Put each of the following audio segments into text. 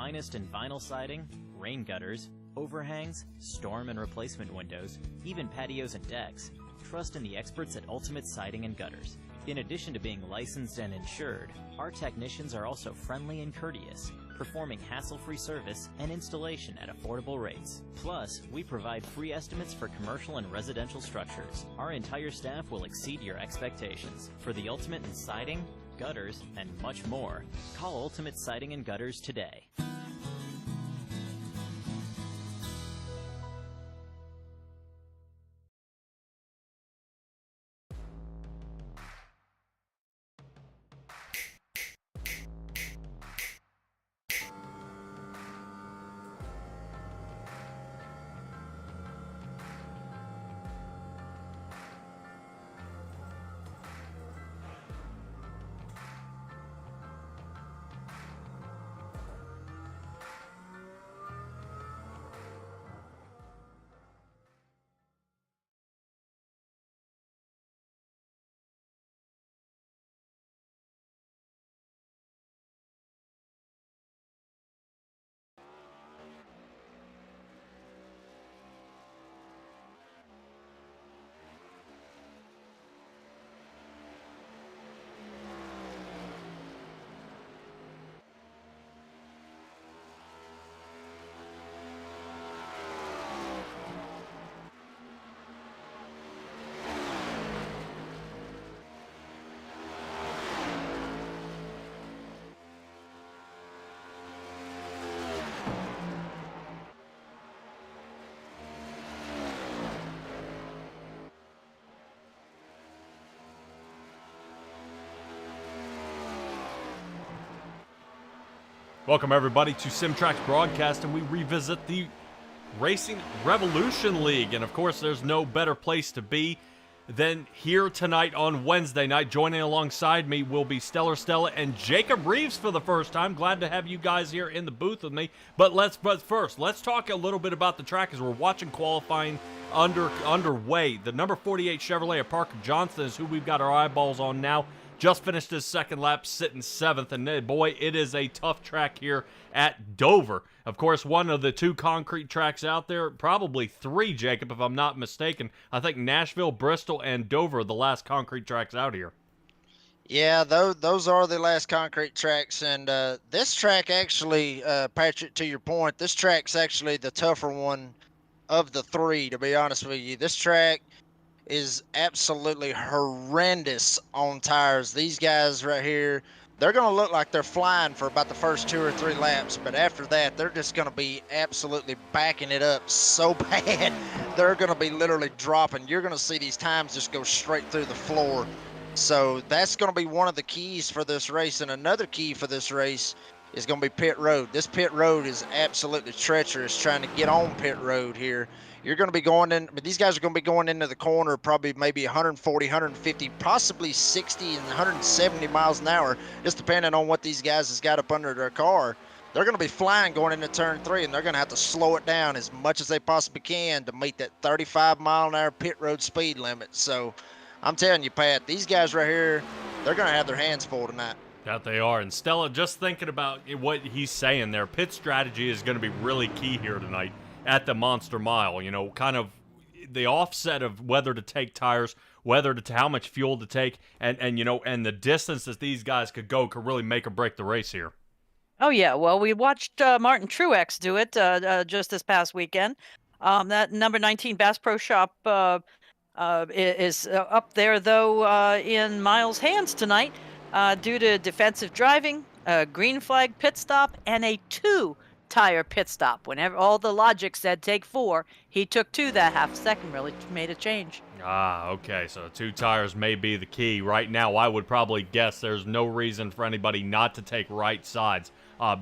finest in vinyl siding, rain gutters, overhangs, storm and replacement windows, even patios and decks, trust in the experts at Ultimate Siding and Gutters. In addition to being licensed and insured, our technicians are also friendly and courteous, performing hassle-free service and installation at affordable rates. Plus, we provide free estimates for commercial and residential structures. Our entire staff will exceed your expectations. For the ultimate in siding, gutters, and much more, call Ultimate Siding and Gutters today. Welcome everybody to Simtrax Broadcast, and we revisit the Racing Revolution League. And of course, there's no better place to be than here tonight on Wednesday night. Joining alongside me will be Stellar Stella and Jacob Reeves for the first time. Glad to have you guys here in the booth with me. But first, let's talk a little bit about the track as we're watching qualifying underway. The number 48 Chevrolet of Parker Johnson is who we've got our eyeballs on now. Just finished his second lap, sitting 7th, and boy, it is a tough track here at Dover. Of course, one of the 2 concrete tracks out there, probably 3, Jacob, if I'm not mistaken. I think Nashville, Bristol, and Dover are the last concrete tracks out here. Yeah, those are the last concrete tracks, and this track actually, Patrick, to your point, this track's actually the tougher one of the 3, to be honest with you. This track is absolutely horrendous on tires. These guys right here, they're going to look like they're flying for about the first 2 or 3 laps, but after that, they're just going to be absolutely backing it up so bad. They're going to be literally dropping. You're going to see these times just go straight through the floor. So that's going to be one of the keys for this race, and another key for this race is going to be pit road. This pit road is absolutely treacherous trying to get on pit road here. You're going to be going in, but these guys are going to be going into the corner probably maybe 140, 150, possibly 60 and 170 miles an hour, just depending on what these guys has got up under their car. They're going to be flying going into turn 3, and they're going to have to slow it down as much as they possibly can to meet that 35 mile an hour pit road speed limit. So I'm telling you, Pat, these guys right here, they're going to have their hands full tonight. That they are. And Stella, just thinking about what he's saying there, pit strategy is going to be really key here tonight at the Monster Mile. You know, kind of the offset of whether to take tires, how much fuel to take, and you know, and the distance that these guys could go could really make or break the race here. Oh yeah, well, we watched Martin Truex do it just this past weekend. That number 19 Bass Pro Shop is up there though in Miles' hands tonight due to defensive driving, a green flag pit stop, and a 2-tire pit stop. Whenever all the logic said take 4, he took 2. That half second really made a change. Ah, okay, so 2 tires may be the key. Right now, I would probably guess there's no reason for anybody not to take right sides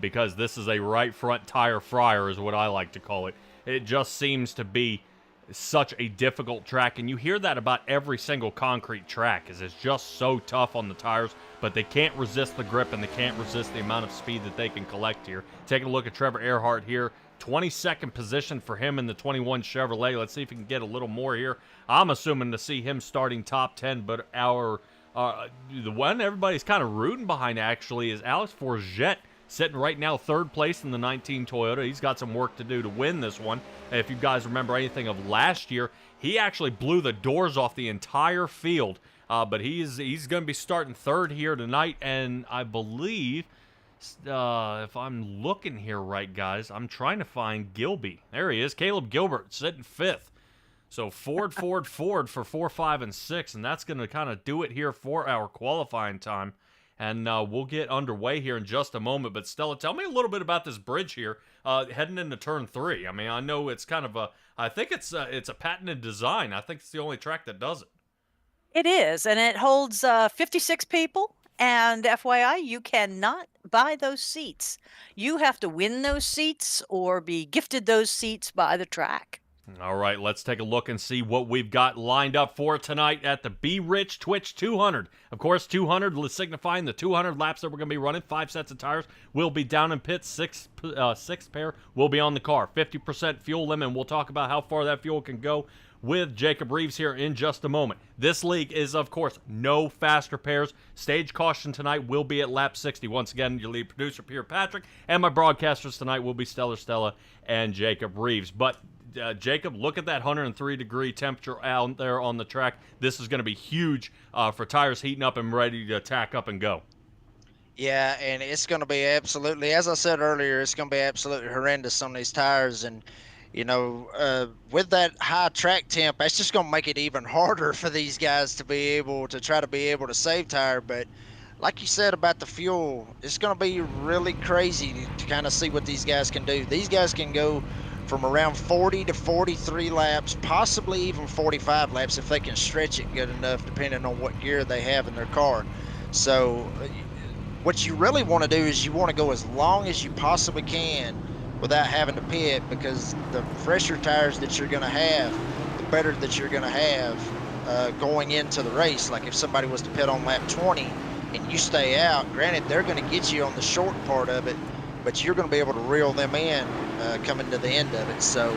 because this is a right front tire fryer is what I like to call it. It just seems to be such a difficult track, and you hear that about every single concrete track, is it's just so tough on the tires, but they can't resist the grip and they can't resist the amount of speed that they can collect here. Taking a look at Trevor Earhart here, 22nd position for him in the 21 Chevrolet. Let's see if we can get a little more here. I'm assuming to see him starting top 10, but the one everybody's kind of rooting behind actually is Alex Forget sitting right now 3rd place in the 19 Toyota. He's got some work to do to win this one. If you guys remember anything of last year, he actually blew the doors off the entire field. But he's going to be starting 3rd here tonight, and I believe, if I'm looking here right, guys, I'm trying to find Gilby. There he is, Caleb Gilbert, sitting 5th. So Ford for 4, 5, and 6, and that's going to kind of do it here for our qualifying time. And we'll get underway here in just a moment. But Stella, tell me a little bit about this bridge here heading into turn 3. I mean, I know it's kind of I think it's a patented design. I think it's the only track that does it. It is, and it holds 56 people. And FYI, you cannot buy those seats. You have to win those seats or be gifted those seats by the track. All right, let's take a look and see what we've got lined up for tonight at the Be Rich Twitch 200. Of course, 200 signifying the 200 laps that we're going to be running. 5 sets of tires will be down in pits. Six pair will be on the car. 50% fuel limit, and we'll talk about how far that fuel can go with Jacob Reeves here in just a moment. This league is, of course, no faster pairs. Stage caution tonight will be at lap 60. Once again, your lead producer, Pierre Patrick, and my broadcasters tonight will be Stella, and Jacob Reeves. But Jacob, look at that 103-degree temperature out there on the track. This is going to be huge for tires heating up and ready to tack up and go. Yeah, and it's going to be absolutely, as I said earlier, it's going to be absolutely horrendous on these tires. And, you know, with that high track temp, that's just going to make it even harder for these guys to be able to save tire. But like you said about the fuel, it's going to be really crazy to kind of see what these guys can do. These guys can go from around 40 to 43 laps, possibly even 45 laps if they can stretch it good enough, depending on what gear they have in their car. So what you really want to do is you want to go as long as you possibly can without having to pit, because the fresher tires that you're going to have, the better that you're going to have going into the race. Like if somebody was to pit on lap 20 and you stay out, granted, they're going to get you on the short part of it, but you're going to be able to reel them in coming to the end of it. So,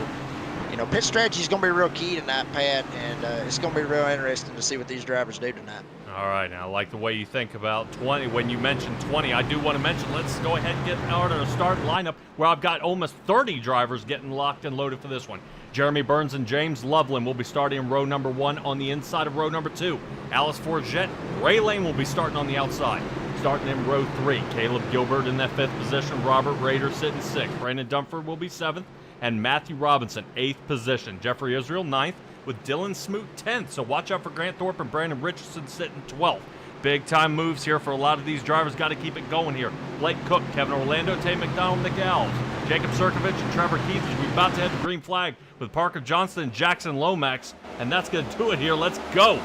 you know, pit strategy is going to be real key tonight, Pat, and it's going to be real interesting to see what these drivers do tonight. All right, now I like the way you think about 20. When you mentioned 20, I do want to mention, let's go ahead and get out of the start lineup where I've got almost 30 drivers getting locked and loaded for this one. Jeremy Burns and James Loveland will be starting in row number 1 on the inside of row number 2. Alice Forget, Ray Lane will be starting on the outside. Starting in row 3, Caleb Gilbert in that 5th position, Robert Rader sitting 6th, Brandon Dunford will be 7th, and Matthew Robinson 8th position. Jeffrey Israel 9th, with Dylan Smoot 10th, so watch out for Grant Thorpe and Brandon Richardson sitting 12th. Big time moves here for a lot of these drivers, got to keep it going here. Blake Cook, Kevin Orlando, Tay McDonald, McGalls, Jacob Sirkovich, and Trevor Keith as we're about to head to green flag with Parker Johnston and Jackson Lomax, and that's going to do it here. Let's go.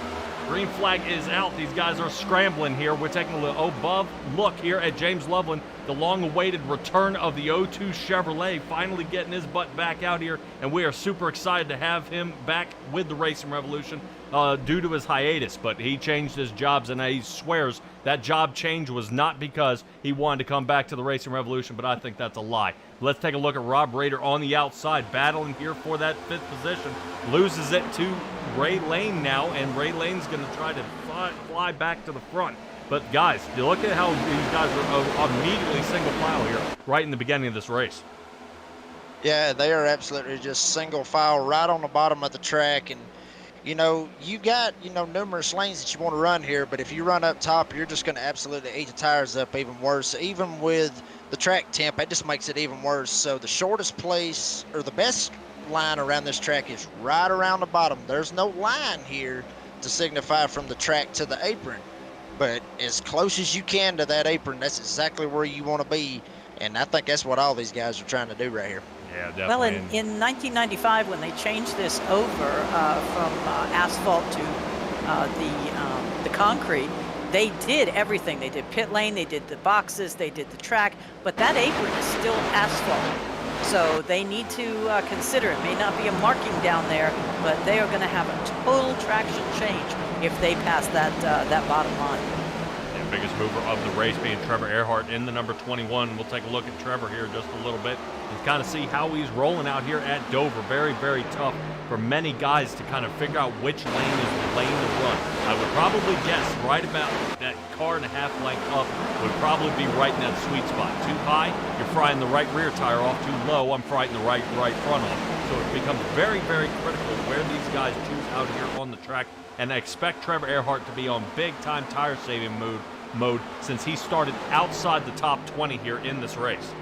Green flag is out. These guys are scrambling here. We're taking a little above look here at James Loveland, the long-awaited return of the 02 Chevrolet, finally getting his butt back out here, and we are super excited to have him back with the Racing Revolution due to his hiatus. But he changed his jobs, and he swears that job change was not because he wanted to come back to the Racing Revolution, but I think that's a lie. Let's take a look at Rob Rader on the outside, battling here for that 5th position. Loses it to Ray Lane now, and Ray Lane's going to try to fly back to the front. But guys, you look at how these guys are immediately single file here, right in the beginning of this race. Yeah, they are absolutely just single file right on the bottom of the track. And, you know, you got, you know, numerous lanes that you want to run here, but if you run up top, you're just going to absolutely eat the tires up even worse. Even with the track temp, it just makes it even worse. So the shortest place, or the best line around this track, is right around the bottom. There's no line here to signify from the track to the apron, but as close as you can to that apron, that's exactly where you want to be. And I think that's what all these guys are trying to do right here. Yeah, definitely. Well, in 1995, when they changed this over from asphalt to the concrete, they did everything. They did pit lane, they did the boxes, they did the track, but that apron is still asphalt. So they need to consider, it may not be a marking down there, but they are going to have a total traction change if they pass that bottom line. The biggest mover of the race being Trevor Earhart in the number 21. We'll take a look at Trevor here just a little bit. and kind of see how he's rolling out here at Dover. Very, very tough for many guys to kind of figure out which lane is the lane to run. I would probably guess right about that car and a half length up would probably be right in that sweet spot. Too high, you're frying the right rear tire off. Too low, I'm frying the right front off. So it becomes very, very critical where these guys choose out here on the track. And I expect Trevor Earhart to be on big-time tire-saving mode since he started outside the top 20 here in this race.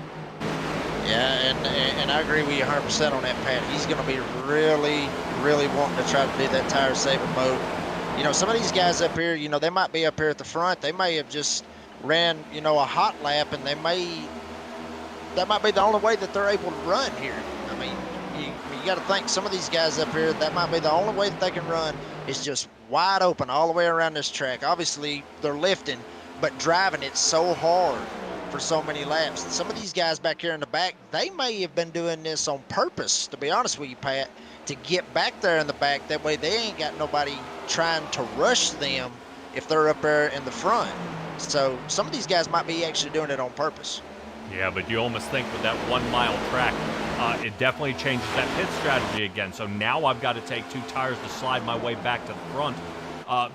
Yeah, and I agree with you 100% on that, Pat. He's going to be really, really wanting to try to do that tire-saving mode. You know, some of these guys up here, you know, they might be up here at the front. They may have just ran, you know, a hot lap, and that might be the only way that they're able to run here. I mean, you got to think some of these guys up here, that might be the only way that they can run is just wide open all the way around this track. Obviously, they're lifting, but driving it so hard for so many laps. Some of these guys back here in the back, they may have been doing this on purpose, to be honest with you, Pat, to get back there in the back. That way they ain't got nobody trying to rush them if they're up there in the front. So some of these guys might be actually doing it on purpose. Yeah, but you almost think with that 1 mile track, it definitely changes that pit strategy again. So now I've got to take 2 tires to slide my way back to the front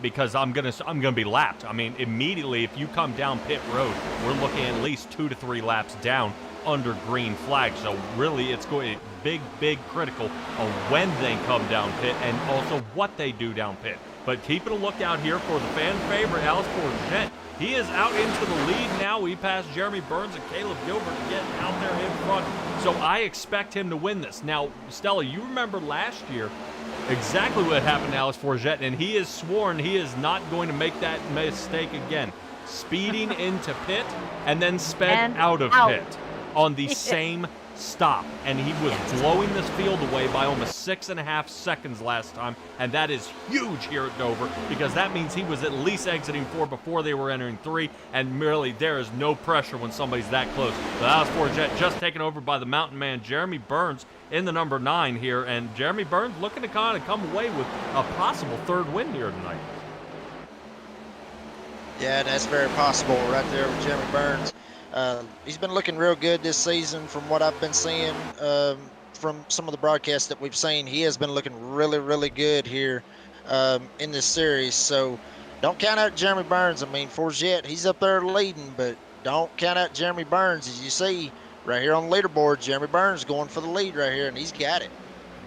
because I'm gonna be lapped. I mean, immediately if you come down pit road, we're looking at least 2 to 3 laps down under green flag. So really, it's going big critical on when they come down pit and also what they do down pit. But keeping a lookout here for the fan favorite, Alex Forget. He is out into the lead now. He passed Jeremy Burns and Caleb Gilbert getting out there in front. So I expect him to win this. Now, Stella, you remember last year exactly what happened to Alex Forget, and he has sworn he is not going to make that mistake again. Speeding into pit and then sped out of pit on the same stop. And he was blowing this field away by almost 6.5 seconds last time, and that is huge here at Dover because that means he was at least exiting 4 before they were entering 3, and really there is no pressure when somebody's that close. But Alex Forget just taken over by the mountain man Jeremy Burns in the number 9 here, and Jeremy Burns looking to kind of come away with a possible 3rd win here tonight. Yeah, that's very possible right there with Jeremy Burns. He's been looking real good this season from what I've been seeing from some of the broadcasts that we've seen. He has been looking really, really good here in this series. So don't count out Jeremy Burns. I mean, Forget, he's up there leading, but don't count out Jeremy Burns. As you see right here on the leaderboard, Jeremy Burns going for the lead right here, and he's got it.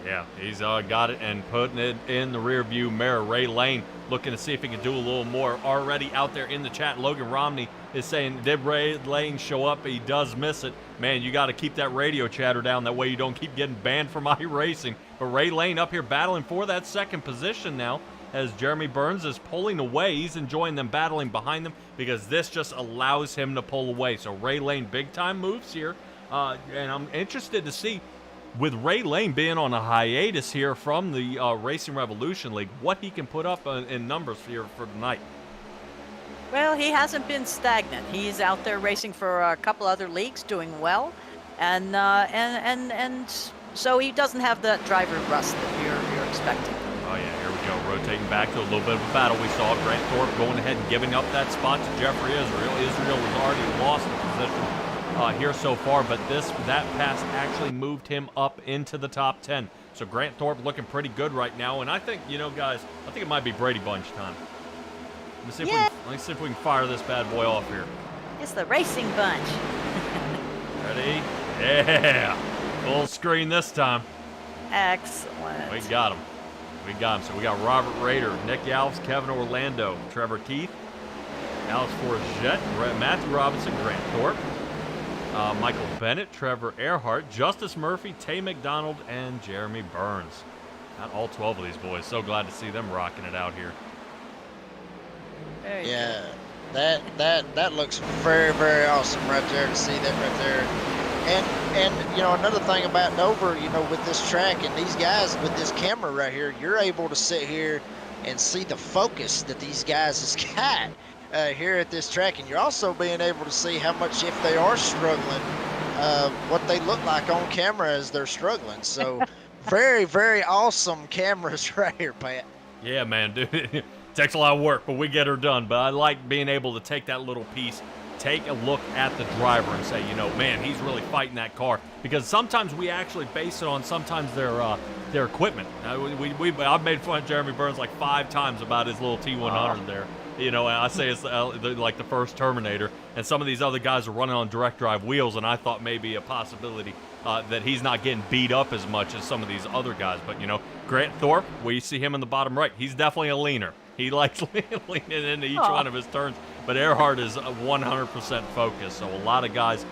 Yeah, he's got it and putting it in the rear view mirror. Ray Lane looking to see if he can do a little more. Already out there in the chat, Logan Romney is saying, did Ray Lane show up? He does miss it. Man, you got to keep that radio chatter down. That way you don't keep getting banned from iRacing. But Ray Lane up here battling for that 2nd position now as Jeremy Burns is pulling away. He's enjoying them battling behind them because this just allows him to pull away. So Ray Lane, big-time moves here. And I'm interested to see, with Ray Lane being on a hiatus here from the Racing Revolution League, what he can put up in numbers here for tonight. Well, he hasn't been stagnant. He's out there racing for a couple other leagues, doing well, and so he doesn't have that driver rust that you're expecting. Oh yeah, here we go, rotating back to a little bit of a battle. We saw Grant Thorpe going ahead and giving up that spot to Jeffrey Israel. Israel was already lost the position here so far, but that pass actually moved him up into the top 10. So Grant Thorpe looking pretty good right now, and I think, you know, guys, I think it might be Brady Bunch time. Let me see if we can fire this bad boy off here. It's the Racing Bunch. Ready? Yeah! Full screen this time. Excellent. We got him. So we got Robert Rader, Nick Alves, Kevin Orlando, Trevor Keith, Alex Forget, Matthew Robinson, Grant Thorpe, Michael Bennett, Trevor Earhart, Justice Murphy, Tay McDonald, and Jeremy Burns. Not all 12 of these boys. So glad to see them rocking it out here. Yeah, that looks very, very awesome right there to see that right there. And you know, another thing about Dover, you know, with this track and these guys with this camera right here, you're able to sit here and see the focus that these guys has got here at this track, and you're also being able to see how much, if they are struggling, what they look like on camera as they're struggling. So very, very awesome cameras right here, Pat. Yeah, man, dude. Takes a lot of work, but we get her done. But I like being able to take that little piece take a look at the driver and say, you know, man, he's really fighting that car. Because sometimes we actually base it on sometimes their equipment. I've made fun of Jeremy Burns like 5 times about his little T100 there. You know, and I say it's like the first Terminator, and some of these other guys are running on direct drive wheels, and I thought maybe a possibility that he's not getting beat up as much as some of these other guys. But, you know, Grant Thorpe, we see him in the bottom right. He's definitely a leaner. He likes leaning into each one of his turns. But Earhart is 100% focused, so a lot of guys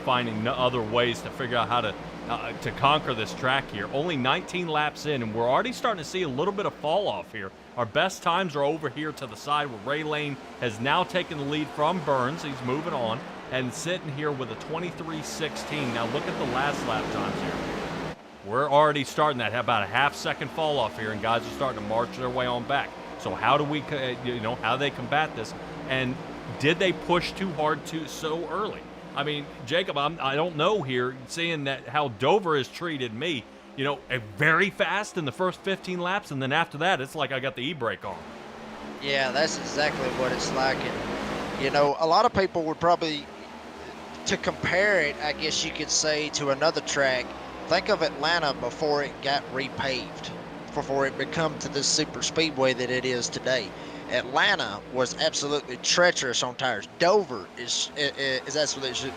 finding other ways to figure out how to conquer this track here. Only 19 laps in, and we're already starting to see a little bit of fall off here. Our best times are over here to the side where Ray Lane has now taken the lead from Burns. He's moving on and sitting here with a 23:16. Now look at the last lap times here. We're already starting that about a half-second fall off here, and guys are starting to march their way on back. So how do we, how do they combat this? And did they push too hard so early? I mean, Jacob, I don't know here, seeing that how Dover has treated me. You know, very fast in the first 15 laps, and then after that, it's like I got the e-brake on. Yeah, that's exactly what it's like. And, you know, a lot of people would probably, to compare it, I guess you could say, to another track, think of Atlanta before it got repaved, before it became to this super speedway that it is today. Atlanta was absolutely treacherous on tires. Dover is absolutely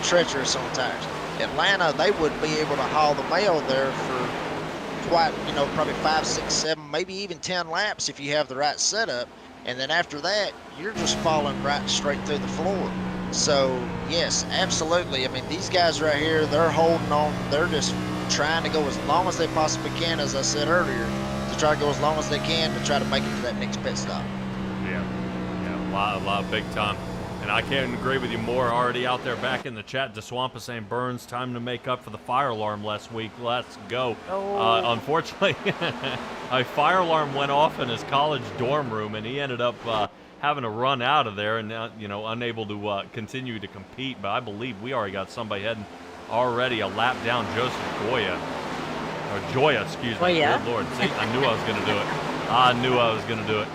treacherous on tires. Atlanta, they would be able to haul the mail there for quite, probably 5, 6, 7, maybe even 10 laps if you have the right setup. And then after that, you're just falling right straight through the floor. So, yes, absolutely. I mean, these guys right here, they're holding on. They're just trying to go as long as they possibly can, as I said earlier, to try to go as long as they can to try to make it to that next pit stop. Yeah, a lot of big time. And I can't agree with you more. Already out there back in the chat, DeSwampa saying, Burns, time to make up for the fire alarm last week. Let's go. Oh. Unfortunately, a fire alarm went off in his college dorm room, and he ended up having to run out of there and, unable to continue to compete. But I believe we already got somebody heading already a lap down, Joseph Joya, excuse me. Oh, yeah? Good Lord. See, I knew I was going to do it. I knew I was going to do it.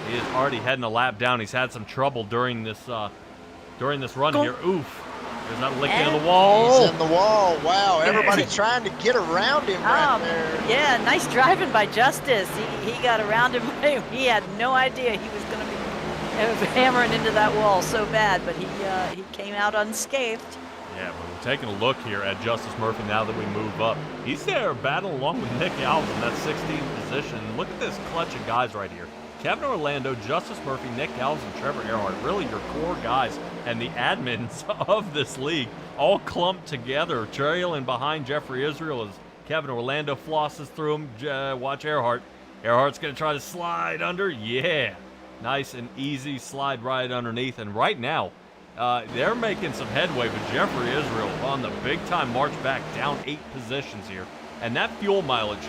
He is already heading a lap down. He's had some trouble during this run here. Oof. There's that lick into the wall. He's in the wall. Wow, everybody trying to get around him right there. Yeah, nice driving by Justice. He got around him. He had no idea he was going to be hammering into that wall so bad, but he came out unscathed. Yeah, but we're taking a look here at Justice Murphy now that we move up. He's there battling along with Nick Alves in that 16th position. Look at this clutch of guys right here. Kevin Orlando, Justice Murphy, Nick Alves, and Trevor Earhart, really your core guys and the admins of this league, all clumped together, trailing behind Jeffrey Israel as Kevin Orlando flosses through him. Watch Earhart. Earhart's going to try to slide under. Yeah. Nice and easy slide right underneath. And right now, they're making some headway, but Jeffrey Israel on the big-time march back down 8 positions here. And that fuel mileage,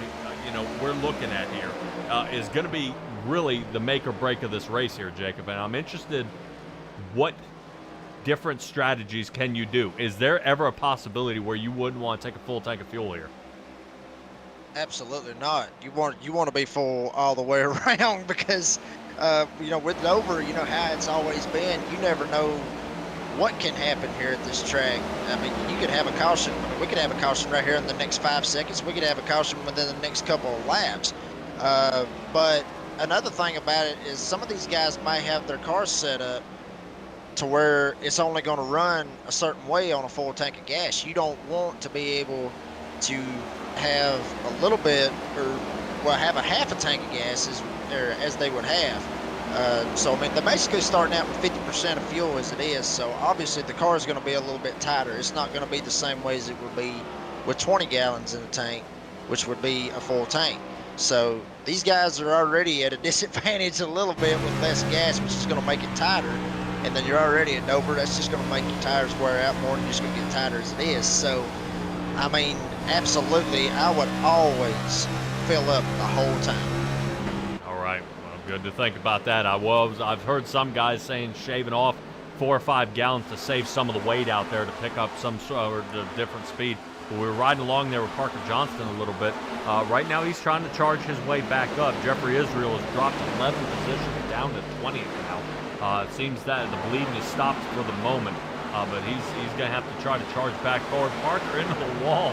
we're looking at here is going to be really the make or break of this race here, Jacob. And I'm interested, what different strategies can you do? Is there ever a possibility where you wouldn't want to take a full tank of fuel here? Absolutely not. You want to be full all the way around because, with Dover, how it's always been. You never know what can happen here at this track. I mean, you could have a caution. We could have a caution right here in the next 5 seconds. We could have a caution within the next couple of laps. But another thing about it is some of these guys might have their cars set up to where it's only going to run a certain way on a full tank of gas. You don't want to be able to have a little bit have a half a tank of gas as they would have. So, I mean, they're basically starting out with 50% of fuel as it is. So, obviously, the car is going to be a little bit tighter. It's not going to be the same way as it would be with 20 gallons in the tank, which would be a full tank. So, these guys are already at a disadvantage a little bit with less gas, which is going to make it tighter. And then you're already at Dover. That's just going to make your tires wear out more, and you're just going to get tighter as it is. So, I mean, absolutely, I would always fill up the whole time. All right. Well, good to think about that. I've heard some guys saying shaving off 4 or 5 gallons to save some of the weight out there to pick up some sort of different speed. But we were riding along there with Parker Johnston a little bit. Right now, he's trying to charge his way back up. Jeffrey Israel has dropped 11 positions down to 20th now. It seems that the bleeding has stopped for the moment, but he's going to have to try to charge back forward. Parker into the wall.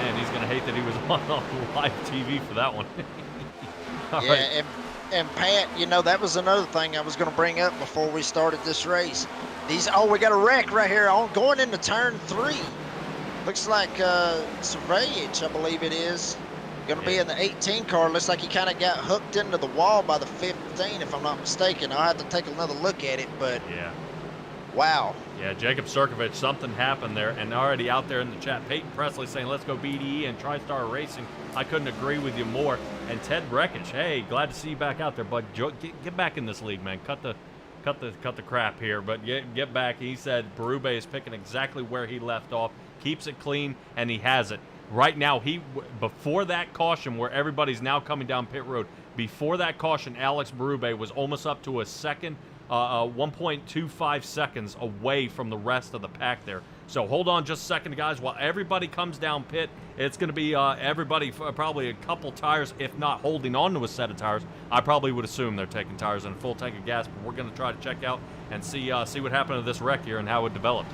Man, he's going to hate that he was on live TV for that one. All yeah, right. and Pat, you know, that was another thing I was going to bring up before we started this race. We got a wreck right here going into turn 3. Looks like Surveyage, I believe it is. Going to be in the 18 car. Looks like he kind of got hooked into the wall by the 15, if I'm not mistaken. I'll have to take another look at it, but yeah. Wow. Yeah, Jacob Sirkovich, something happened there. And already out there in the chat, Peyton Presley saying, let's go BDE and TriStar Racing. I couldn't agree with you more. And Ted Brekich, hey, glad to see you back out there, bud. Get back in this league, man. Cut the crap here, but get back. He said Berube is picking exactly where he left off, keeps it clean, and he has it. Right now, before that caution where everybody's now coming down pit road, before that caution, Alex Berube was almost up to a second, 1.25 seconds away from the rest of the pack there. So hold on just a second, guys. While everybody comes down pit, it's going to be everybody probably a couple tires, if not holding on to a set of tires. I probably would assume they're taking tires and a full tank of gas, but we're going to try to check out and see what happened to this wreck here and how it developed.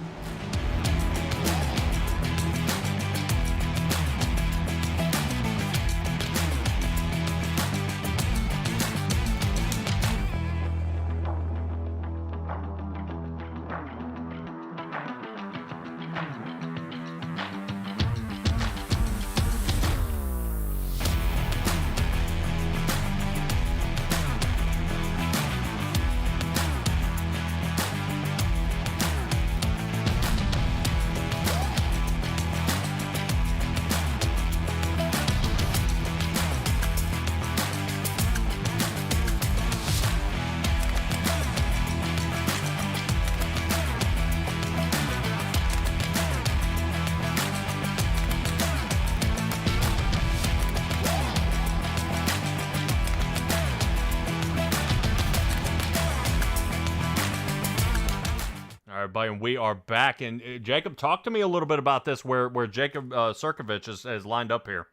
Everybody, and we are back. And Jacob, talk to me a little bit about this, where Jacob Sirkovich has lined up here.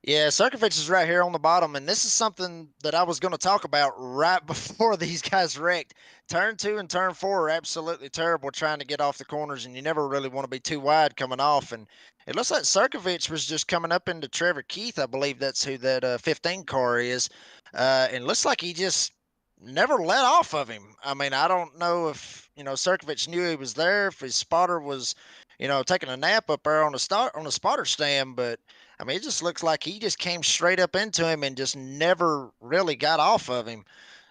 Yeah, Sirkovich is right here on the bottom, and this is something that I was going to talk about right before these guys wrecked. Turn 2 and turn 4 are absolutely terrible trying to get off the corners, and you never really want to be too wide coming off. And it looks like Sirkovich was just coming up into Trevor Keith. I believe that's who that 15 car is. And looks like he just never let off of him. I mean, I don't know if, Sirkovich knew he was there, if his spotter was, taking a nap up there on the spotter stand, but I mean, it just looks like he just came straight up into him and just never really got off of him.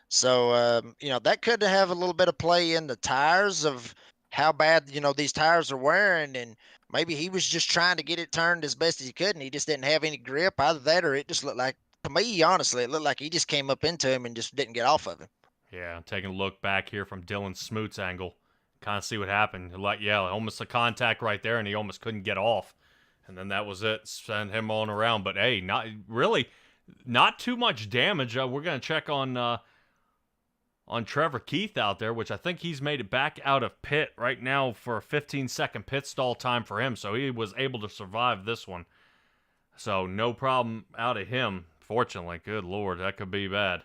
So, that could have a little bit of play in the tires of how bad, these tires are wearing. And maybe he was just trying to get it turned as best as he could, and he just didn't have any grip. Either that, or it just looked like, to me, honestly, it looked like he just came up into him and just didn't get off of him. Yeah, taking a look back here from Dylan Smoot's angle. Kind of see what happened. Almost a contact right there, and he almost couldn't get off. And then that was it. Send him on around. But, hey, not too much damage. We're going to check on Trevor Keith out there, which I think he's made it back out of pit right now for a 15-second pit stall time for him. So he was able to survive this one. So no problem out of him, fortunately. Good Lord, that could be bad.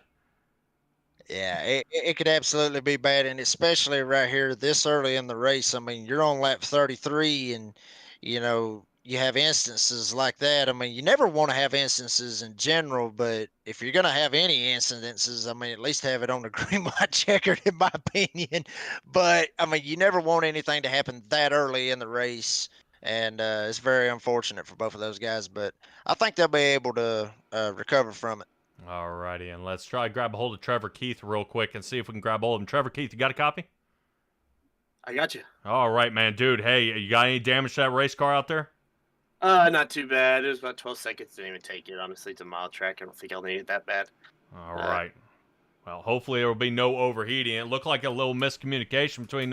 Yeah, it could absolutely be bad, and especially right here this early in the race. I mean, you're on lap 33, and, you have instances like that. I mean, you never want to have instances in general, but if you're going to have any incidences, I mean, at least have it on the green light checkered, in my opinion. But, I mean, you never want anything to happen that early in the race, and it's very unfortunate for both of those guys, but I think they'll be able to recover from it. Alrighty, and let's try to grab a hold of Trevor Keith real quick and see if we can grab hold of him. Trevor Keith, you got a copy? I got you. All right, man. Dude, hey, you got any damage to that race car out there? Not too bad. It was about 12 seconds. Didn't even take it. Honestly, it's a mile track. I don't think I'll need it that bad. All right. Well, hopefully there will be no overheating. It looked like a little miscommunication between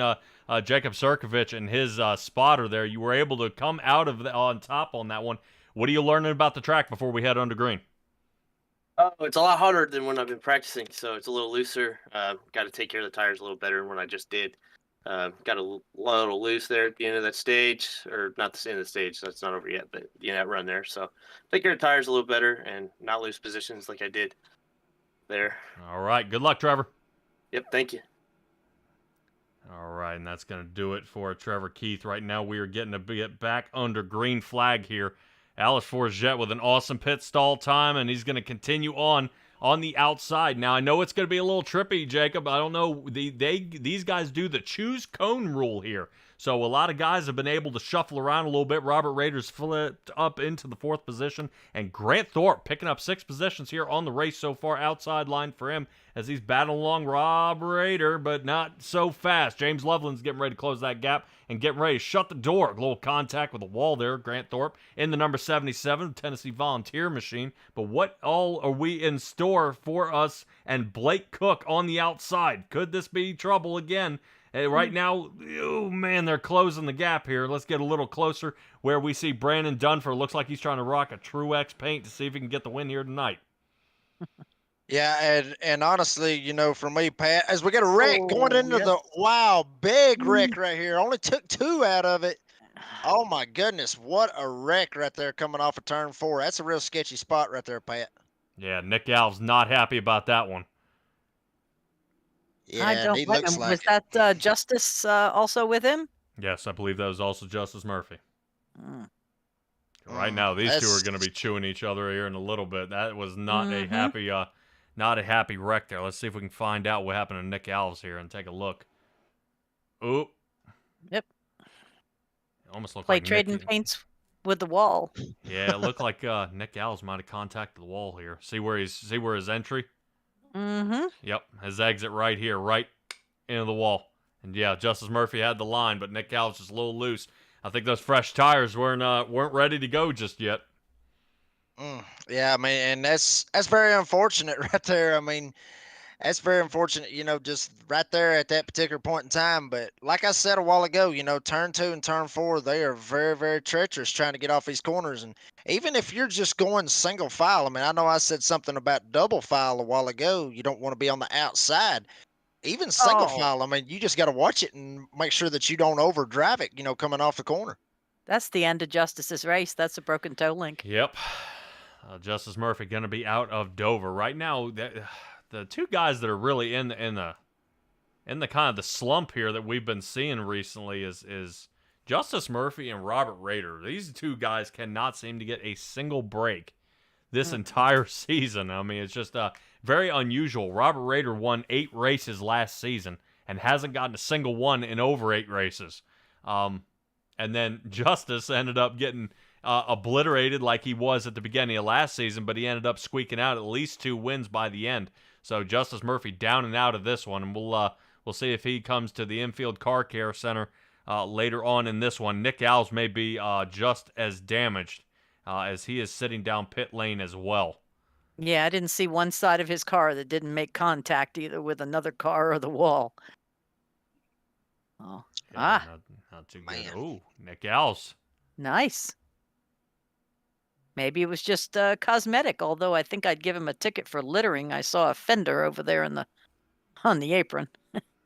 Jacob Sirkovich and his spotter there. You were able to come out of on top on that one. What are you learning about the track before we head under green? Oh, it's a lot harder than when I've been practicing, so it's a little looser. Got to take care of the tires a little better than what I just did. Got a little loose there at the end of that stage, or not the end of the stage, that's not over yet, but the end of that run there. So take care of the tires a little better and not lose positions like I did there. All right. Good luck, Trevor. Yep, thank you. All right, and that's going to do it for Trevor Keith. Right now, we are getting a bit back under green flag here. Alex Forget with an awesome pit stall time, and he's going to continue on the outside. Now, I know it's going to be a little trippy, Jacob. I don't know. These guys do the choose cone rule here. So a lot of guys have been able to shuffle around a little bit. Robert Rader's flipped up into the 4th position, and Grant Thorpe picking up 6 positions here on the race so far. Outside line for him as he's battling along Rob Rader, but not so fast. James Loveland's getting ready to close that gap and getting ready to shut the door. A little contact with the wall there. Grant Thorpe in the number 77, Tennessee Volunteer Machine. But what all are we in store for us and Blake Cook on the outside? Could this be trouble again? Right now, oh man, they're closing the gap here. Let's get a little closer where we see Brandon Dunford. Looks like he's trying to rock a Truex paint to see if he can get the win here tonight. Yeah, and honestly, you know, for me, Pat, as we get a wreck going into the big wreck right here. Only took 2 out of it. Oh my goodness, what a wreck right there coming off of turn 4. That's a real sketchy spot right there, Pat. Yeah, Nick Alves not happy about that one. Yeah, I don't he blame looks him. like Was it. that Justice also with him? Yes, I believe that was also Justice Murphy. Mm. Right now, these two are That's- going to be chewing each other here in a little bit. That was not a happy, not a happy wreck there. Let's see if we can find out what happened to Nick Alves here and take a look. Oop. Yep. It almost looked Play like trading Nick. paints with the wall. Yeah, it looked like Nick Alves might have contacted the wall here. See where his entry? Mm-hmm. Yep, his exit right here, right into the wall. And yeah, Justice Murphy had the line, but Nick Alves is a little loose. I think those fresh tires weren't ready to go just yet. Yeah, I mean, and that's very unfortunate right there. I mean, that's very unfortunate, you know, just right there at that particular point in time. But like I said a while ago, you know, turn 2 and turn 4, they are very, very treacherous trying to get off these corners. And even if you're just going single file, I mean, I know I said something about double file a while ago. You don't want to be on the outside. Even single file, I mean, you just got to watch it and make sure that you don't overdrive it, you know, coming off the corner. That's the end of Justice's race. That's a broken toe link. Yep. Justice Murphy going to be out of Dover right now. The 2 guys that are really in the kind of the slump here that we've been seeing recently is Justice Murphy and Robert Rader. These 2 guys cannot seem to get a single break this entire season. I mean, it's just very unusual. Robert Rader won 8 races last season and hasn't gotten a single one in over 8 races. And then Justice ended up getting obliterated like he was at the beginning of last season, but he ended up squeaking out at least 2 wins by the end. So Justice Murphy down and out of this one, and we'll see if he comes to the infield car care center later on in this one. Nick Alves may be just as damaged as he is sitting down pit lane as well. Yeah, I didn't see one side of his car that didn't make contact either with another car or the wall. Oh, Yeah, not too good. Man. Ooh, Nick Alves. nice. Maybe it was just cosmetic, although I think I'd give him a ticket for littering. I saw a fender over there on the apron.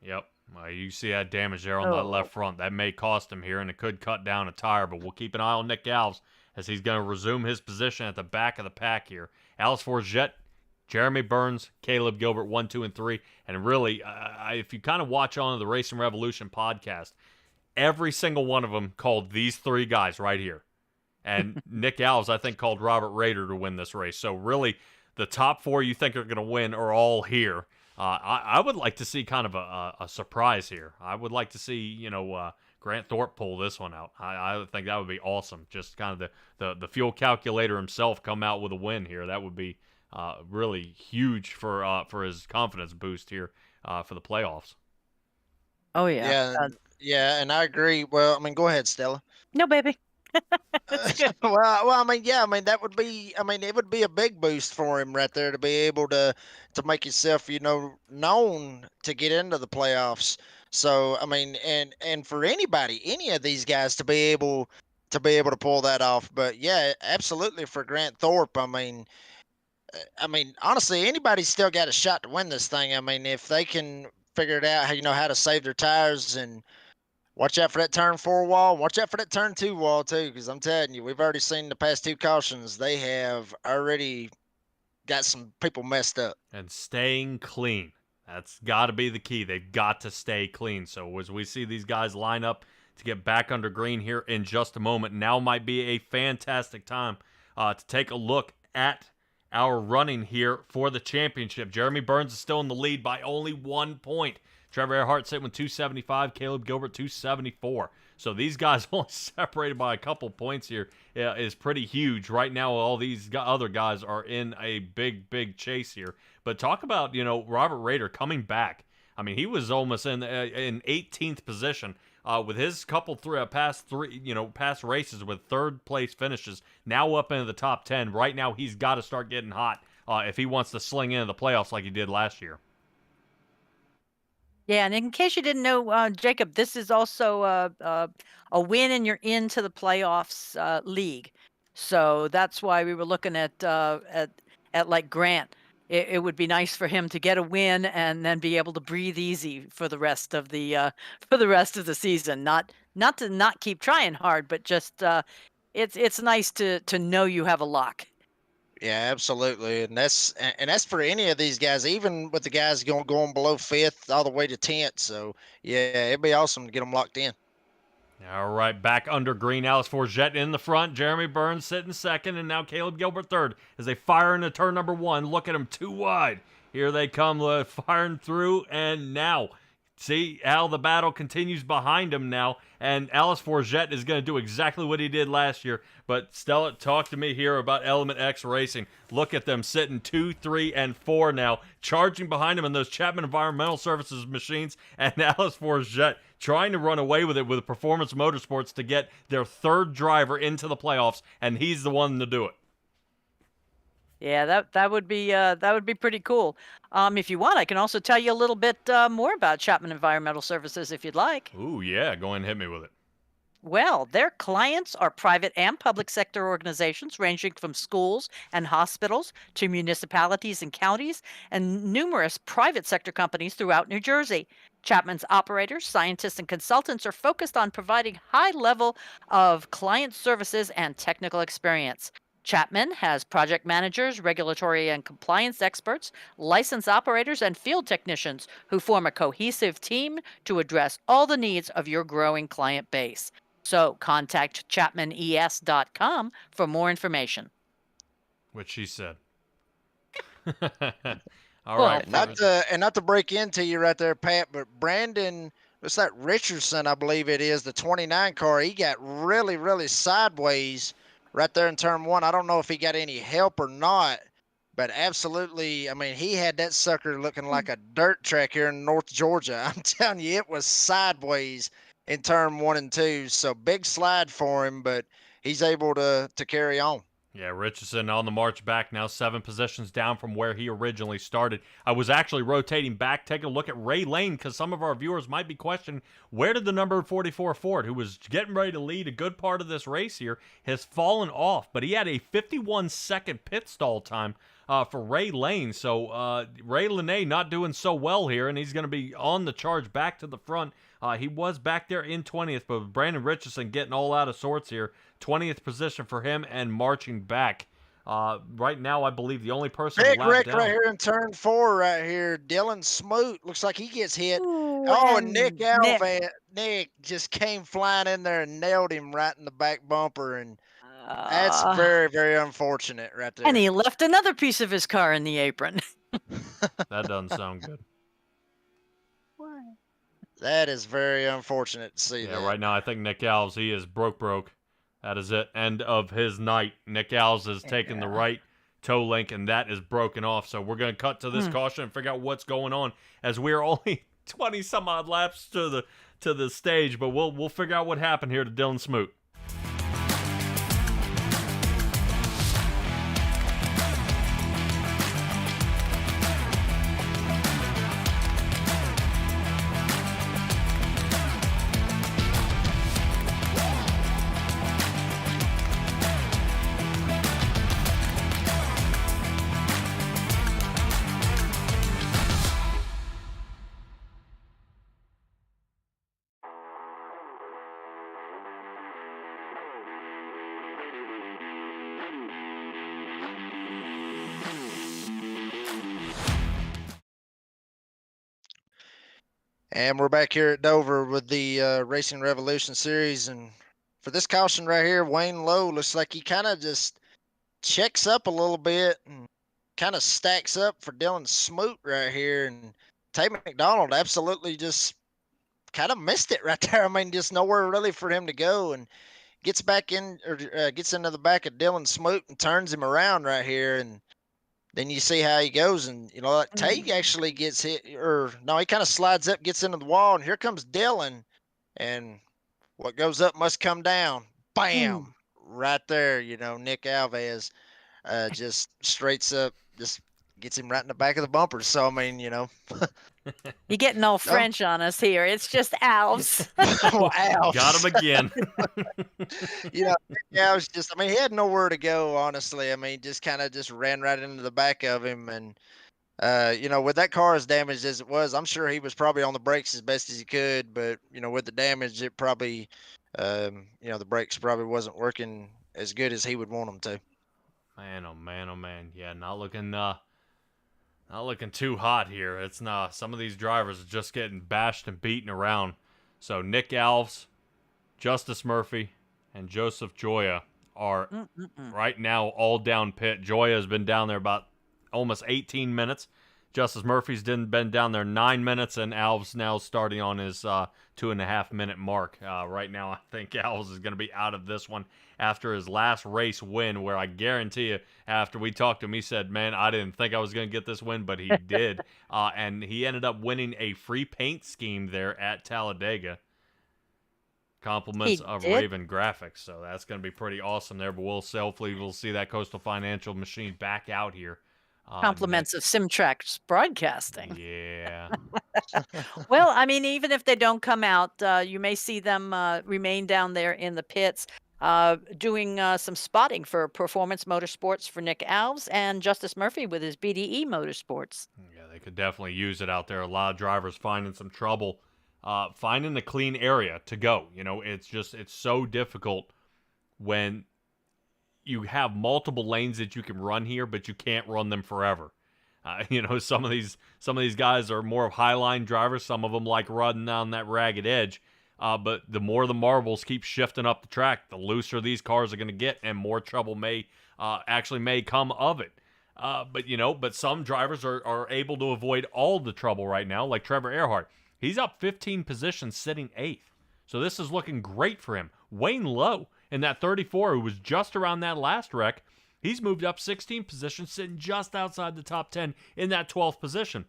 Yep. You see that damage there on that left front. That may cost him here, and it could cut down a tire, but we'll keep an eye on Nick Alves as he's going to resume his position at the back of the pack here. Alex Forget, Jeremy Burns, Caleb Gilbert, 1, 2, and 3. And really, if you kind of watch on the Racing Revolution podcast, every single one of them called these 3 guys right here. And Nick Alves, I think, called Robert Rader to win this race. So really, the top 4 you think are going to win are all here. I would like to see kind of a surprise here. I would like to see, Grant Thorpe pull this one out. I think that would be awesome. Just kind of the fuel calculator himself come out with a win here. That would be really huge for his confidence boost here for the playoffs. Oh yeah. Yeah, and I agree. Well, I mean, go ahead, Stella. No, baby. Well, I mean, yeah, I mean that would be, I mean, it would be a big boost for him right there to be able to make himself, you know, known to get into the playoffs. So, I mean, and for anybody, any of these guys to be able to pull that off. But yeah, absolutely for Grant Thorpe. I mean, honestly, anybody's still got a shot to win this thing. I mean, if they can figure it out, how to save their tires and watch out for that turn 4 wall. Watch out for that turn 2 wall too, because I'm telling you, we've already seen the past 2 cautions. They have already got some people messed up. And staying clean. That's got to be the key. They've got to stay clean. So as we see these guys line up to get back under green here in just a moment, now might be a fantastic time to take a look at our running here for the championship. Jeremy Burns is still in the lead by only 1 point. Trevor Earhart sitting with 275, Caleb Gilbert 274. So these guys only separated by a couple points here is pretty huge. Right now, all these other guys are in a big, big chase here. But talk about, Robert Rader coming back. I mean, he was almost in 18th position with his couple past races with third place finishes. Now up into the top 10. Right now, he's got to start getting hot if he wants to sling into the playoffs like he did last year. Yeah, and in case you didn't know, Jacob, this is also a win and you're into the playoffs league. So that's why we were looking at like Grant. It would be nice for him to get a win and then be able to breathe easy for the rest of the season. Not to not keep trying hard, but just it's nice to know you have a lock. Yeah, absolutely, and that's for any of these guys, even with the guys going below 5th all the way to 10th. So yeah, it'd be awesome to get them locked in. All right, back under green, Alice Forget in the front, Jeremy Burns sitting second, and now Caleb Gilbert third as they fire into turn number 1. Look at them, too wide. Here they come, firing through, and now see how the battle continues behind him now, and Alice Forget is going to do exactly what he did last year. But Stella, talk to me here about Element X Racing. Look at them sitting 2, 3, and 4 now, charging behind him in those Chapman Environmental Services machines, and Alice Forget trying to run away with it with Performance Motorsports to get their third driver into the playoffs, and he's the one to do it. Yeah, that would be pretty cool. If you want, I can also tell you a little bit more about Chapman Environmental Services if you'd like. Ooh, yeah, go ahead and hit me with it. Well, their clients are private and public sector organizations ranging from schools and hospitals to municipalities and counties and numerous private sector companies throughout New Jersey. Chapman's operators, scientists, and consultants are focused on providing high level of client services and technical experience. Chapman has project managers, regulatory and compliance experts, licensed operators, and field technicians who form a cohesive team to address all the needs of your growing client base. So contact chapmanes.com for more information. What she said. All Well, right. Not to break into you right there, Pat, but Brandon, what's that, Richardson, I believe it is, the 29 car, he got really, really sideways right there in turn 1. I don't know if he got any help or not, but absolutely, I mean, he had that sucker looking like a dirt track here in North Georgia. I'm telling you, it was sideways in turn 1 and 2. So big slide for him, but he's able to carry on. Yeah, Richardson on the march back now, 7 positions down from where he originally started. I was actually rotating back, taking a look at Ray Lane, because some of our viewers might be questioning, where did the number 44 Ford, who was getting ready to lead a good part of this race here, has fallen off. But he had a 51-second pit stall time for Ray Lane. So Ray Lane not doing so well here, and he's going to be on the charge back to the front. He was back there in 20th, but Brandon Richardson getting all out of sorts here. 20th position for him and marching back. Right now, I believe the only person Big allowed wreck down. right here in turn 4 right here. Dylan Smoot looks like he gets hit. Ooh, And Nick Alvan, Nick just came flying in there and nailed him right in the back bumper, and that's very, very unfortunate right there. And he left another piece of his car in the apron. That doesn't sound good. Why? That is very unfortunate to see that. Yeah, right now I think Nick Alves, he is broke. That is it. End of his night. Nick Alves has taken the right toe link, and that is broken off. So we're going to cut to this caution and figure out what's going on, as we're only 20-some-odd laps to the stage. But we'll figure out what happened here to Dylan Smoot. And we're back here at Dover with the Racing Revolution Series. And for this caution right here, Wayne Lowe looks like he kind of just checks up a little bit and kind of stacks up for Dylan Smoot right here. And Tay McDonald absolutely just kind of missed it right there. I mean, just nowhere really for him to go, and gets back in or gets into the back of Dylan Smoot and turns him around right here. And then you see how he goes, and like Tay actually gets hit, or no, he kind of slides up, gets into the wall, and here comes Dylan, and what goes up must come down. Bam, right there. Nick Alves just straights up, just gets him right in the back of the bumper. So I mean, You're getting all French on us here. It's just Alves. Alves. Got him again. Yeah, he had nowhere to go, honestly. I mean, just kind of just ran right into the back of him. And, with that car as damaged as it was, I'm sure he was probably on the brakes as best as he could. But, with the damage, it probably, the brakes probably wasn't working as good as he would want them to. Man, oh man, oh man. Yeah, not looking too hot here. It's not. Some of these drivers are just getting bashed and beaten around. So Nick Alves, Justice Murphy, and Joseph Joya are right now all down pit. Joya has been down there about almost 18 minutes. Justice Murphy's been down there 9 minutes, and Alves now starting on his 2.5 minute mark. Right now, I think Alves is going to be out of this one after his last race win, where I guarantee you, after we talked to him, he said, man, I didn't think I was going to get this win, but he did. And he ended up winning a free paint scheme there at Talladega. Compliments of Raven Graphics, so that's going to be pretty awesome there. But hopefully we'll see that Coastal Financial machine back out here. Compliments of Simtrax Broadcasting. Yeah. Well, I mean, even if they don't come out, you may see them remain down there in the pits doing some spotting for Performance Motorsports for Nick Alves and Justice Murphy with his BDE Motorsports. Yeah, they could definitely use it out there. A lot of drivers finding some trouble finding a clean area to go. It's so difficult when you have multiple lanes that you can run here, but you can't run them forever. Some of these guys are more of highline drivers. Some of them like running down that ragged edge. But the more the marbles keep shifting up the track, the looser these cars are going to get, and more trouble may come of it. But some drivers are able to avoid all the trouble right now, like Trevor Earhart. He's up 15 positions, sitting 8th. So this is looking great for him. Wayne Lowe in that 34, who was just around that last wreck, he's moved up 16 positions, sitting just outside the top 10 in that 12th position.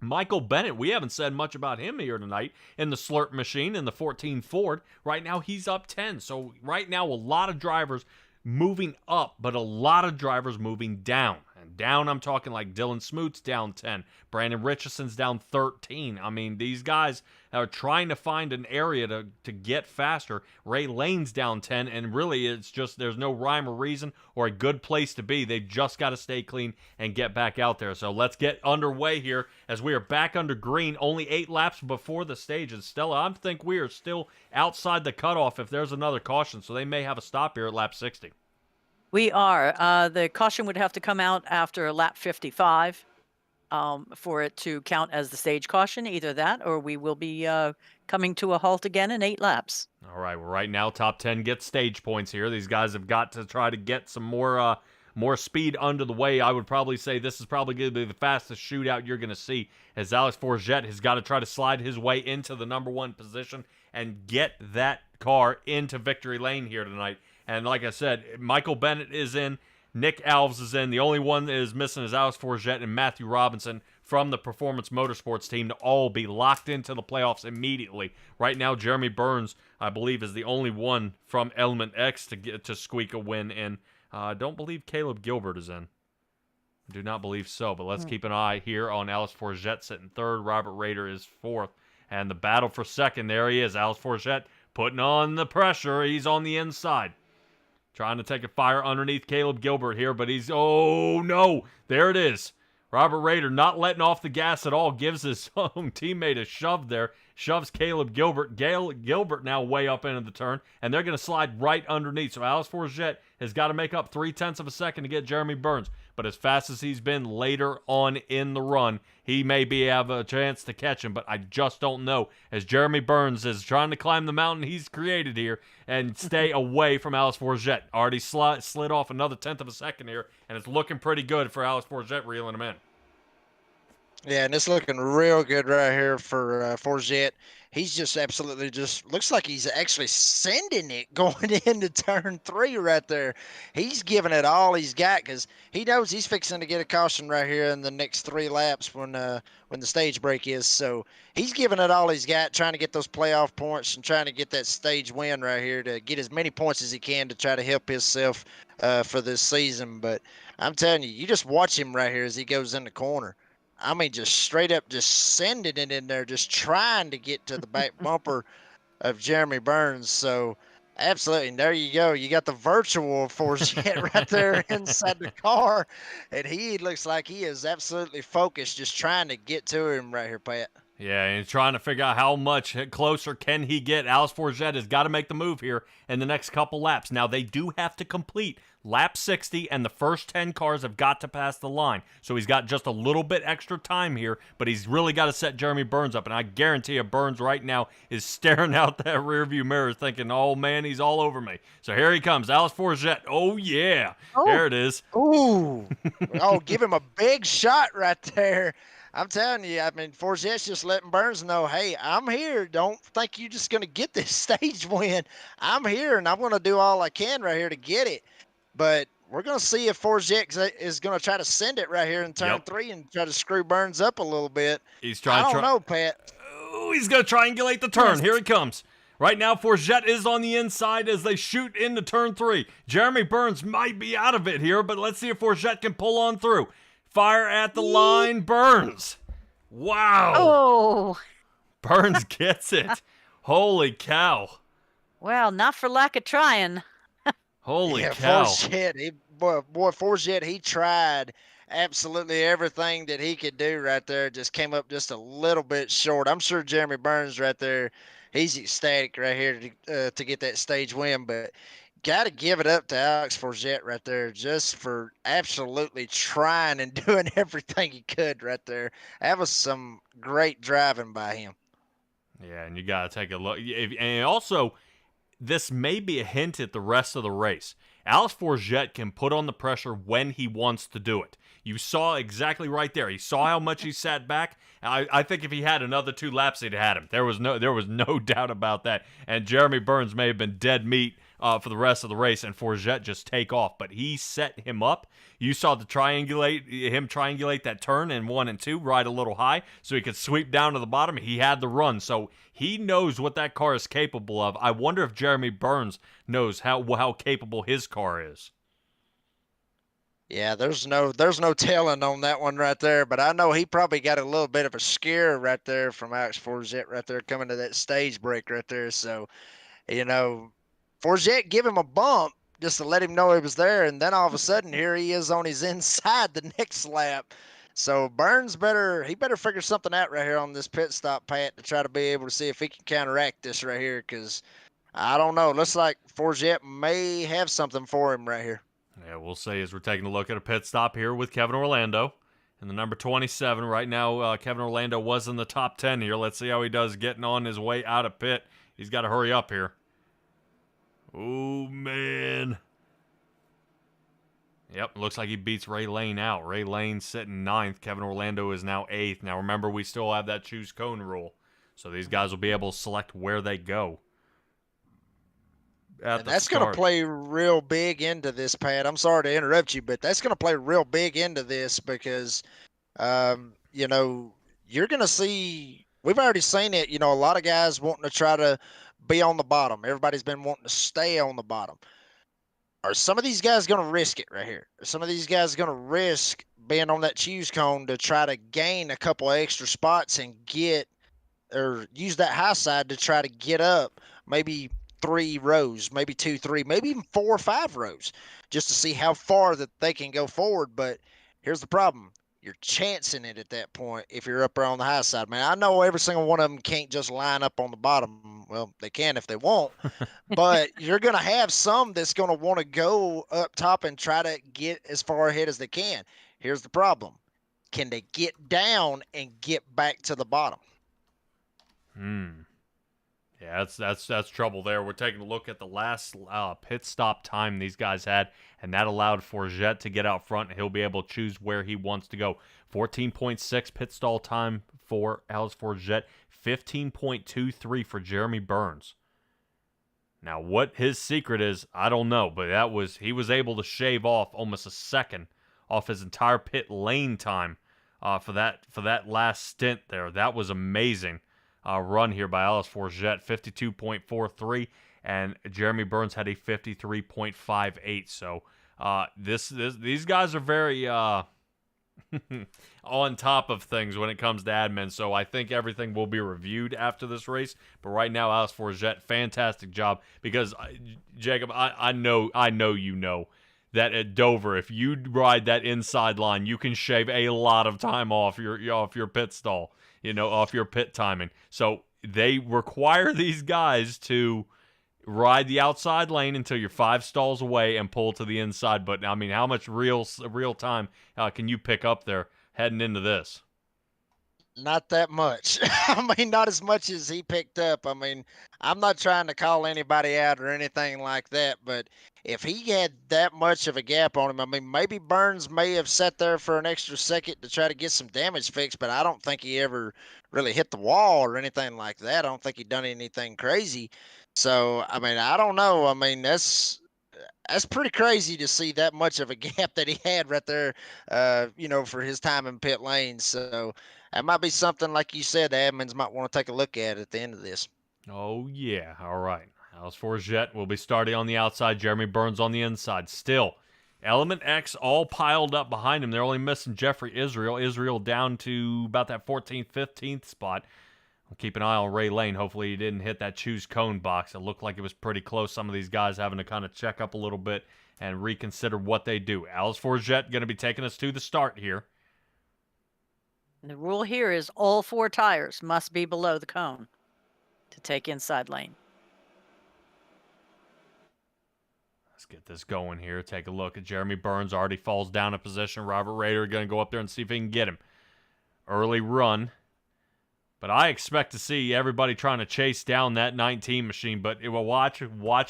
Michael Bennett, we haven't said much about him here tonight in the Slurp machine in the 14 Ford. Right now, he's up 10. So right now, a lot of drivers moving up, but a lot of drivers moving down. And down, I'm talking like Dylan Smoot's down 10. Brandon Richardson's down 13. I mean, these guys are trying to find an area to get faster. Ray Lane's down 10, and really it's just there's no rhyme or reason or a good place to be. They've just got to stay clean and get back out there. So let's get underway here as we are back under green, only 8 laps before the stage. And Stella, I think we are still outside the cutoff if there's another caution, so they may have a stop here at lap 60. We are. The caution would have to come out after lap 55 for it to count as the stage caution. Either that, or we will be coming to a halt again in 8 laps. All right. Well, right now, top 10 gets stage points here. These guys have got to try to get some more speed under the way. I would probably say this is probably going to be the fastest shootout you're going to see, as Alex Forget has got to try to slide his way into the number 1 position and get that car into victory lane here tonight. And like I said, Michael Bennett is in, Nick Alves is in. The only one that is missing is Alex Forget and Matthew Robinson from the Performance Motorsports team to all be locked into the playoffs immediately. Right now, Jeremy Burns, I believe, is the only one from Element X to squeak a win in. I don't believe Caleb Gilbert is in. I do not believe so, but let's keep an eye here on Alex Forget sitting 3rd. Robert Rader is 4th. And the battle for 2nd, there he is. Alex Forget putting on the pressure. He's on the inside. Trying to take a fire underneath Caleb Gilbert here, but oh no, there it is. Robert Rader not letting off the gas at all, gives his own teammate a shove there. shoves Caleb Gilbert. Gilbert now way up into the turn, and they're going to slide right underneath. So Alex Forget has got to make up 0.3 of a second to get Jeremy Burns. But as fast as he's been later on in the run, he may have a chance to catch him, but I just don't know. As Jeremy Burns is trying to climb the mountain he's created here and stay away from Alex Forget. Already slid off another 1/10 of a second here, and it's looking pretty good for Alex Forget reeling him in. Yeah, and it's looking real good right here for Forget. He's just absolutely looks like he's actually sending it going into turn 3 right there. He's giving it all he's got because he knows he's fixing to get a caution right here in the next 3 laps when the stage break is. So he's giving it all he's got, trying to get those playoff points and trying to get that stage win right here to get as many points as he can to try to help himself for this season. But I'm telling you, you just watch him right here as he goes in the corner. I mean, just straight up just sending it in there, just trying to get to the back bumper of Jeremy Burns. So, absolutely, there you go. You got the virtual Forget right there inside the car. And he looks like he is absolutely focused, just trying to get to him right here, Pat. Yeah, and trying to figure out how much closer can he get. Alex Forget has got to make the move here in the next couple laps. Now, they do have to complete lap 60, and the first 10 cars have got to pass the line. So he's got just a little bit extra time here, but he's really got to set Jeremy Burns up. And I guarantee you, Burns right now is staring out that rearview mirror thinking, oh, man, he's all over me. So here he comes, Alex Forget. Oh, yeah. Oh. There it is. Ooh. Oh, give him a big shot right there. I'm telling you, I mean, Forget's just letting Burns know, hey, I'm here. Don't think you're just going to get this stage win. I'm here, and I'm going to do all I can right here to get it. But we're going to see if Forget is going to try to send it right here in turn 3 and try to screw Burns up a little bit. He's trying. I don't know, Pat. Oh, he's going to triangulate the turn. Here he comes. Right now, Forget is on the inside as they shoot into turn 3. Jeremy Burns might be out of it here, but let's see if Forget can pull on through. Fire at the line, Burns. Wow. Oh. Burns gets it. Holy cow. Well, not for lack of trying. Holy cow. Forget, Forget, he tried absolutely everything that he could do right there. Just came up just a little bit short. I'm sure Jeremy Burns right there, he's ecstatic right here to get that stage win, but got to give it up to Alex Forget right there just for absolutely trying and doing everything he could right there. That was some great driving by him. Yeah, and you got to take a look. And also, this may be a hint at the rest of the race. Alex Forget can put on the pressure when he wants to do it. You saw exactly right there. He saw how much he sat back. I think if he had another 2 laps, he'd have had him. There was no doubt about that. And Jeremy Burns may have been dead meat for the rest of the race, and Forget just take off. But he set him up. You saw him triangulate that turn in 1 and 2, ride a little high, so he could sweep down to the bottom. He had the run, so he knows what that car is capable of. I wonder if Jeremy Burns knows how capable his car is. Yeah, there's no telling on that one right there, but I know he probably got a little bit of a scare right there from Alex Forget right there coming to that stage break right there. So, you know, Forget give him a bump just to let him know he was there, and then all of a sudden here he is on his inside the next lap. So Burns better figure something out right here on this pit stop, Pat, to try to be able to see if he can counteract this right here, because I don't know. Looks like Forget may have something for him right here. Yeah, we'll see as we're taking a look at a pit stop here with Kevin Orlando in the number 27. Right now, Kevin Orlando was in the top 10 here. Let's see how he does getting on his way out of pit. He's got to hurry up here. Oh, man. Yep, looks like he beats Ray Lane out. Ray Lane sitting 9th. Kevin Orlando is now 8th. Now, remember, we still have that choose cone rule. So these guys will be able to select where they go. And that's going to play real big into this, Pat. I'm sorry to interrupt you, but that's going to play real big into this because, you know, you're going to see – we've already seen it. You know, a lot of guys wanting to try to be on the bottom. Everybody's been wanting to stay on the bottom. Are some of these guys going to risk it right here? Are some of these guys going to risk being on that choose cone to try to gain a couple of extra spots and get – or use that high side to try to get up maybe – 3 rows, maybe 2, 3, maybe even 4 or 5 rows, just to see how far that they can go forward. But here's the problem. you're chancing it at that point if you're up there on the high side. Man, I know every single one of them can't just line up on the bottom. Well, they can if they want, but you're going to have some that's going to want to go up top and try to get as far ahead as they can. Here's the problem. Can they get down and get back to the bottom? Yeah, that's trouble there. We're taking a look at the last pit stop time these guys had, and that allowed Forget to get out front, and he'll be able to choose where he wants to go. 14.6 pit stall time for Alex Forget, 15.23 for Jeremy Burns. Now, what his secret is, I don't know, but he was able to shave off almost a second off his entire pit lane time for that last stint there. That was amazing. Run here by Alice Forget, 52.43, and Jeremy Burns had a 53.58. So these guys are very on top of things when it comes to admin. So I think everything will be reviewed after this race. But right now, Alice Forget, fantastic job, because Jacob, I know you know that at Dover, if you ride that inside line, you can shave a lot of time off your pit stall. Off your pit timing. So they require these guys to ride the outside lane until you're 5 stalls away and pull to the inside. But, I mean, how much real time can you pick up there heading into this? Not that much. I mean, not as much as he picked up. I mean, I'm not trying to call anybody out or anything like that, but if he had that much of a gap on him, I mean, maybe Burns may have sat there for an extra second to try to get some damage fixed, but I don't think he ever really hit the wall or anything like that. I don't think he done anything crazy. So, I mean, I don't know. I mean, that's pretty crazy to see that much of a gap that he had right there, for his time in pit lane. So that might be something, like you said, the admins might want to take a look at the end of this. Oh, yeah. All right. Alice Forget will be starting on the outside. Jeremy Burns on the inside. Still, Element X all piled up behind him. They're only missing Jeffrey Israel. Israel down to about that 14th, 15th spot. I'll keep an eye on Ray Lane. Hopefully he didn't hit that choose cone box. It looked like it was pretty close. Some of these guys having to kind of check up a little bit and reconsider what they do. Alice Forget going to be taking us to the start here. The rule here is all 4 tires must be below the cone to take inside lane. Let's get this going here. Take a look at Jeremy Burns. Already falls down a position. Robert Rader going to go up there and see if he can get him. Early run. But I expect to see everybody trying to chase down that 19 machine. But it will watch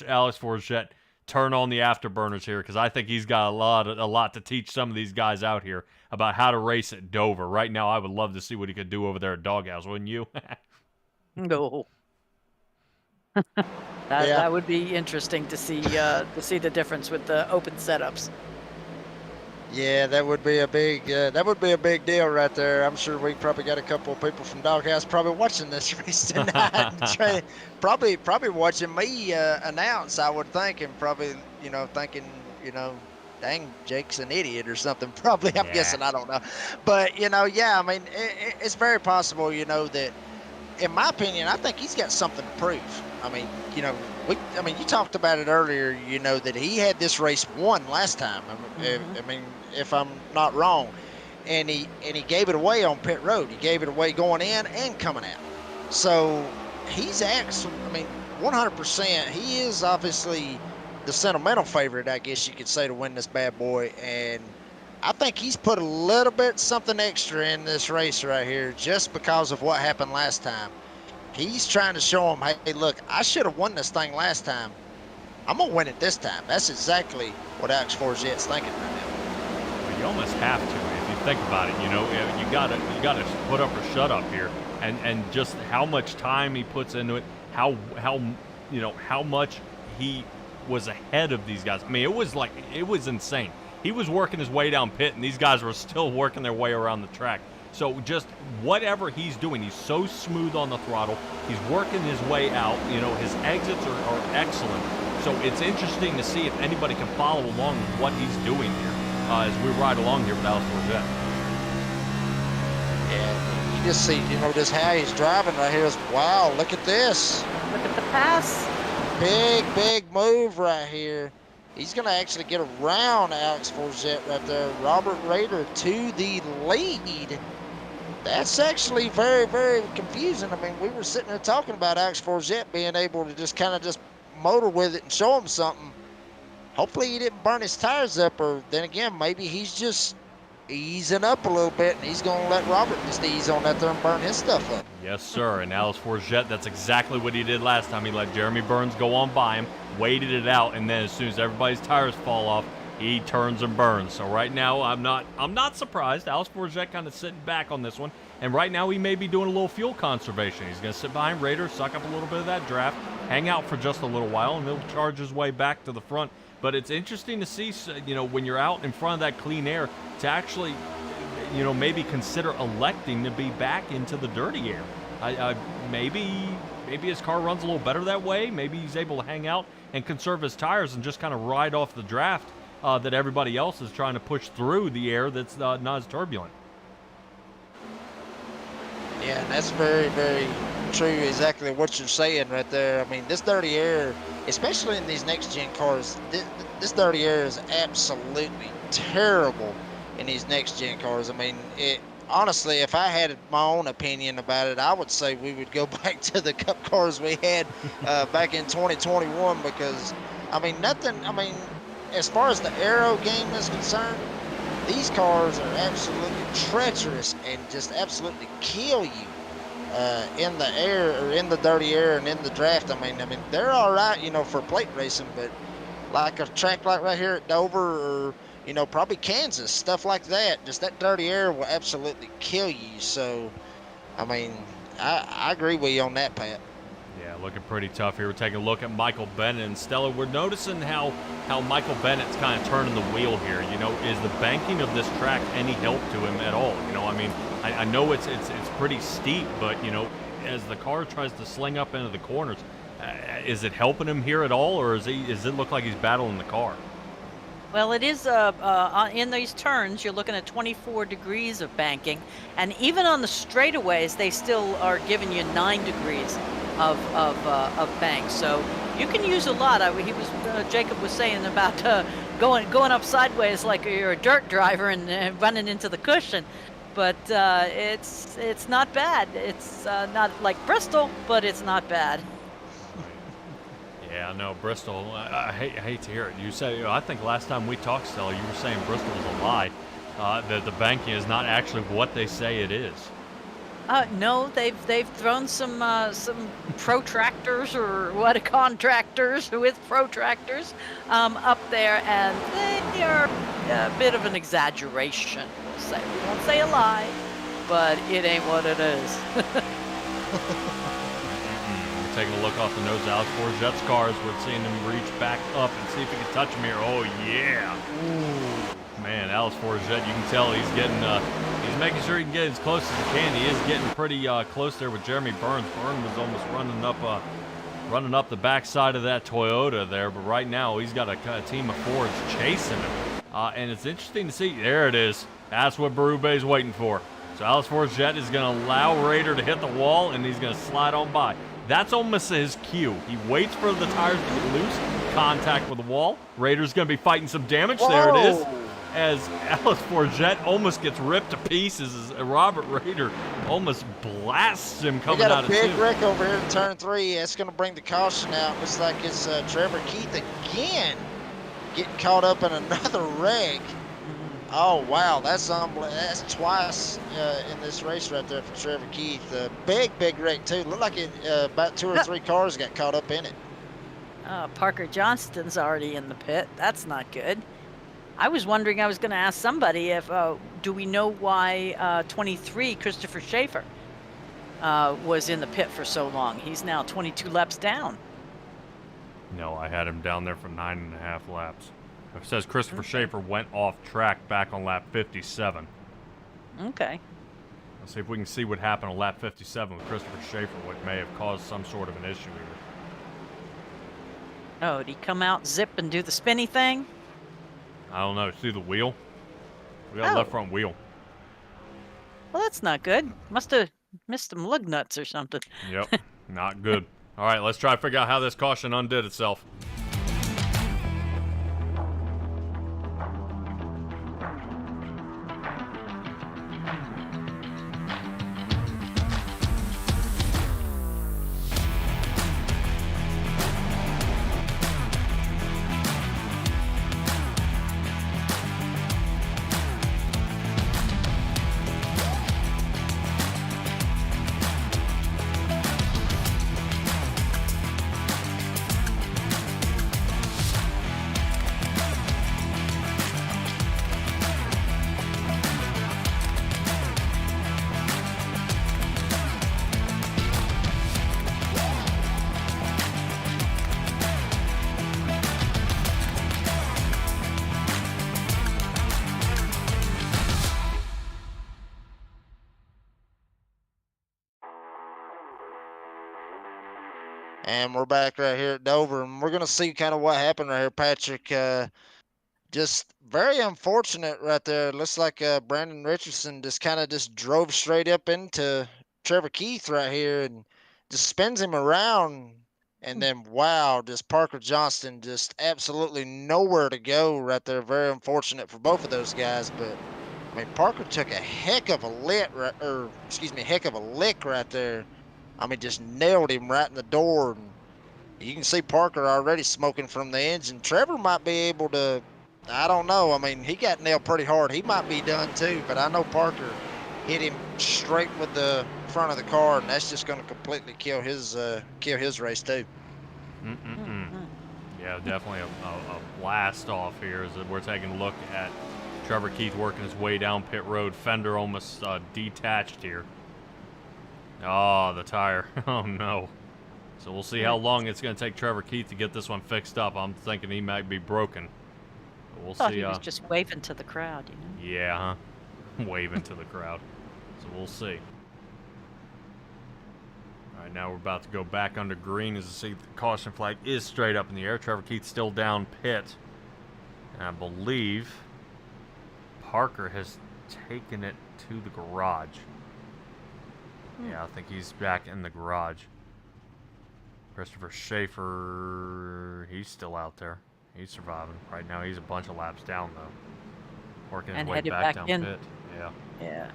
Alex Forget turn on the afterburners here, because I think he's got a lot to teach some of these guys out here about how to race at Dover. Right now, I would love to see what he could do over there at Doghouse, wouldn't you? No. That would be interesting to see the difference with the open setups. Yeah, that would be a big deal right there. I'm sure we probably got a couple of people from Doghouse probably watching this race tonight. probably watching me announce, I would think, and probably thinking dang, Jake's an idiot or something. Probably, I'm guessing, I don't know. But I mean, it's very possible, that, in my opinion, I think he's got something to prove. I mean, you talked about it earlier, that he had this race won last time. I mean, if I'm not wrong, and he gave it away on pit road. He gave it away going in and coming out. So he's actually, 100%. He is obviously the sentimental favorite, I guess you could say, to win this bad boy. And I think he's put a little bit something extra in this race right here just because of what happened last time. He's trying to show him, hey, look, I should have won this thing last time. I'm going to win it this time. That's exactly what Alex Forget's thinking right now. Well, you almost have to if you think about it. You got to put up or shut up here. And just how much time he puts into it, how much he was ahead of these guys. I mean, it was insane. He was working his way down pit, and these guys were still working their way around the track. So just whatever he's doing, he's so smooth on the throttle. He's working his way out. His exits are excellent. So it's interesting to see if anybody can follow along with what he's doing here as we ride along here with Alex Forget. Yeah, you just see, just how he's driving right here is, wow, look at this. Look at the pass. Big move right here. He's going to actually get around Alex Forget right there. Robert Rader to the lead. That's actually very, very confusing. I mean, we were sitting there talking about Alex Forget being able to just kind of just motor with it and show him something. Hopefully he didn't burn his tires up, or then again, maybe he's just easing up a little bit, and he's going to let Robert just ease on that there and burn his stuff up. Yes, sir. And Alex Forget, that's exactly what he did last time. He let Jeremy Burns go on by him, waited it out, and then as soon as everybody's tires fall off, he turns and burns. So right now, I'm not surprised. Alex Forget kind of sitting back on this one, and right now he may be doing a little fuel conservation. He's going to sit behind Rader, suck up a little bit of that draft, hang out for just a little while, and he'll charge his way back to the front. But it's interesting to see, you know, when you're out in front of that clean air, to actually, you know, maybe consider electing to be back into the dirty air. Maybe his car runs a little better that way. Maybe he's able to hang out and conserve his tires and just kind of ride off the draft that everybody else is trying to push through the air that's not as turbulent. Yeah, and that's very, very true, exactly what you're saying right there. I mean, this dirty air, especially in these next-gen cars, this dirty air is absolutely terrible in these next-gen cars. I mean, honestly, if I had my own opinion about it, I would say we would go back to the Cup cars we had back in 2021 because, I mean, as far as the aero game is concerned, these cars are absolutely treacherous and just absolutely kill you in the air or in the dirty air and in the draft. I mean, they're all right, you know, for plate racing, but like a track like right here at Dover or, you know, probably Kansas, stuff like that, just that dirty air will absolutely kill you. So, I mean, I agree with you on that, Pat. Yeah, looking pretty tough here. We're taking a look at Michael Bennett. And Stella, we're noticing how Michael Bennett's kind of turning the wheel here. You know, is the banking of this track any help to him at all? You know, I mean, I know it's pretty steep, but, you know, as the car tries to sling up into the corners, is it helping him here at all, or does it look like he's battling the car? Well, it is in these turns, you're looking at 24 degrees of banking, and even on the straightaways, they still are giving you 9 degrees of bank. So you can use a lot. Jacob was saying about going up sideways like you're a dirt driver and running into the cushion, but it's not bad. It's not like Bristol, but it's not bad. Yeah, no, Bristol, I hate to hear it. You say, I think last time we talked, Stella, you were saying Bristol was a lie, that the banking is not actually what they say it is. No, they've thrown some protractors or contractors with protractors up there, and they are a bit of an exaggeration, we'll say. We won't say a lie, but it ain't what it is. Taking a look off the nose of Alex Forget's cars. We're seeing him reach back up and see if he can touch him here. Oh, yeah. Ooh. Man, Alex Forget, you can tell he's getting, he's making sure he can get as close as he can. He is getting pretty close there with Jeremy Burns. Burns was almost running up the backside of that Toyota there, but right now he's got a team of Fords chasing him. And it's interesting to see. There it is. That's what Berube's waiting for. So Alex Forget is going to allow Rader to hit the wall, and he's going to slide on by. That's almost his cue. He waits for the tires to get loose, contact with the wall. Rader's going to be fighting some damage. Whoa. There it is. As Alex Forget almost gets ripped to pieces as Robert Rader almost blasts him coming out of two. We got a big wreck over here in turn 3. That's going to bring the caution out. Looks like it's Trevor Keith again getting caught up in another wreck. Oh, wow, that's twice in this race right there for Trevor Keith. Big wreck, too. Looked like about 2 or 3 cars got caught up in it. Parker Johnston's already in the pit. That's not good. I was wondering, I was going to ask somebody if, do we know why 23, Christopher Schaefer, was in the pit for so long? He's now 22 laps down. No, I had him down there for 9.5 laps. It says Christopher Schaefer went off track back on lap 57. Okay. Let's see if we can see what happened on lap 57 with Christopher Schaefer, what may have caused some sort of an issue here. Oh, did he come out, zip, and do the spinny thing? I don't know. See the wheel? We got a left front wheel. Well, that's not good. Must have missed some lug nuts or something. Yep, not good. All right, let's try to figure out how this caution undid itself. And we're back right here at Dover, and we're going to see kind of what happened right here, Patrick. Just very unfortunate right there. It looks like Brandon Richardson just kind of just drove straight up into Trevor Keith right here and just spins him around. And then, wow, just Parker Johnston just absolutely nowhere to go right there. Very unfortunate for both of those guys. But, I mean, Parker took a heck of a lick right there. I mean, just nailed him right in the door. And you can see Parker already smoking from the engine. Trevor might be able to, I don't know. I mean, he got nailed pretty hard. He might be done too, but I know Parker hit him straight with the front of the car, and that's just going to completely kill his race too. Yeah, definitely a blast off here as we're taking a look at Trevor Keith working his way down pit road. Fender almost detached here. Oh, the tire. Oh, no. So we'll see how long it's going to take Trevor Keith to get this one fixed up. I'm thinking he might be broken. But we'll Thought see. he was just waving to the crowd, you know? Yeah, huh? Waving to the crowd. So we'll see. All right, now we're about to go back under green as you see the caution flag is straight up in the air. Trevor Keith still down pit. And I believe Parker has taken it to the garage. Yeah, I think he's back in the garage. Christopher Schaefer, he's still out there. He's surviving. Right now, he's a bunch of laps down, though. Working his And way headed back back down in. pit. Yeah. Yeah.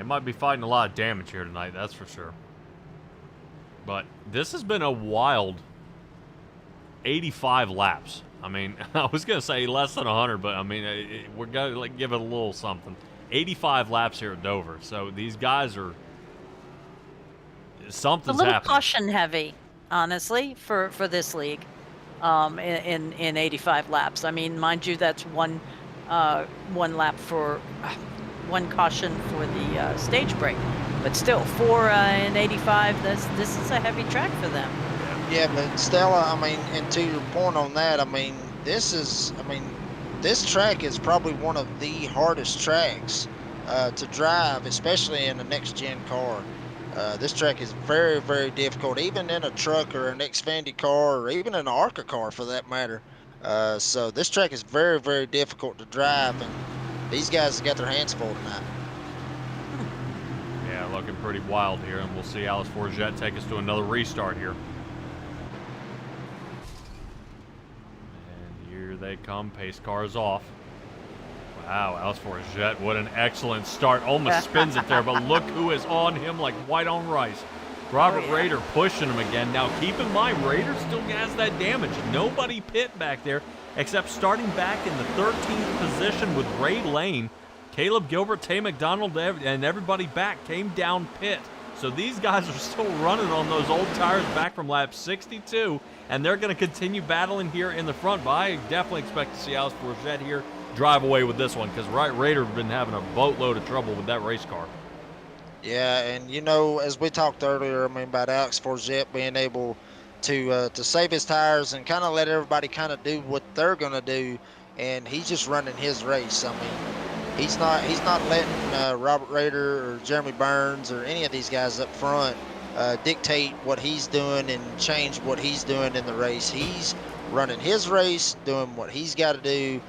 It might be fighting a lot of damage here tonight, that's for sure. But this has been a wild 85 laps. I mean, I was going to say less than 100, but I mean, we're going to give it a little something. 85 laps here at Dover. So these guys are... Something's a little happening. caution heavy, honestly, for this league, in 85 laps. I mean, mind you, that's one lap for one caution for the stage break, but still, 4 in 85. This is a heavy track for them. Yeah, but Stella, I mean, and to your point on that, I mean, this track is probably one of the hardest tracks to drive, especially in a next-gen car. This track is very, very difficult, even in a truck or an Xfinity car or even an ARCA car for that matter. So this track is very, very difficult to drive, and these guys have got their hands full tonight. Yeah, looking pretty wild here, and we'll see Alex Forget take us to another restart here. And here they come, pace cars off. Wow, Alex Forget, what an excellent start. Almost spins it there, but look who is on him like white on rice. Robert Rader pushing him again. Now, keep in mind, Rader still has that damage. Nobody pit back there, except starting back in the 13th position with Ray Lane. Caleb Gilbert, Tay McDonald, and everybody back came down pit. So these guys are still running on those old tires back from lap 62, and they're going to continue battling here in the front. But I definitely expect to see Alex Forget here drive away with this one, because Rader has been having a boatload of trouble with that race car. Yeah, and you know, as we talked earlier, I mean, about Alex Forget being able to save his tires and kind of let everybody kind of do what they're going to do, and he's just running his race. I mean, he's not letting Robert Rader or Jeremy Burns or any of these guys up front dictate what he's doing and change what he's doing in the race. He's running his race, doing what he's got to do.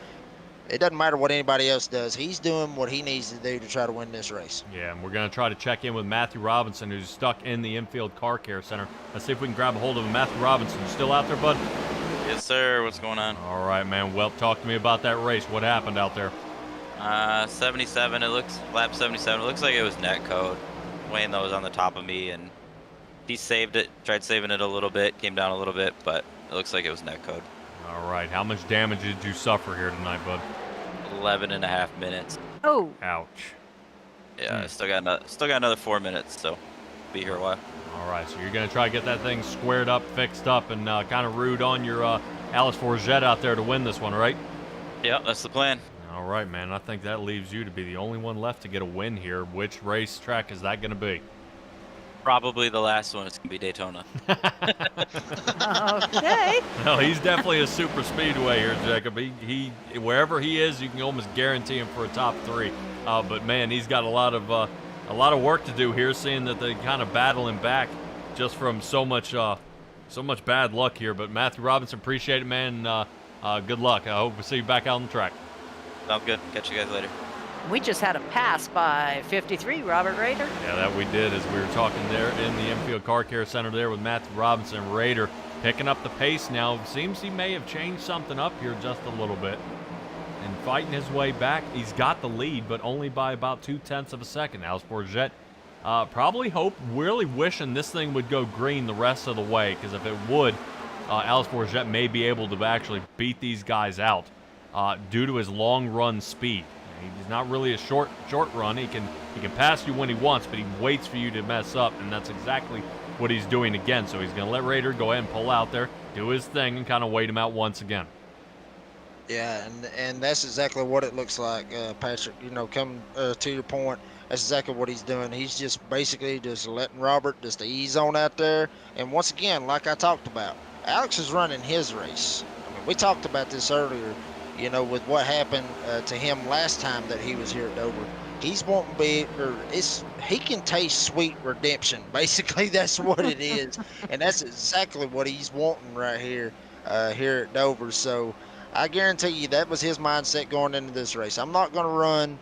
It doesn't matter what anybody else does. He's doing what he needs to do to try to win this race. Yeah, and we're going to try to check in with Matthew Robinson, who's stuck in the infield car care center. Let's see if we can grab a hold of him. Matthew Robinson, you still out there, bud? Yes, sir. What's going on? All right, man. Well, talk to me about that race. What happened out there? 77. Lap 77. It looks like it was net code. Wayne, though, was on the top of me, and he saved it. Tried saving it a little bit. Came down a little bit, but it looks like it was net code. All right. How much damage did you suffer here tonight, bud? 11.5 minutes. Oh. Ouch. Yeah, I still got another 4 minutes, so be here a while. All right, so you're going to try to get that thing squared up, fixed up, and kind of root on your Alex Forget out there to win this one, right? Yeah, that's the plan. All right, man. I think that leaves you to be the only one left to get a win here. Which racetrack is that going to be? Probably the last one. It's going to be Daytona. Okay. No, he's definitely a super speedway here, Jacob. He wherever he is, you can almost guarantee him for a top 3. But man, he's got a lot of work to do here, seeing that they kind of battle him back just from so much So much bad luck here, but Matthew Robinson, appreciate it, man. Good luck. I hope we see you back out on the track. Sounds good. Catch you guys later. We just had a pass by 53, Robert Rader. Yeah, that we did as we were talking there in the Enfield Car Care Center there with Matthew Robinson. Rader picking up the pace now. Seems he may have changed something up here just a little bit. And fighting his way back. He's got the lead, but only by about 0.2 of a second. Alice Bourget probably really wishing this thing would go green the rest of the way, because if it would, Alice Bourget may be able to actually beat these guys out due to his long run speed. He's not really a short run. He can pass you when he wants, but he waits for you to mess up, and that's exactly what he's doing again. So he's going to let Rader go ahead and pull out there, do his thing, and kind of wait him out once again. Yeah, and that's exactly what it looks like, Patrick. You know, come to your point, that's exactly what he's doing. He's just basically just letting Robert just ease on out there. And once again, like I talked about, Alex is running his race. I mean, we talked about this earlier, you know, with what happened to him last time that he was here at Dover. He's wanting to be, he can taste sweet redemption. Basically, that's what it is. And that's exactly what he's wanting right here, here at Dover. So I guarantee you that was his mindset going into this race. I'm not going to run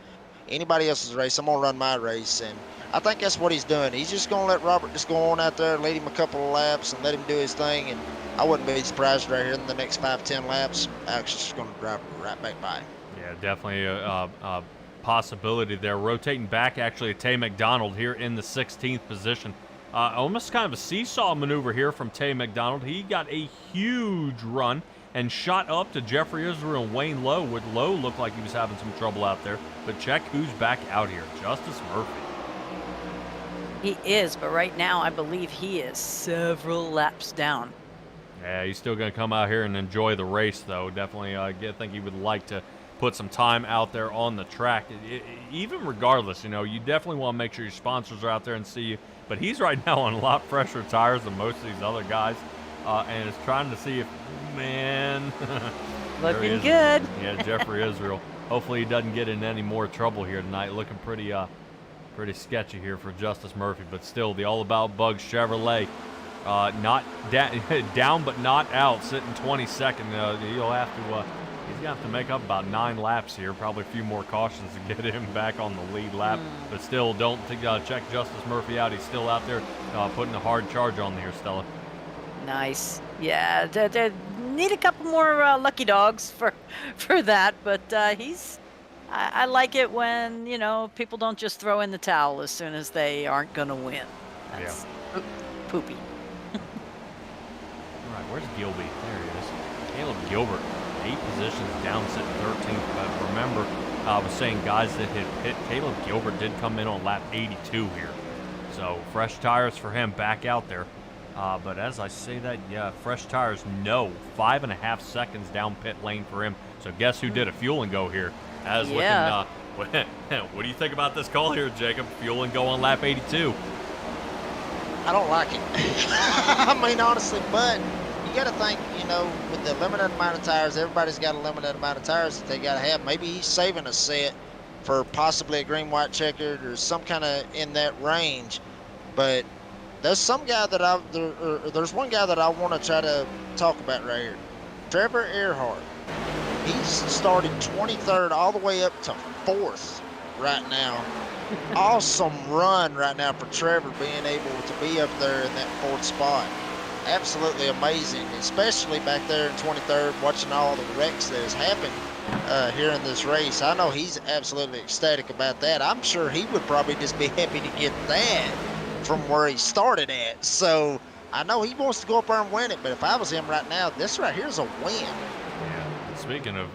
anybody else's race. I'm going to run my race. And I think that's what he's doing. He's just going to let Robert just go on out there, lead him a couple of laps, and let him do his thing. And I wouldn't be surprised right here in the next 5-10 laps, Alex is just going to drive right back by. Yeah, definitely a possibility there. Rotating back, actually, Tay McDonald here in the 16th position. Almost kind of a seesaw maneuver here from Tay McDonald. He got a huge run and shot up to Jeffrey Israel and Wayne Lowe, with Lowe looked like he was having some trouble out there. But check who's back out here, Justice Murphy. He is, but right now I believe he is several laps down. Yeah, he's still going to come out here and enjoy the race, though. Definitely, I think he would like to put some time out there on the track. Even regardless, you know, you definitely want to make sure your sponsors are out there and see you. But he's right now on a lot fresher tires than most of these other guys, and is trying to see if, man, looking good. Yeah, Jeffrey Israel. Hopefully he doesn't get in any more trouble here tonight. Looking pretty sketchy here for Justice Murphy, but still, the All About Bugs Chevrolet, not down but not out, sitting 22nd. He'll have to. He's going to have to make up about 9 laps here, probably a few more cautions to get him back on the lead lap. But still, don't check Justice Murphy out. He's still out there putting a hard charge on here, Stella. Nice. Yeah, they need a couple more lucky dogs for that, but I like it when, you know, people don't just throw in the towel as soon as they aren't going to win. That's poopy. All right, where's Gilby? There he is. Caleb Gilbert, 8 positions down, sitting 13th. But remember, I was saying guys that hit pit. Caleb Gilbert did come in on lap 82 here. So fresh tires for him back out there. But as I say that, yeah, fresh tires, no. 5.5 seconds down pit lane for him. So guess who did a fuel and go here? Looking, what do you think about this call here, Jacob? Fuel and go on lap 82. I don't like it. I mean, honestly, but you got to think, you know, with the limited amount of tires, everybody's got a limited amount of tires that they got to have. Maybe he's saving a set for possibly a green, white checkered or some kind of in that range. But there's some guy that there's one guy that I want to try to talk about right here. Trevor Earhart. He's started 23rd all the way up to 4th right now. Awesome run right now for Trevor, being able to be up there in that 4th spot. Absolutely amazing, especially back there in 23rd, watching all the wrecks that has happened here in this race. I know he's absolutely ecstatic about that. I'm sure he would probably just be happy to get that from where he started at. So I know he wants to go up there and win it, but if I was him right now, this right here is a win. Yeah. Speaking of,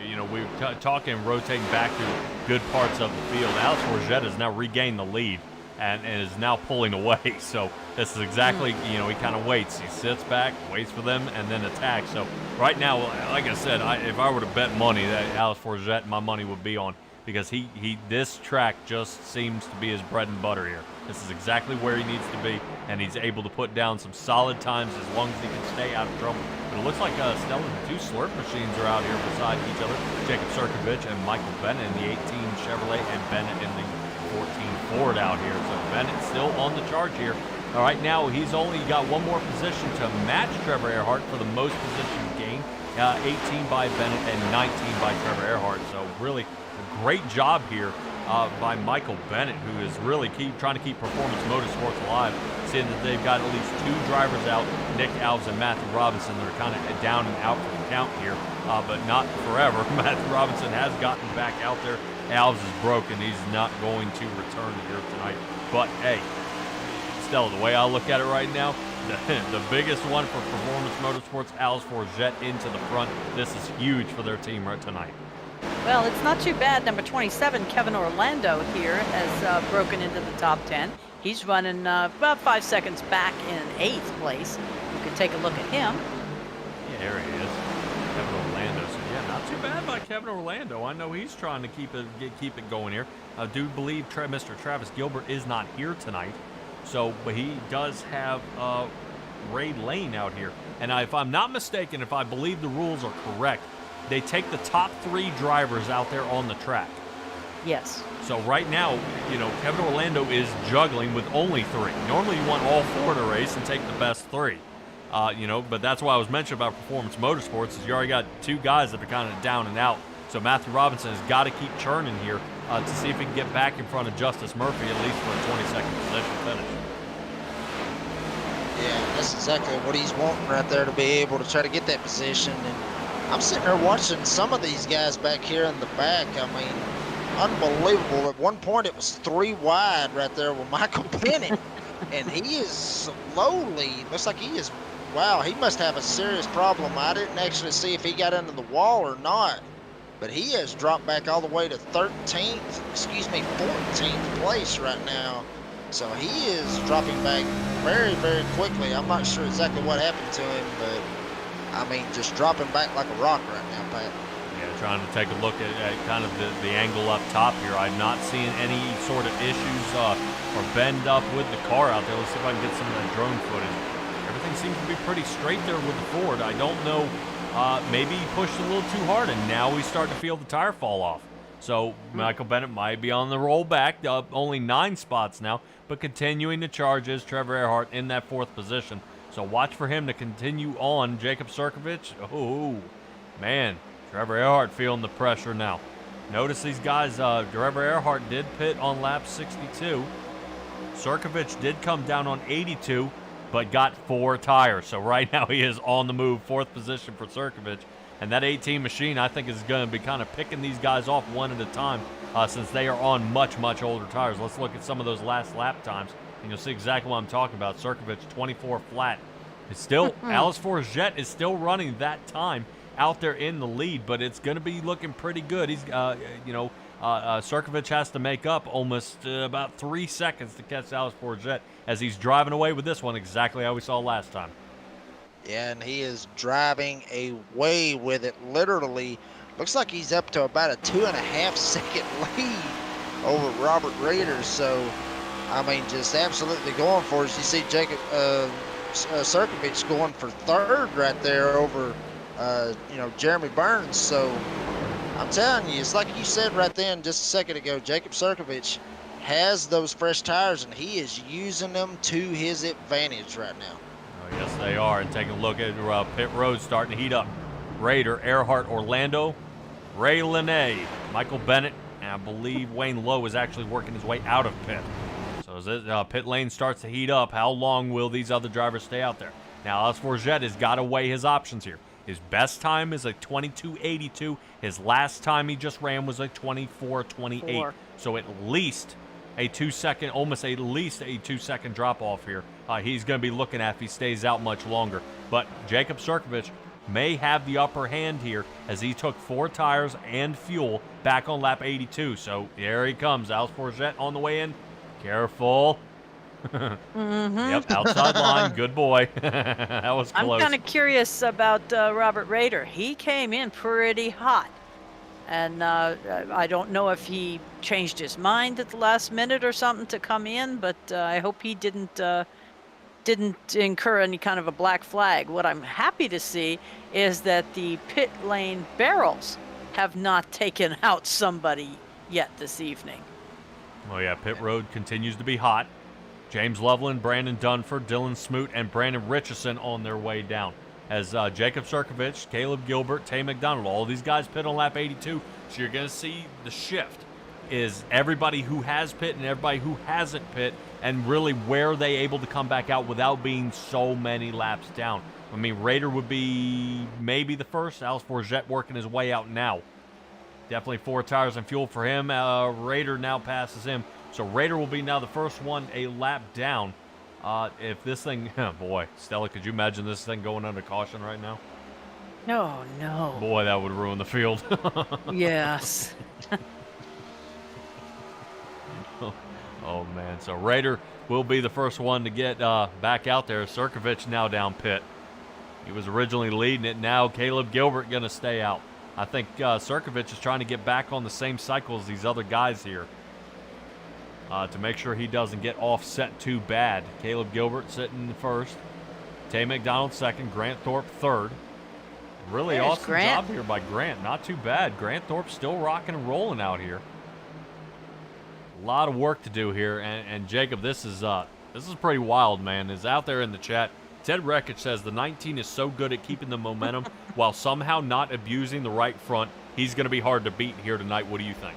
you know, we were talking, rotating back through good parts of the field. Alex Forget has now regained the lead and is now pulling away. So this is exactly, you know, he kind of waits. He sits back, waits for them, and then attacks. So right now, like I said, if I were to bet money that Alex Forget, my money would be on, because this track just seems to be his bread and butter here. This is exactly where he needs to be, and he's able to put down some solid times as long as he can stay out of trouble. But it looks like Stella, the 2 slurp machines are out here beside each other. Jacob Sirkovich and Michael Bennett in the 18 Chevrolet, and Bennett in the 14 Ford out here. So Bennett still on the charge here. Right now, he's only got one more position to match Trevor Earhart for the most position gain. 18 by Bennett and 19 by Trevor Earhart. So really a great job here by Michael Bennett, who is really trying to keep Performance Motorsports alive, seeing that they've got at least 2 drivers out, Nick Alves and Matthew Robinson. They're kind of down and out for the count here, but not forever. Matthew Robinson has gotten back out there. Alves is broken. He's not going to return here tonight. But hey, Stella, the way I look at it right now, the biggest one for Performance Motorsports, Alex Forget into the front. This is huge for their team right tonight. Well, it's not too bad. Number 27, Kevin Orlando here has broken into the top 10. He's running about 5 seconds back in 8th place. You can take a look at him. Yeah, there he is. Kevin Orlando. So yeah, not too bad by Kevin Orlando. I know he's trying to keep it going here. I do believe Mr. Travis Gilbert is not here tonight. So, but he does have Ray Lane out here. And if I'm not mistaken, if I believe the rules are correct, they take the top 3 drivers out there on the track. Yes. So right now, Kevin Orlando is juggling with only 3. Normally you want all 4 to race and take the best 3. But that's why I was mentioning about Performance Motorsports is you already got 2 guys that are kind of down and out. So Matthew Robinson has got to keep churning here to see if he can get back in front of Justice Murphy, at least for a 22nd position finish. Yeah, that's exactly what he's wanting right there, to be able to try to get that position. And I'm sitting there watching some of these guys back here in the back. I mean, unbelievable. At one point, it was 3 wide right there with Michael Bennett. And he is slowly, looks like he is, wow, he must have a serious problem. I didn't actually see if he got into the wall or not. But he has dropped back all the way to 14th place right now. So he is dropping back very, very quickly. I'm not sure exactly what happened to him, but I mean, just dropping back like a rock right now, Pat. Yeah, trying to take a look at kind of the angle up top here. I'm not seeing any sort of issues or bend up with the car out there. Let's see if I can get some of that drone footage. Everything seems to be pretty straight there with the Ford. I don't know. Maybe he pushed a little too hard, and now we start to feel the tire fall off. So Michael Bennett might be on the rollback. Only 9 spots now, but continuing to charge is Trevor Earhart in that 4th position. So watch for him to continue on. Jacob Sirkovich. Oh, man. Trevor Earhart feeling the pressure now. Notice these guys. Trevor Earhart did pit on lap 62. Sirkovich did come down on 82. But got 4 tires. So right now he is on the move, 4th position for Sirkovich. And that 18 machine, I think, is going to be kind of picking these guys off one at a time since they are on much, much older tires. Let's look at some of those last lap times, and you'll see exactly what I'm talking about. Sirkovich, 24 flat. It's still, Alex Forget is still running that time out there in the lead, but it's going to be looking pretty good. He's, Sirkovich has to make up almost about 3 seconds to catch Alex Forget as he's driving away with this one, exactly how we saw last time. Yeah, and he is driving away with it. Literally, looks like he's up to about a 2.5 second lead over Robert Rader. So, I mean, just absolutely going for it. You see Jacob Sirkovich going for 3rd right there over, Jeremy Burns. So, I'm telling you, it's like you said right then just a second ago, Jacob Sirkovich has those fresh tires, and he is using them to his advantage right now. Oh, yes, they are. And taking a look at pit road starting to heat up. Rader, Earhart, Orlando, Ray Lene, Michael Bennett, and I believe Wayne Lowe is actually working his way out of pit. So as this, pit lane starts to heat up, how long will these other drivers stay out there? Now, Alex Forget has got to weigh his options here. His best time is a 22.82. His last time he just ran was a 24.28. So at least a 2 second, almost at least a 2 second drop off here. He's going to be looking at if he stays out much longer. But Jacob Sirkovich may have the upper hand here as he took 4 tires and fuel back on lap 82. So there he comes. Alex Forget on the way in. Careful. Yep, outside line. Good boy. That was close. I'm kind of curious about Robert Rader. He came in pretty hot. And I don't know if he changed his mind at the last minute or something to come in, but I hope he didn't incur any kind of a black flag. What I'm happy to see is that the pit lane barrels have not taken out somebody yet this evening. Oh yeah, pit road continues to be hot. James Loveland, Brandon Dunford, Dylan Smoot, and Brandon Richardson on their way down. As Jacob Sirkovich, Caleb Gilbert, Tay McDonald, all these guys pit on lap 82. So you're going to see the shift is everybody who has pit and everybody who hasn't pit, and really where they able to come back out without being so many laps down. I mean, Raider would be maybe the first. Alex Forget working his way out now. Definitely 4 tires and fuel for him. Raider now passes him. So Raider will be now the first one a lap down. If this thing, boy, Stella, could you imagine this thing going under caution right now? No, no. Boy, that would ruin the field. Yes. Oh, man. So Raider will be the first one to get back out there. Sirkovich now down pit. He was originally leading it. Now Caleb Gilbert going to stay out. I think Sirkovich is trying to get back on the same cycle as these other guys here to make sure he doesn't get offset too bad. Caleb Gilbert sitting first. Tay McDonald second. Grant Thorpe third. Really There's awesome Grant. job here by Grant. Not too bad. Grant Thorpe still rocking and rolling out here. A lot of work to do here. And Jacob, this is pretty wild, man. Is out there in the chat. Ted Rekich says the 19 is so good at keeping the momentum while somehow not abusing the right front. He's going to be hard to beat here tonight. What do you think?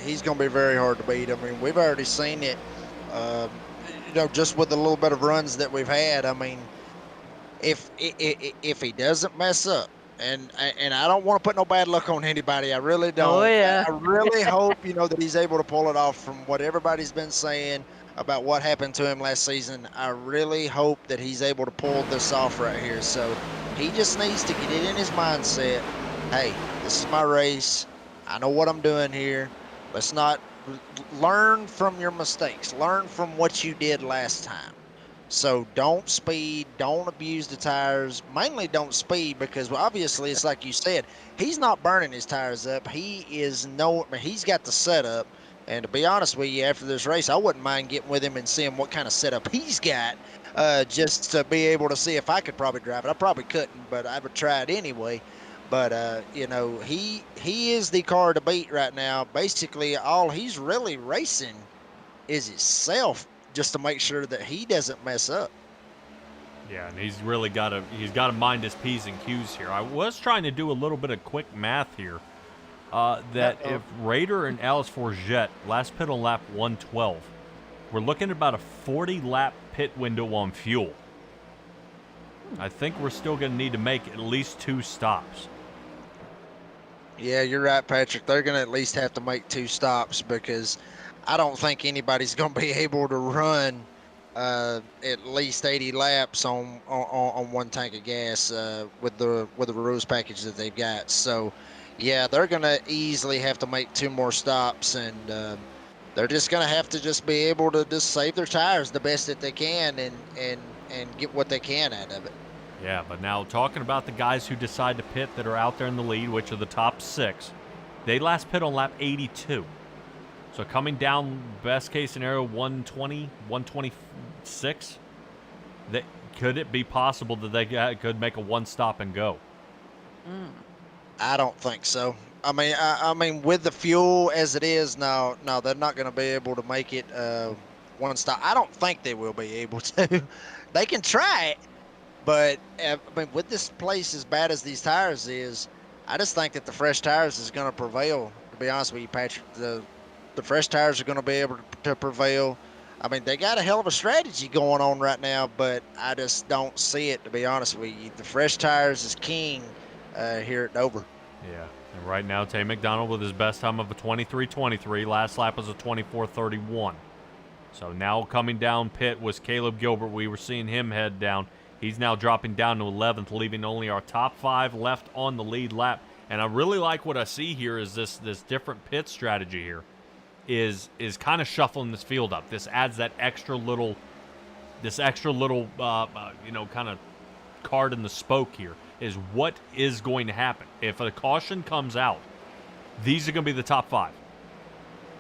He's going to be very hard to beat. I mean, we've already seen it, just with the little bit of runs that we've had. I mean, if he doesn't mess up, and I don't want to put no bad luck on anybody. I really don't. Oh, yeah. I really hope, that he's able to pull it off from what everybody's been saying about what happened to him last season. I really hope that he's able to pull this off right here. So he just needs to get it in his mindset. Hey, this is my race. I know what I'm doing here. Let's not learn from your mistakes. Learn from what you did last time. So don't speed. Don't abuse the tires. Mainly don't speed because obviously it's like you said. He's not burning his tires up. He's got the setup. And to be honest with you, after this race, I wouldn't mind getting with him and seeing what kind of setup he's got, just to be able to see if I could probably drive it. I probably couldn't, but I would try it anyway. But he is the car to beat right now. Basically, all he's really racing is himself, just to make sure that he doesn't mess up. Yeah, and he's really got to mind his P's and Q's here. I was trying to do a little bit of quick math here. If Raider and Alice Forget last pit on lap 112, we're looking at about a 40-lap pit window on fuel. I think we're still going to need to make at least 2 stops. Yeah, you're right, Patrick. They're going to at least have to make 2 stops because I don't think anybody's going to be able to run at least 80 laps on 1 tank of gas with the rules package that they've got. So. Yeah, they're going to easily have to make 2 more stops, and they're just going to have to just be able to just save their tires the best that they can and get what they can out of it. Yeah, but now talking about the guys who decide to pit that are out there in the lead, which are the top 6, they last pit on lap 82. So coming down, best case scenario, 120, 126, could it be possible that they could make a 1 stop and go? I don't think so. I mean, with the fuel as it is now, no, they're not going to be able to make it 1 stop. I don't think they will be able to. They can try it, but with this place as bad as these tires is, I just think that the fresh tires is going to prevail. To be honest with you, Patrick, the fresh tires are going to be able to prevail. I mean, they got a hell of a strategy going on right now, but I just don't see it. To be honest with you, the fresh tires is king. Here at Dover. Yeah, and right now Tay McDonald with his best time of a 23.23. Last lap was a 24.31. So now coming down pit was Caleb Gilbert. We were seeing him head down. He's now dropping down to 11th, leaving only our top 5 left on the lead lap. And I really like what I see here is this different pit strategy here is kind of shuffling this field up. This adds that extra little kind of card in the spoke here. Is what is going to happen. If a caution comes out, these are going to be the top 5.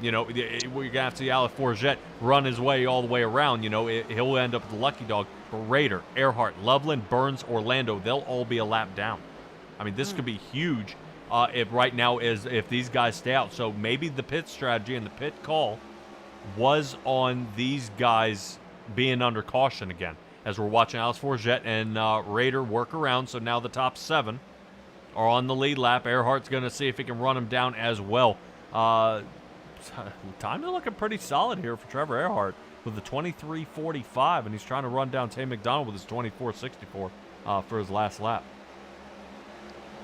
We're going to have to see Alex Forget run his way all the way around. He'll end up with the lucky dog. But Raider, Earhart, Loveland, Burns, Orlando, they'll all be a lap down. I mean, this could be huge if these guys stay out. So maybe the pit strategy and the pit call was on these guys being under caution again, as we're watching Alex Forget and Raider work around. So now the top 7 are on the lead lap. Earhart's going to see if he can run them down as well. Time is looking pretty solid here for Trevor Earhart with the 23:45, and he's trying to run down Tay McDonald with his 24:64 for his last lap.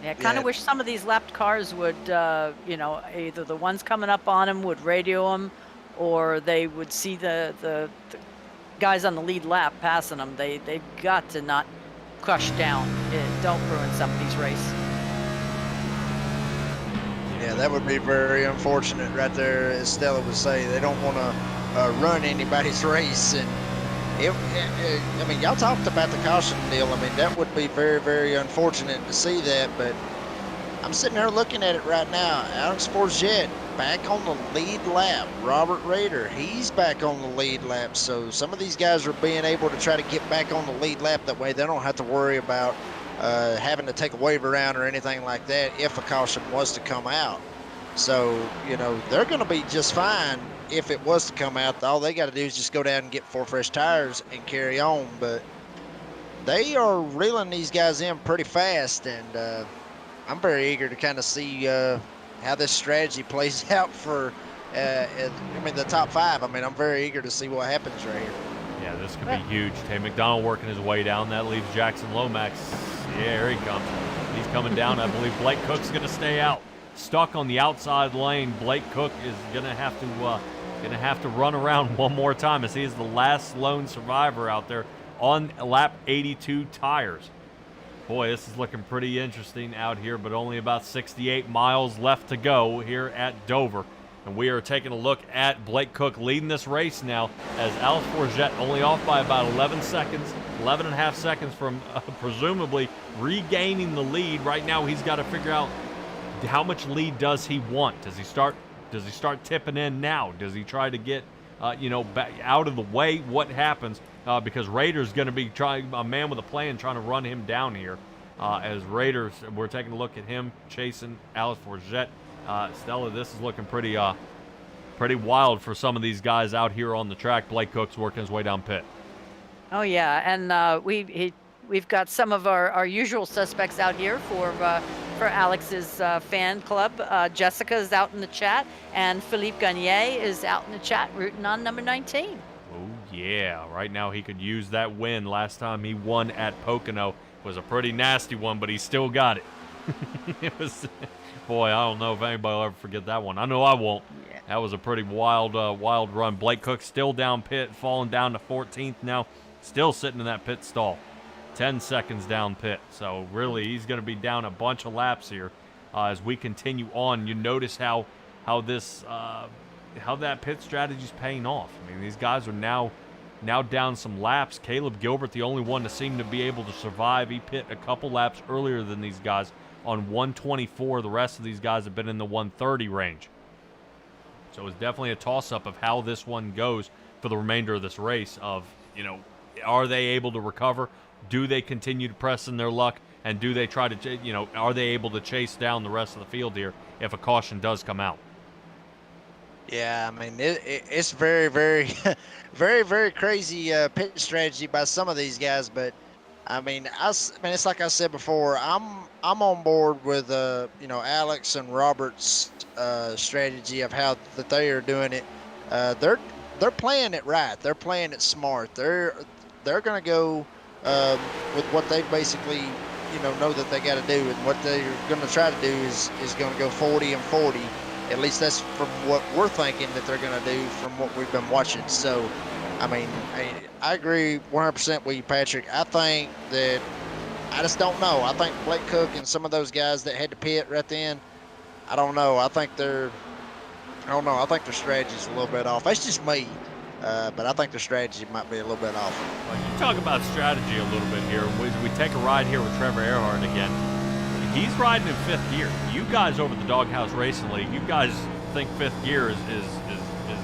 Yeah, kind of wish some of these lapped cars would, either the ones coming up on him would radio him, or they would see the guys on the lead lap passing them. They've got to not crush down. Don't ruin some of these races. Yeah, that would be very unfortunate right there, as Stella would say. They don't want to run anybody's race. And I mean, y'all talked about the caution deal. I mean, that would be very, very unfortunate to see that. But I'm sitting there looking at it right now. Alex Forget back on the lead lap. Robert Raider, he's back on the lead lap. So some of these guys are being able to try to get back on the lead lap. That way they don't have to worry about having to take a wave around or anything like that if a caution was to come out. So, they're going to be just fine if it was to come out. All they got to do is just go down and get 4 fresh tires and carry on. But they are reeling these guys in pretty fast, and I'm very eager to kind of see how this strategy plays out for, the top 5. I mean, I'm very eager to see what happens right here. Yeah, this could be huge. Tay McDonald working his way down. That leaves Jackson Lomax. Yeah, here he comes. He's coming down. I believe Blake Cook's going to stay out. Stuck on the outside lane. Blake Cook is going to have to run around one more time, as he is the last lone survivor out there on lap 82 tires. Boy, this is looking pretty interesting out here, but only about 68 miles left to go here at Dover. And we are taking a look at Blake Cook leading this race now, as Alex Forget only off by about 11 and a half seconds from presumably regaining the lead. Right now he's got to figure out how much lead does he want. Does he start tipping in now? Does he try to get back out of the way? What happens? Because Raiders going to be trying, a man with a plan, trying to run him down here. As Raiders, we're taking a look at him chasing Alex Forget. Stella, this is looking pretty wild for some of these guys out here on the track. Blake Cook's working his way down pit. Oh yeah, and we've got some of our usual suspects out here for Alex's fan club. Jessica is out in the chat, and Philippe Gagné is out in the chat rooting on number 19. Oh yeah, right now he could use that win. Last time he won at Pocono was a pretty nasty one, but he still got it. It was, boy, I don't know if anybody will ever forget that one. I know I won't. Yeah. That was a pretty wild run. Blake Cook still down pit, falling down to 14th now, still sitting in that pit stall. 10 seconds down pit. So really, he's going to be down a bunch of laps here as we continue on. You notice how that pit strategy is paying off. I mean, these guys are now down some laps. Caleb Gilbert, the only one to seem to be able to survive. He pit a couple laps earlier than these guys on 124. The rest of these guys have been in the 130 range. So it's definitely a toss-up of how this one goes for the remainder of this race of, are they able to recover? Do they continue to press in their luck? And do they try to, are they able to chase down the rest of the field here if a caution does come out? Yeah, I mean, it's very, very, very, very crazy pit strategy by some of these guys. But, I mean, it's like I said before, I'm on board with, Alex and Robert's strategy of how that they are doing it. They're playing it right. They're playing it smart. They're going to go with what they basically, know that they got to do, and what they're going to try to do is going to go 40 and 40. At least that's from what we're thinking that they're going to do from what we've been watching. So, I mean, I agree 100% with you, Patrick. I think that I just don't know. I think Blake Cook and some of those guys that had to pit right then, I don't know. I think their strategy's a little bit off. That's just me. But I think their strategy might be a little bit off. Well, you talk about strategy a little bit here. We take a ride here with Trevor Earhart again. He's riding in 5th gear. You guys over the Doghouse Racing League, you guys think 5th gear is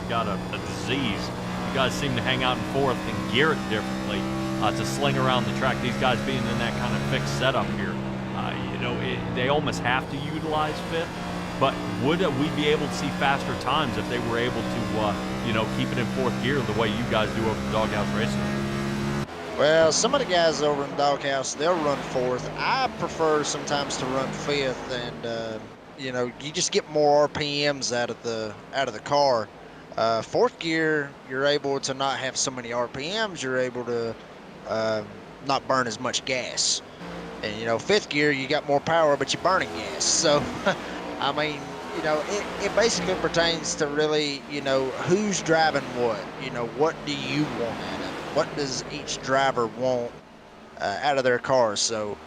got a disease. You guys seem to hang out in 4th and gear it differently to sling around the track. These guys being in that kind of fixed setup here, they almost have to utilize 5th but would we be able to see faster times if they were able to, keep it in fourth gear the way you guys do over the Doghouse Racing? Well, some of the guys over in the Doghouse, they'll run fourth. I prefer sometimes to run fifth, and you just get more RPMs out of the car. Fourth gear, you're able to not have so many RPMs. You're able to not burn as much gas. And fifth gear, you got more power, but you're burning gas. So, I mean, it basically pertains to really, who's driving what. What do you want out of it? What does each driver want out of their cars? So,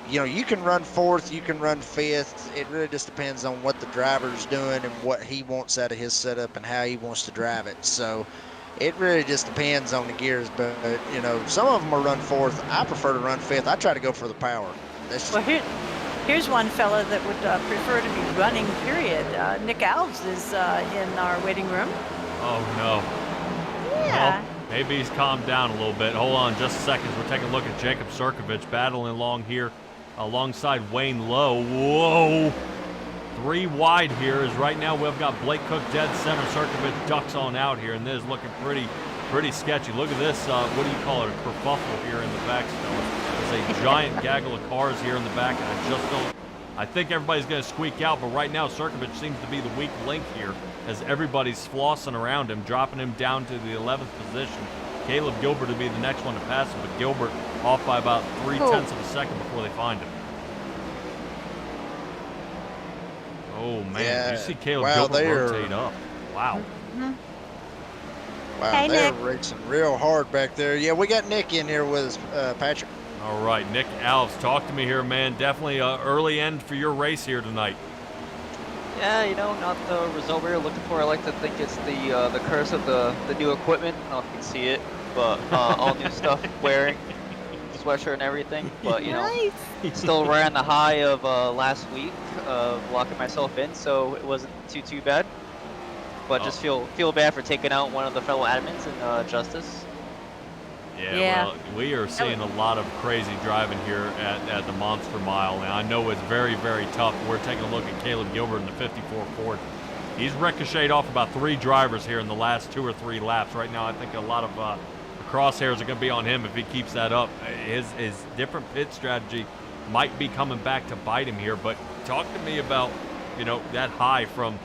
you can run fourth, you can run fifth. It really just depends on what the driver's doing and what he wants out of his setup and how he wants to drive it. So, it really just depends on the gears. But, some of them will run fourth. I prefer to run fifth. I try to go for the power. Well, here's one fella that would prefer to be running, period. Nick Alves is in our waiting room. Oh, no. Yeah. Well, maybe he's calmed down a little bit. Hold on just a second. We're taking a look at Jacob Sirkovich battling along here alongside Wayne Lowe. Whoa. 3 wide here is right now we've got Blake Cook dead center. Sirkovich ducks on out here, and this is looking pretty sketchy. Look at this, what do you call it, a kerfuffle here in the back still. There's a giant gaggle of cars here in the back, and I think everybody's going to squeak out, but right now Sirkovich seems to be the weak link here as everybody's flossing around him, dropping him down to the 11th position. Caleb Gilbert to be the next one to pass him, but Gilbert off by about 0.3 of a second before they find him. Oh, man. Yeah. You see Caleb Gilbert rotate up. Wow. Mm-hmm. Wow, Hey, they're Nick. racing real hard back there. Yeah, we got Nick in here with us, Patrick. All right, Nick Alves, talk to me here, man. Definitely an early end for your race here tonight. Yeah, not the result we were looking for. I like to think it's the curse of the new equipment. I don't know if you can see it, but all new stuff wearing, sweatshirt and everything. But Nice. still ran the high of last week of locking myself in, so it wasn't too bad. But just feel bad for taking out one of the fellow admins in Justice. Yeah. Well, we are seeing a lot of crazy driving here at the Monster Mile. And I know it's very, very tough. We're taking a look at Caleb Gilbert in the 54 Ford. He's ricocheted off about 3 drivers here in the last 2 or 3 laps. Right now, I think a lot of crosshairs are going to be on him if he keeps that up. His different pit strategy might be coming back to bite him here. But talk to me about, that high from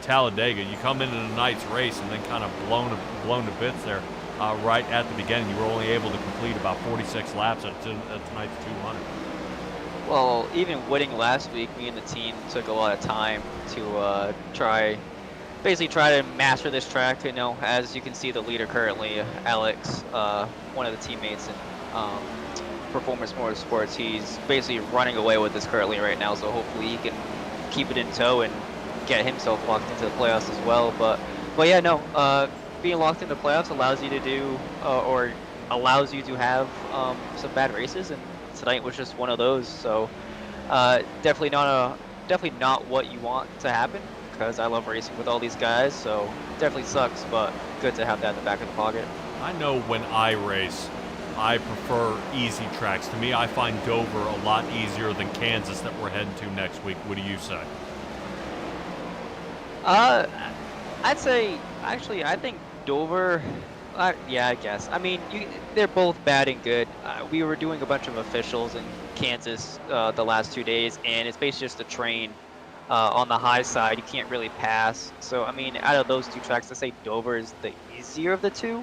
Talladega. You come into tonight's race and then kind of blown to bits there. Right at the beginning, you were only able to complete about 46 laps at tonight's 200. Well, even winning last week, me and the team took a lot of time to try to master this track. As you can see, the leader currently, Alex, one of the teammates in Performance Motorsports, he's basically running away with this currently right now. So hopefully he can keep it in tow and get himself locked into the playoffs as well. But yeah, no. Being locked into playoffs allows you to do, or allows you to have some bad races, and tonight was just one of those. So definitely not what you want to happen, because I love racing with all these guys. So definitely sucks, but good to have that in the back of the pocket. I know when I race, I prefer easy tracks. To me, I find Dover a lot easier than Kansas that we're heading to next week. What do you say? I'd say, actually, I think Dover, yeah, I guess. I mean, they're both bad and good. We were doing a bunch of officials in Kansas the last 2 days, and it's basically just a train on the high side. You can't really pass. So, I mean, out of those 2 tracks, I say Dover is the easier of the 2,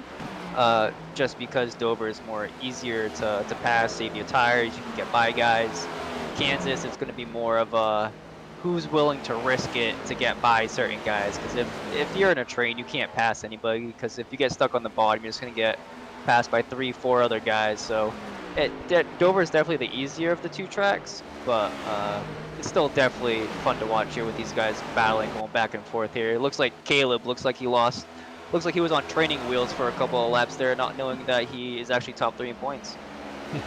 just because Dover is more easier to pass, save your tires, you can get by guys. Kansas, it's going to be more of a who's willing to risk it to get by certain guys, because if you're in a train, you can't pass anybody, because if you get stuck on the bottom, you're just going to get passed by 3-4 other guys. So Dover is definitely the easier of the 2 tracks, but it's still definitely fun to watch here with these guys battling, going back and forth here. It looks like Caleb looks like he was on training wheels for a couple of laps there, not knowing that he is actually top 3 in points.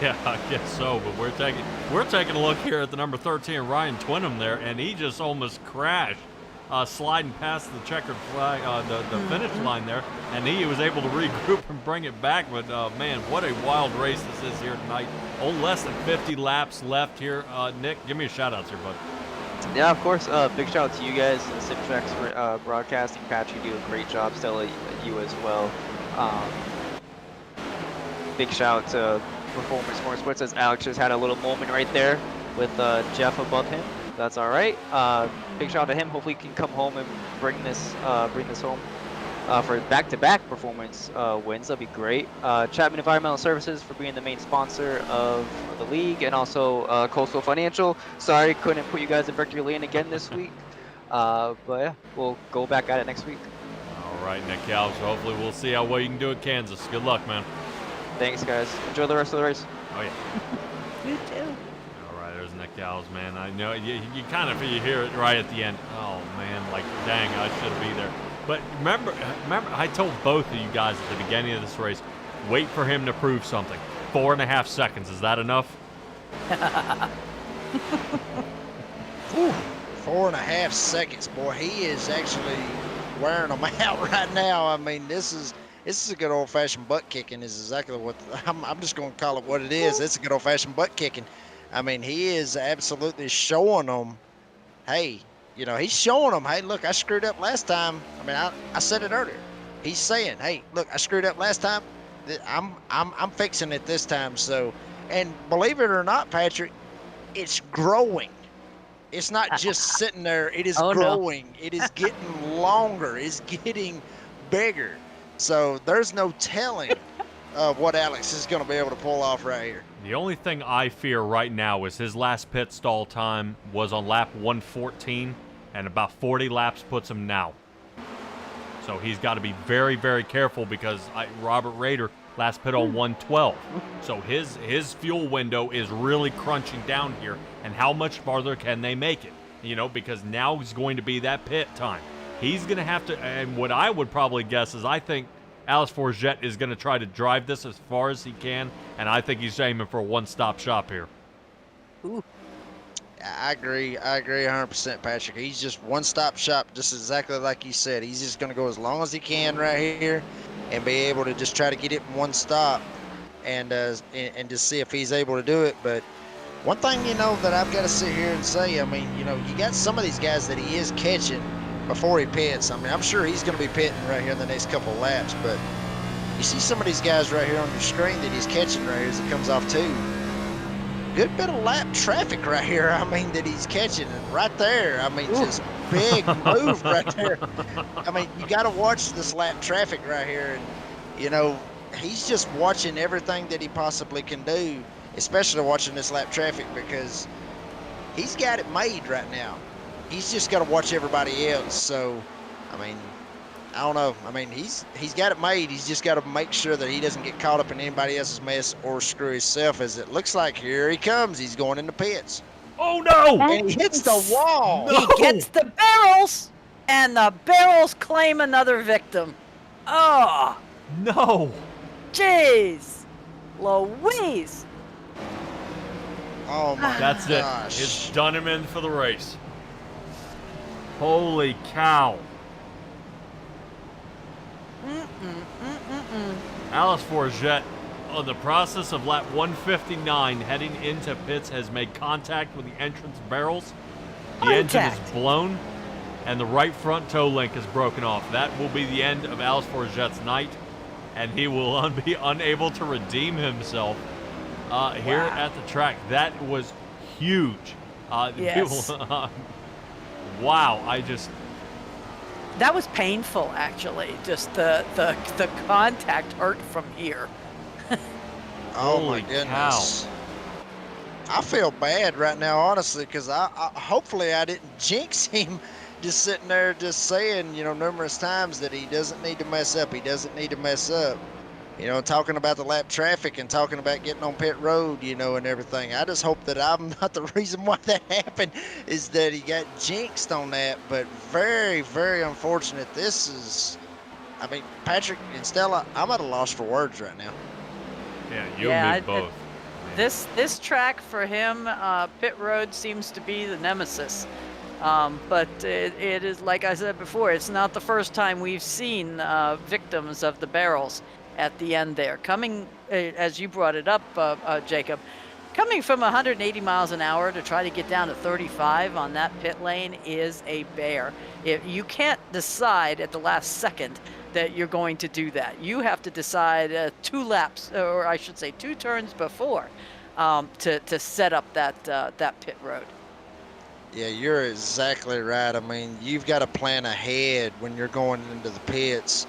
Yeah, I guess so, but we're taking a look here at the number 13, Ryan Twinham there, and he just almost crashed, sliding past the checkered flag, the finish line there, and he was able to regroup and bring it back. But man, what a wild race this is here tonight. Oh, less than 50 laps left here. Nick, give me a shout out here, bud. Yeah, of course. Big shout out to you guys, Simtrax for broadcasting. Patrick, you do a great job. Stella, you as well. Um, big shout out to Performance Motorsports, as Alex just had a little moment right there with Jeff above him. That's all right. Big shout out to him. Hopefully, he can come home and bring this home for back-to-back performance wins. That'd be great. Chapman Environmental Services for being the main sponsor of the league, and also Coastal Financial. Sorry, couldn't put you guys in victory lane again this week. But yeah, we'll go back at it next week. All right, Nick Calves. Hopefully, we'll see how well you can do at Kansas. Good luck, man. Thanks, guys. Enjoy the rest of the race. Oh yeah. You too. All right, there's Nick Calves, man. I know you kind of hear it right at the end. Oh man, like dang, I should be there. But remember, I told both of you guys at the beginning of this race, wait for him to prove something. 4.5 seconds. Is that enough? Ooh, 4.5 seconds, boy. He is actually wearing them out right now. I mean, this is a good old-fashioned butt kicking. Is exactly what I'm just going to call it what it is. It's a good old-fashioned butt kicking. I mean, he is absolutely showing them, hey. You know, he's showing them, hey, look, I screwed up last time. I mean, I said it earlier. He's saying, hey, look, I screwed up last time. I'm fixing it this time. So, and believe it or not, Patrick, it's growing. It's not just sitting there. It is growing. No. It is getting longer. It's getting bigger. So there's no telling of what Alex is going to be able to pull off right here. The only thing I fear right now is his last pit stall time was on lap 114, and about 40 laps puts him now. So he's got to be very, very careful because Robert Rader last pit on 112. So his fuel window is really crunching down here, and how much farther can they make it? You know, because now is going to be that pit time. He's going to have to, and what I would probably guess is I think Alex Forget is going to try to drive this as far as he can, and I think he's aiming for a one-stop shop here. Ooh. I agree 100%, Patrick. He's just one-stop shop, just exactly like you said. He's just going to go as long as he can right here and be able to just try to get it in one stop and just see if he's able to do it. But one thing, you know, that I've got to sit here and say, I mean, you know, you got some of these guys that he is catching before he pits. I mean, I'm sure he's going to be pitting right here in the next couple of laps, but you see some of these guys right here on your screen that he's catching right here as it comes off too. Good bit of lap traffic right here, I mean, that he's catching right there. I mean, just big move right there. I mean, you got to watch this lap traffic right here. And, you know, he's just watching everything that he possibly can do, especially watching this lap traffic, because he's got it made right now. He's just got to watch everybody else. So, I mean, I don't know. I mean, he's got it made. He's just got to make sure that he doesn't get caught up in anybody else's mess or screw himself, as it looks like here he comes. He's going in the pits. Oh, no! And he hits the wall. No. He gets the barrels, and the barrels claim another victim. Oh. No. Jeez. Louise. Oh, my That's gosh. it. It's done him in for the race. Holy cow. Alice Forget, on the process of lap 159 heading into pits, has made contact with the entrance barrels. The engine is blown, and the right front toe link is broken off. That will be the end of Alice Forget's night, and he will be unable to redeem himself here at the track. That was huge. Yes. Wow, That was painful, actually. Just the contact hurt from here. Oh my goodness. I feel bad right now, honestly, because I hopefully I didn't jinx him just sitting there just saying, you know, numerous times that he doesn't need to mess up. He doesn't need to mess up. You know, talking about the lap traffic and talking about getting on pit road, you know, and everything. I just hope that I'm not the reason why that happened, is that he got jinxed on that. But very, very unfortunate. This is, I mean, Patrick and Stella, I'm at a loss for words right now. Yeah, you and me both. This track for him, pit road seems to be the nemesis. But it is, like I said before, it's not the first time we've seen victims of the barrels at the end there. Coming, as you brought it up, Jacob, coming from 180 miles an hour to try to get down to 35 on that pit lane is a bear. You can't decide at the last second that you're going to do that. You have to decide 2 laps, or I should say 2 turns before, to set up that pit road. Yeah, you're exactly right. I mean, you've got to plan ahead when you're going into the pits.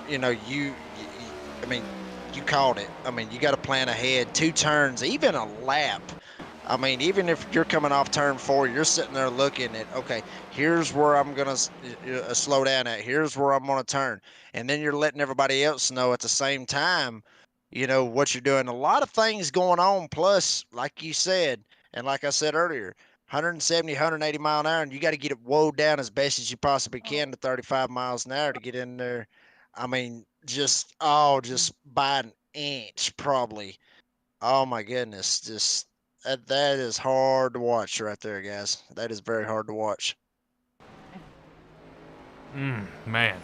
You know, I mean, you called it. I mean, you got to plan ahead 2 turns, even a lap. I mean, even if you're coming off turn 4, you're sitting there looking at, okay, here's where I'm going to slow down at. Here's where I'm going to turn. And then you're letting everybody else know at the same time, you know, what you're doing. A lot of things going on. Plus, like you said, and like I said earlier, 170, 180 mile an hour, and you got to get it woed down as best as you possibly can to 35 miles an hour to get in there. I mean, just by an inch, probably. Oh my goodness, just that is hard to watch right there, guys. That is very hard to watch. Man,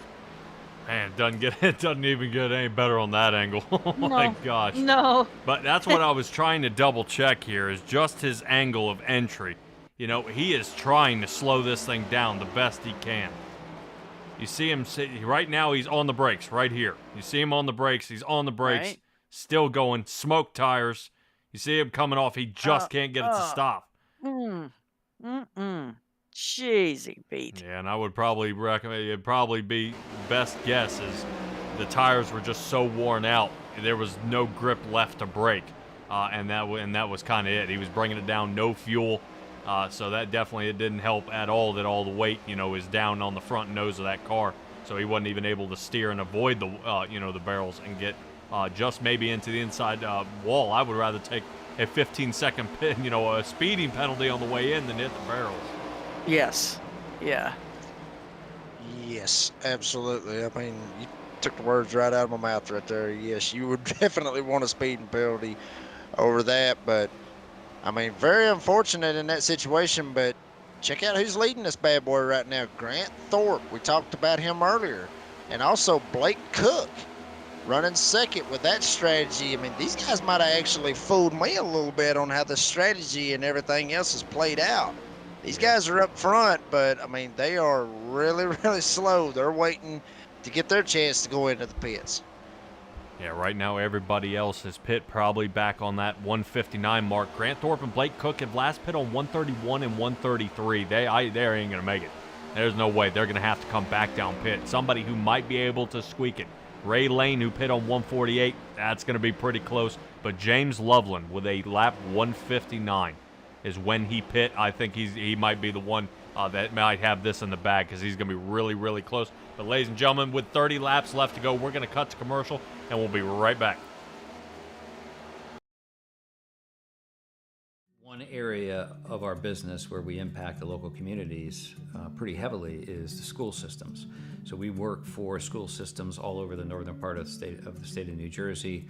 it doesn't even get any better on that angle. Oh my gosh. No. But that's what I was trying to double check here, is just his angle of entry. You know, he is trying to slow this thing down the best he can. You see him right now, he's on the brakes right here. You see him on the brakes, he's on the brakes, right. Still going, smoke tires. You see him coming off, he just can't get it to stop. Cheesy, Pete. Yeah, and I would probably recommend, it'd probably be best guess is the tires were just so worn out, there was no grip left to brake, and that was kind of it. He was bringing it down, no fuel, so that definitely it didn't help at all. That all the weight, you know, is down on the front nose of that car, so he wasn't even able to steer and avoid the the barrels and get just maybe into the inside wall. I would rather take a 15-second pit, a speeding penalty on the way in than hit the barrels. Yes. Yeah. Yes, absolutely. I mean, you took the words right out of my mouth right there. Yes, you would definitely want a speeding penalty over that. But, I mean, very unfortunate in that situation. But check out who's leading this bad boy right now. Grant Thorpe. We talked about him earlier. And also Blake Cook running second with that strategy. I mean, these guys might have actually fooled me a little bit on how the strategy and everything else is played out. These guys are up front, but, I mean, they are really, really slow. They're waiting to get their chance to go into the pits. Yeah, right now everybody else is pit probably back on that 159 mark. Grant Thorpe and Blake Cook have last pit on 131 and 133. They ain't going to make it. There's no way. They're going to have to come back down pit. Somebody who might be able to squeak it. Ray Lane, who pit on 148, that's going to be pretty close. But James Loveland with a lap 159. Is when he pit. I think he might be the one that might have this in the bag because he's going to be really, really close. But ladies and gentlemen, with 30 laps left to go, we're going to cut to commercial, and we'll be right back. One area of our business where we impact the local communities pretty heavily is the school systems. So we work for school systems all over the northern part of the state of New Jersey.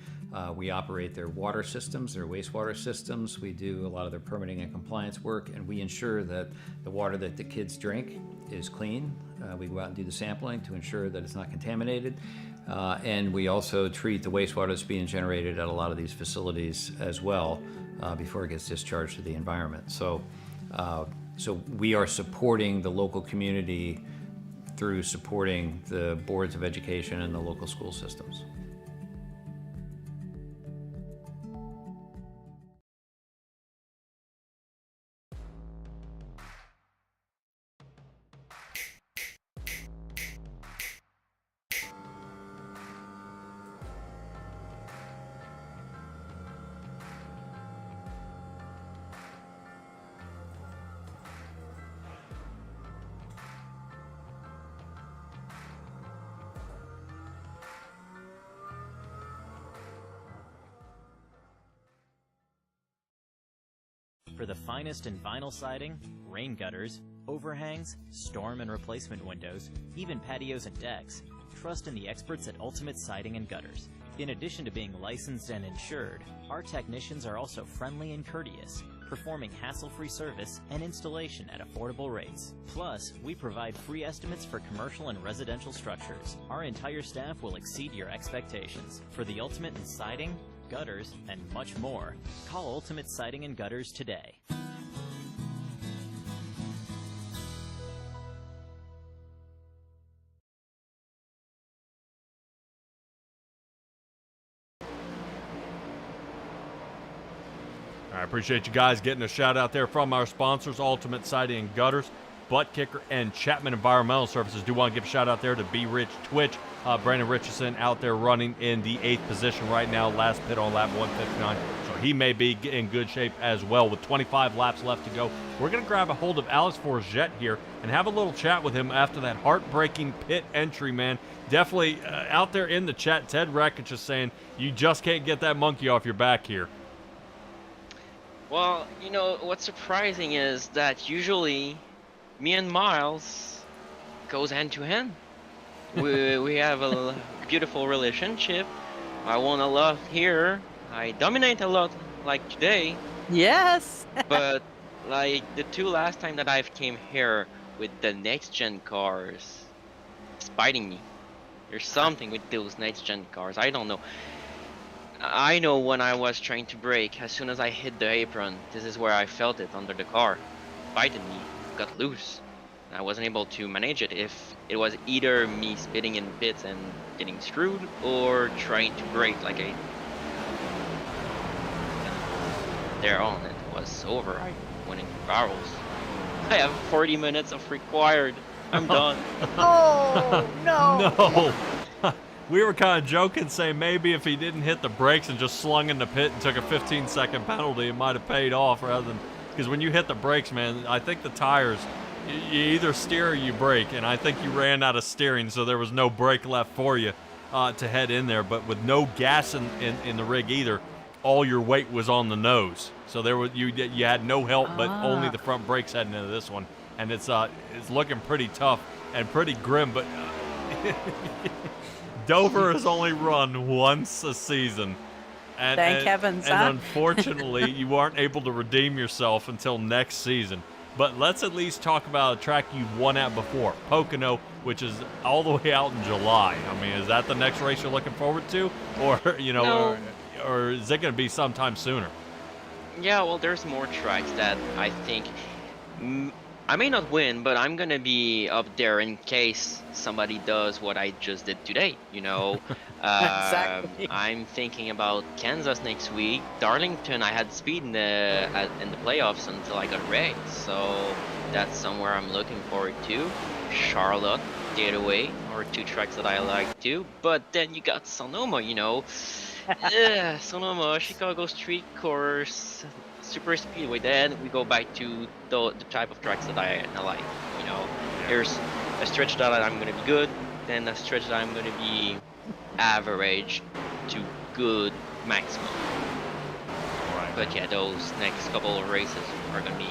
We operate their water systems, their wastewater systems. We do a lot of their permitting and compliance work, and we ensure that the water that the kids drink is clean. We go out and do the sampling to ensure that it's not contaminated. And we also treat the wastewater that's being generated at a lot of these facilities as well before it gets discharged to the environment. So we are supporting the local community through supporting the boards of education and the local school systems. For the finest in vinyl siding, rain gutters, overhangs, storm and replacement windows, even patios and decks, trust in the experts at Ultimate Siding and Gutters. In addition to being licensed and insured, our technicians are also friendly and courteous, performing hassle-free service and installation at affordable rates. Plus, we provide free estimates for commercial and residential structures. Our entire staff will exceed your expectations. For the ultimate in siding, gutters, and much more. Call Ultimate Siding and Gutters today. I appreciate you guys getting a shout out there from our sponsors, Ultimate Siding and Gutters, Butt Kicker, and Chapman Environmental Services. Do want to give a shout out there to B Rich Twitch. Brandon Richardson out there running in the 8th position right now, last pit on lap 159. So he may be in good shape as well. With 25 laps left to go, we're going to grab a hold of Alex Forget here and have a little chat with him after that heartbreaking pit entry, man. Definitely out there in the chat, Ted Rackett just saying, you just can't get that monkey off your back here. Well, you know, what's surprising is that usually me and Miles goes hand to hand. We have a beautiful relationship. I won a lot here. I dominate a lot, like today. Yes. But like the two last time that I've came here with the next gen cars, it's biting me. There's something with those next gen cars. I don't know. I know when I was trying to brake, as soon as I hit the apron, this is where I felt it under the car. Bited me, got loose. I wasn't able to manage it if it was either me spitting in pits and getting screwed or trying to brake like a... There on it was over. I went into barrels. I have 40 minutes of required. I'm done. Oh, no. No. We were kind of joking, saying maybe if he didn't hit the brakes and just slung in the pit and took a 15-second penalty, it might have paid off rather than... Because when you hit the brakes, man, I think the tires, you either steer or you brake, and I think you ran out of steering, so there was no brake left for you to head in there. But with no gas in the rig either, all your weight was on the nose. So there was you had no help, but only the front brakes heading into this one. And it's looking pretty tough and pretty grim, but... Dover has only run once a season. Thank heavens, and unfortunately, you aren't able to redeem yourself until next season. But let's at least talk about a track you've won at before, Pocono, which is all the way out in July. I mean, is that the next race you're looking forward to? Or, No. or is it going to be sometime sooner? Yeah, well, there's more tracks that I think I may not win, but I'm gonna be up there in case somebody does what I just did today. Exactly. I'm thinking about Kansas next week. Darlington, I had speed in the playoffs until I got wrecked, so that's somewhere I'm looking forward to. Charlotte, Gateway, are two tracks that I like too. But then you got Sonoma, Sonoma, Chicago Street Course, Super Speedway. Then we go back to the type of tracks that I like. There's a stretch that I'm gonna be good, then a stretch that I'm gonna be average to good maximum. Right. But yeah, those next couple of races are gonna be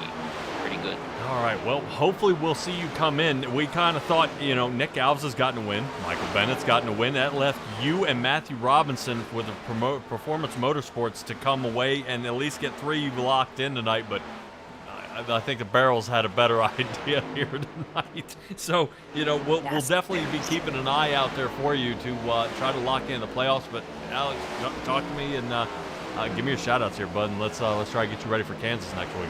pretty good. All right, well, hopefully we'll see you come in. We kind of thought, Nick Alves has gotten a win. Michael Bennett's gotten a win. That left you and Matthew Robinson with the Performance Motorsports to come away and at least get 3 locked in tonight, but I think the Barrels had a better idea here tonight. So, we'll definitely be keeping an eye out there for you to try to lock in the playoffs. But, Alex, talk to me and give me your shout-outs here, bud, and let's try to get you ready for Kansas next week.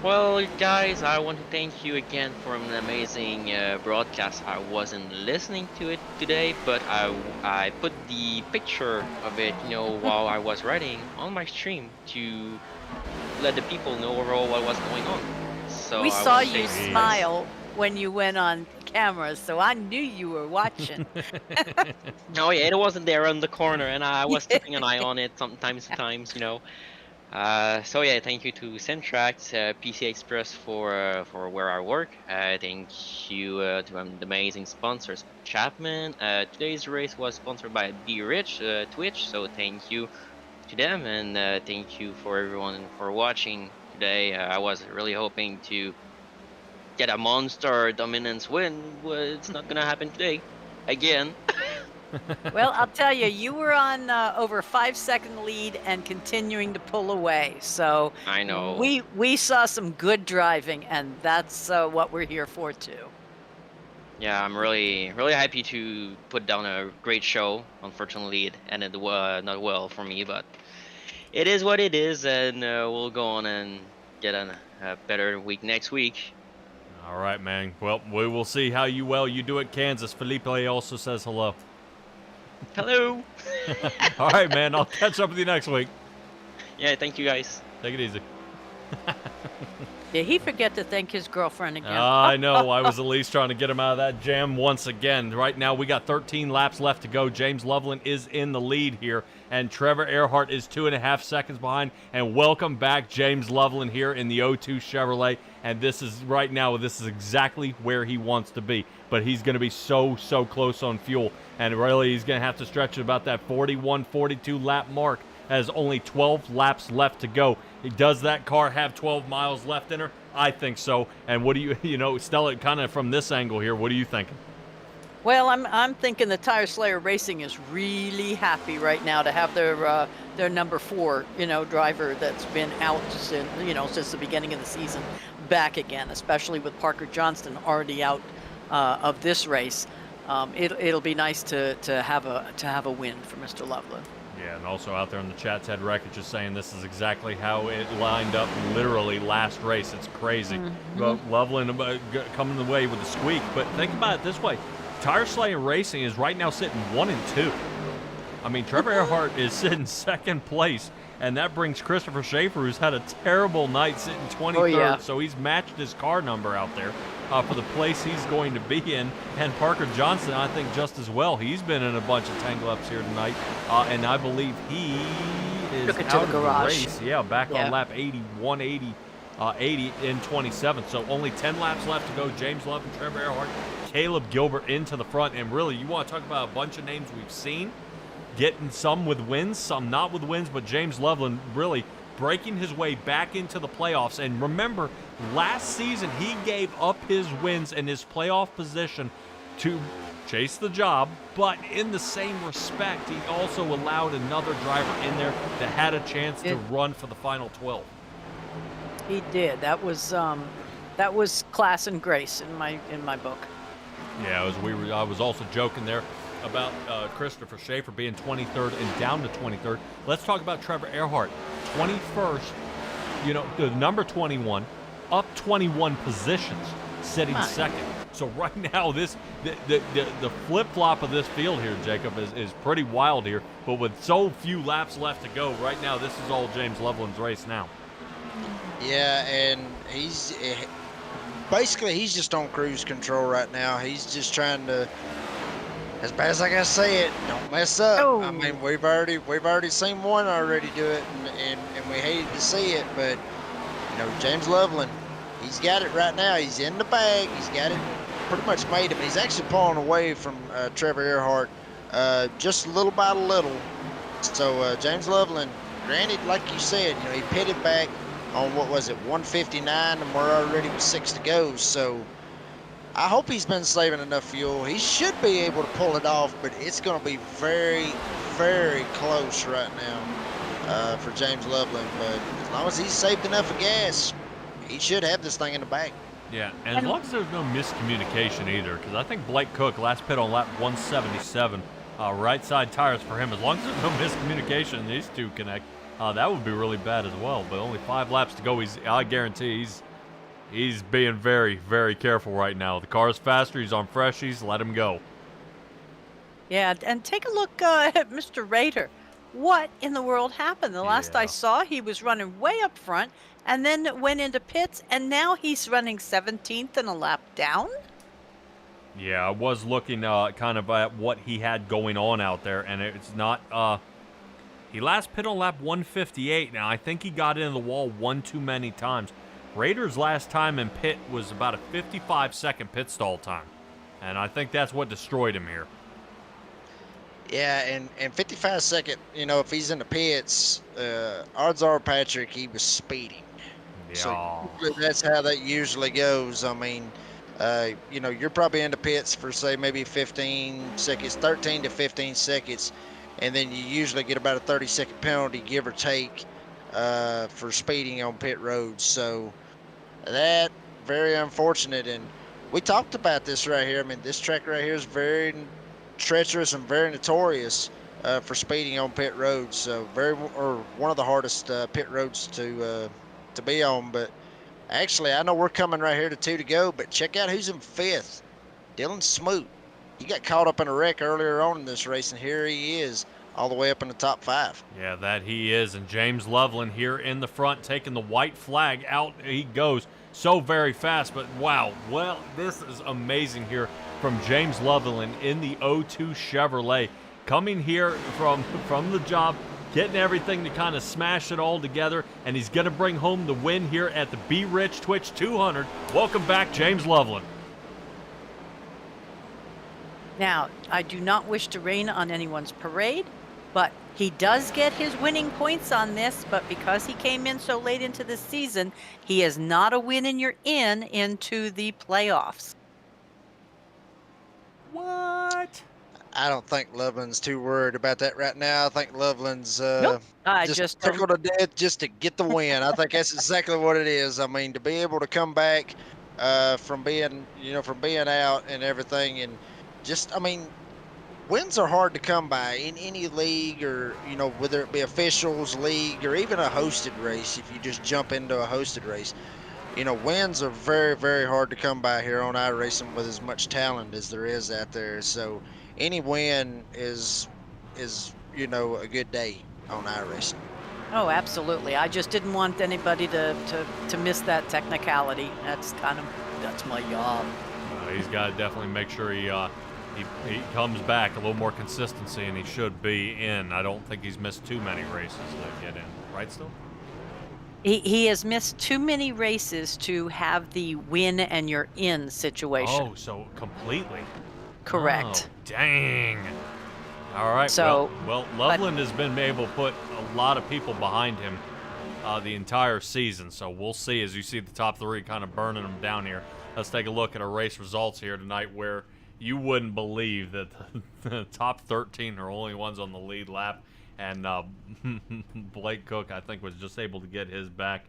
Well, guys, I want to thank you again for an amazing broadcast. I wasn't listening to it today, but I put the picture of it, while I was writing on my stream to let the people know overall what was going on. So We I saw wanna you say- smile when you went on camera, so I knew you were watching. Oh yeah, it wasn't there on the corner, and I was keeping an eye on it sometimes. So yeah, thank you to Simtrax, PC Express for where I work. Thank you to the amazing sponsors, Chapman. Today's race was sponsored by B Rich Twitch, so thank you to them, and thank you for everyone for watching today. I was really hoping to get a monster dominance win. Well, it's not gonna happen today, again. Well, I'll tell you, you were on over a 5-second lead and continuing to pull away. So I know. we saw some good driving, and that's what we're here for too. Yeah, I'm really happy to put down a great show. Unfortunately, it ended not well for me, but it is what it is, and we'll go on and get a better week next week. All right, man. Well, we will see how well you do at Kansas. Felipe also says hello. Hello. All right, man. I'll catch up with you next week. Yeah, thank you guys. Take it easy. Did he forget to thank his girlfriend again? I know. I was at least trying to get him out of that jam once again. Right now, we got 13 laps left to go. James Loveland is in the lead here, and Trevor Earhart is 2.5 seconds behind. And welcome back, James Loveland, here in the O2 Chevrolet. And this is right now, this is exactly where he wants to be. But he's going to be so close on fuel. And really, he's going to have to stretch it about that 41, 42 lap mark, as only 12 laps left to go. Does that car have 12 miles left in her? I think so. And what do you Stella, kind of from this angle here, what are you thinking? Well, I'm thinking the Tire Slayer Racing is really happy right now to have their number 4, driver that's been out since the beginning of the season back again, especially with Parker Johnston already out of this race. It'll be nice to have a win for Mr. Loveland. Yeah, and also out there in the chat, Ted Reckett just saying this is exactly how it lined up literally last race. It's crazy. But Loveland coming the way with the squeak. But think about it this way. Tire Slayer Racing is right now sitting 1 and 2. I mean, Trevor Earhart is sitting 2nd place, and that brings Christopher Schaefer, who's had a terrible night, sitting 23rd. Oh, yeah. So he's matched his car number out there for the place he's going to be in. And Parker Johnson, I think, just as well. He's been in a bunch of tangle-ups here tonight, and I believe he is Took it to out the of garage. the race. Yeah, back Yeah. on lap 81, 80 in 27. So only 10 laps left to go. James Love and Trevor Earhart, Caleb Gilbert into the front. And really, you want to talk about a bunch of names we've seen getting some with wins, some not with wins, but James Loveland really breaking his way back into the playoffs. And remember, last season he gave up his wins and his playoff position to chase the job, but in the same respect, he also allowed another driver in there that had a chance to run for the final 12. He did. That was class and grace in my book. Yeah, I was also joking there about Christopher Schaefer being 23rd and down to 23rd. Let's talk about Trevor Earhart, 21st. The number 21, up 21 positions, sitting second. So right now, the flip flop of this field here, Jacob, is pretty wild here. But with so few laps left to go, right now this is all James Loveland's race now. Yeah, and he's just on cruise control right now. He's just trying to, as bad as I gotta say it, don't mess up. Oh. I mean, we've already seen one already do it, and we hated to see it, but James Loveland, he's got it right now. He's in the bag. He's got it pretty much made him. He's actually pulling away from Trevor Earhart just little by little. So James Loveland, granted, like you said, he pitted back on 159, and we're already with 6 to go. So I hope he's been saving enough fuel. He should be able to pull it off, but it's going to be very, very close right now for James Loveland. But as long as he's saved enough of gas, he should have this thing in the bag. Yeah, and as long as there's no miscommunication either, because I think Blake Cook, last pit on lap 177, right side tires for him. As long as there's no miscommunication and these two connect, that would be really bad as well. But only 5 laps to go. I guarantee he's being very, very careful right now. The car's faster. He's on freshies. Let him go. Yeah, and take a look at Mr. Rader. What in the world happened? The last I saw, he was running way up front and then went into pits, and now he's running 17th and a lap down? Yeah, I was looking kind of at what he had going on out there, and it's not... he last pit on lap 158. Now, I think he got into the wall one too many times. Rader's last time in pit was about a 55-second pit stall time, and I think that's what destroyed him here. Yeah, and 55 second, if he's in the pits, odds are, Patrick, he was speeding. Yeah. So that's how that usually goes. I mean, you're probably in the pits for, say, maybe 15 seconds, 13 to 15 seconds, and then you usually get about a 30-second penalty, give or take, for speeding on pit roads. So that, very unfortunate. And we talked about this right here. I mean, this track right here is very treacherous and very notorious for speeding on pit roads. So one of the hardest pit roads to be on. But actually, I know we're coming right here to 2 to go. But check out who's in 5th. Dylan Smoot. He got caught up in a wreck earlier on in this race, and here he is all the way up in the top 5. Yeah, that he is. And James Loveland here in the front taking the white flag. Out he goes so very fast. But wow, well, this is amazing here from James Loveland in the 02 Chevrolet. Coming here from the job, getting everything to kind of smash it all together. And he's going to bring home the win here at the Be Rich Twitch 200. Welcome back, James Loveland. Now, I do not wish to rain on anyone's parade, but he does get his winning points on this, but because he came in so late into the season, he is not a win and you're into the playoffs. What? I don't think Loveland's too worried about that right now. I think Loveland's Nope. I just tickled to death just to get the win. I think that's exactly what it is. I mean, to be able to come back from being out and everything, and just, I mean, wins are hard to come by in any league, or, you know, whether it be officials, league, or even a hosted race. If you just jump into a hosted race, you know, wins are very, very hard to come by here on iRacing with as much talent as there is out there. So any win is you know, a good day on iRacing. Oh, absolutely. I just didn't want anybody to miss that technicality. That's my job. He's got to definitely make sure he comes back, a little more consistency, and he should be in. I don't think he's missed too many races to get in. Right, still? He has missed too many races to have the win and you're in situation. Oh, so completely. Correct. Oh, dang. All right. So, well, Loveland has been able to put a lot of people behind him the entire season. So we'll see as you see the top 3 kind of burning them down here. Let's take a look at our race results here tonight, where you wouldn't believe that the top 13 are only ones on the lead lap. And Blake Cook, I think, was just able to get his back,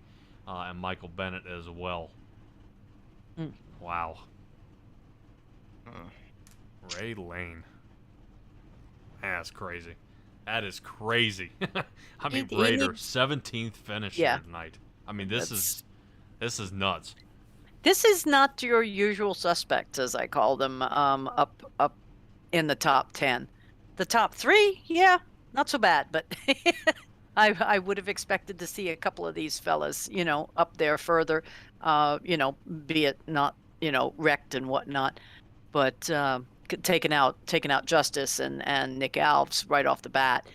and Michael Bennett as well. Wow. Ray Lane. That's crazy. That is crazy. I mean, Raider, 17th finish here tonight. I mean, this is nuts. This is not your usual suspects, as I call them, up in the top 10. The top 3, yeah, not so bad, but I would have expected to see a couple of these fellas, you know, up there further, you know, be it not, you know, wrecked and whatnot, but taking out Justice and Nick Alves right off the bat.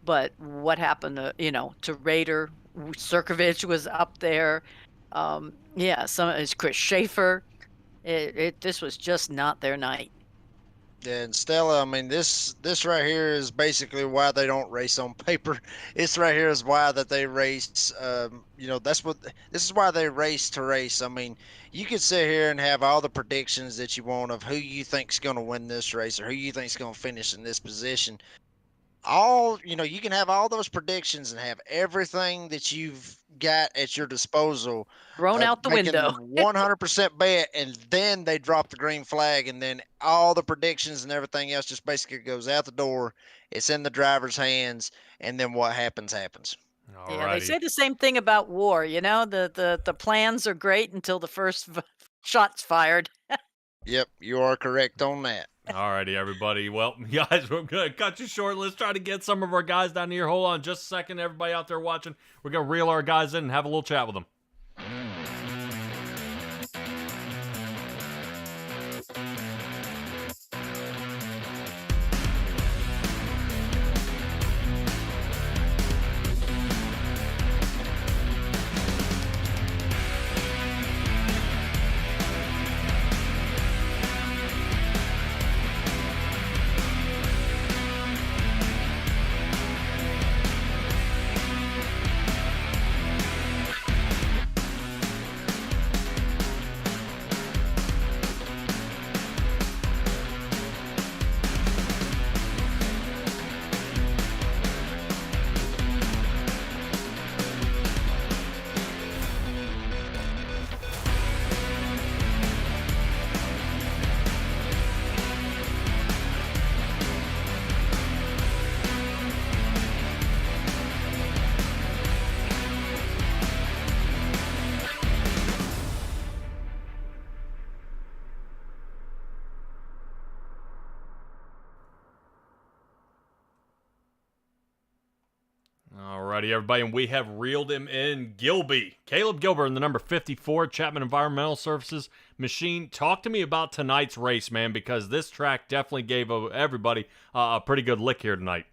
But what happened to, you know, to Raider? Sirkovich was up there. Yeah, it's Chris Schaefer. This was just not their night. Yeah, and Stella, I mean, this right here is basically why they don't race on paper. This right here is why that they race. You know, this is why they race to race. I mean, you could sit here and have all the predictions that you want of who you think's going to win this race or who you think's going to finish in this position. You know, you can have all those predictions and have everything that you've got at your disposal thrown out the window. 100% bet, and then they drop the green flag, and then all the predictions and everything else just basically goes out the door. It's in the driver's hands, and then what happens. Yeah, they say the same thing about war. You know, the plans are great until the first shot's fired. Yep, you are correct on that. Alrighty, everybody. Well, guys, we're going to cut you short. Let's try to get some of our guys down here. Hold on just a second. Everybody out there watching, we're going to reel our guys in and have a little chat with them. Alrighty, everybody, and we have reeled him in. Gilby, Caleb Gilbert in the number 54, Chapman Environmental Services machine. Talk to me about tonight's race, man, because this track definitely gave everybody a pretty good lick here tonight.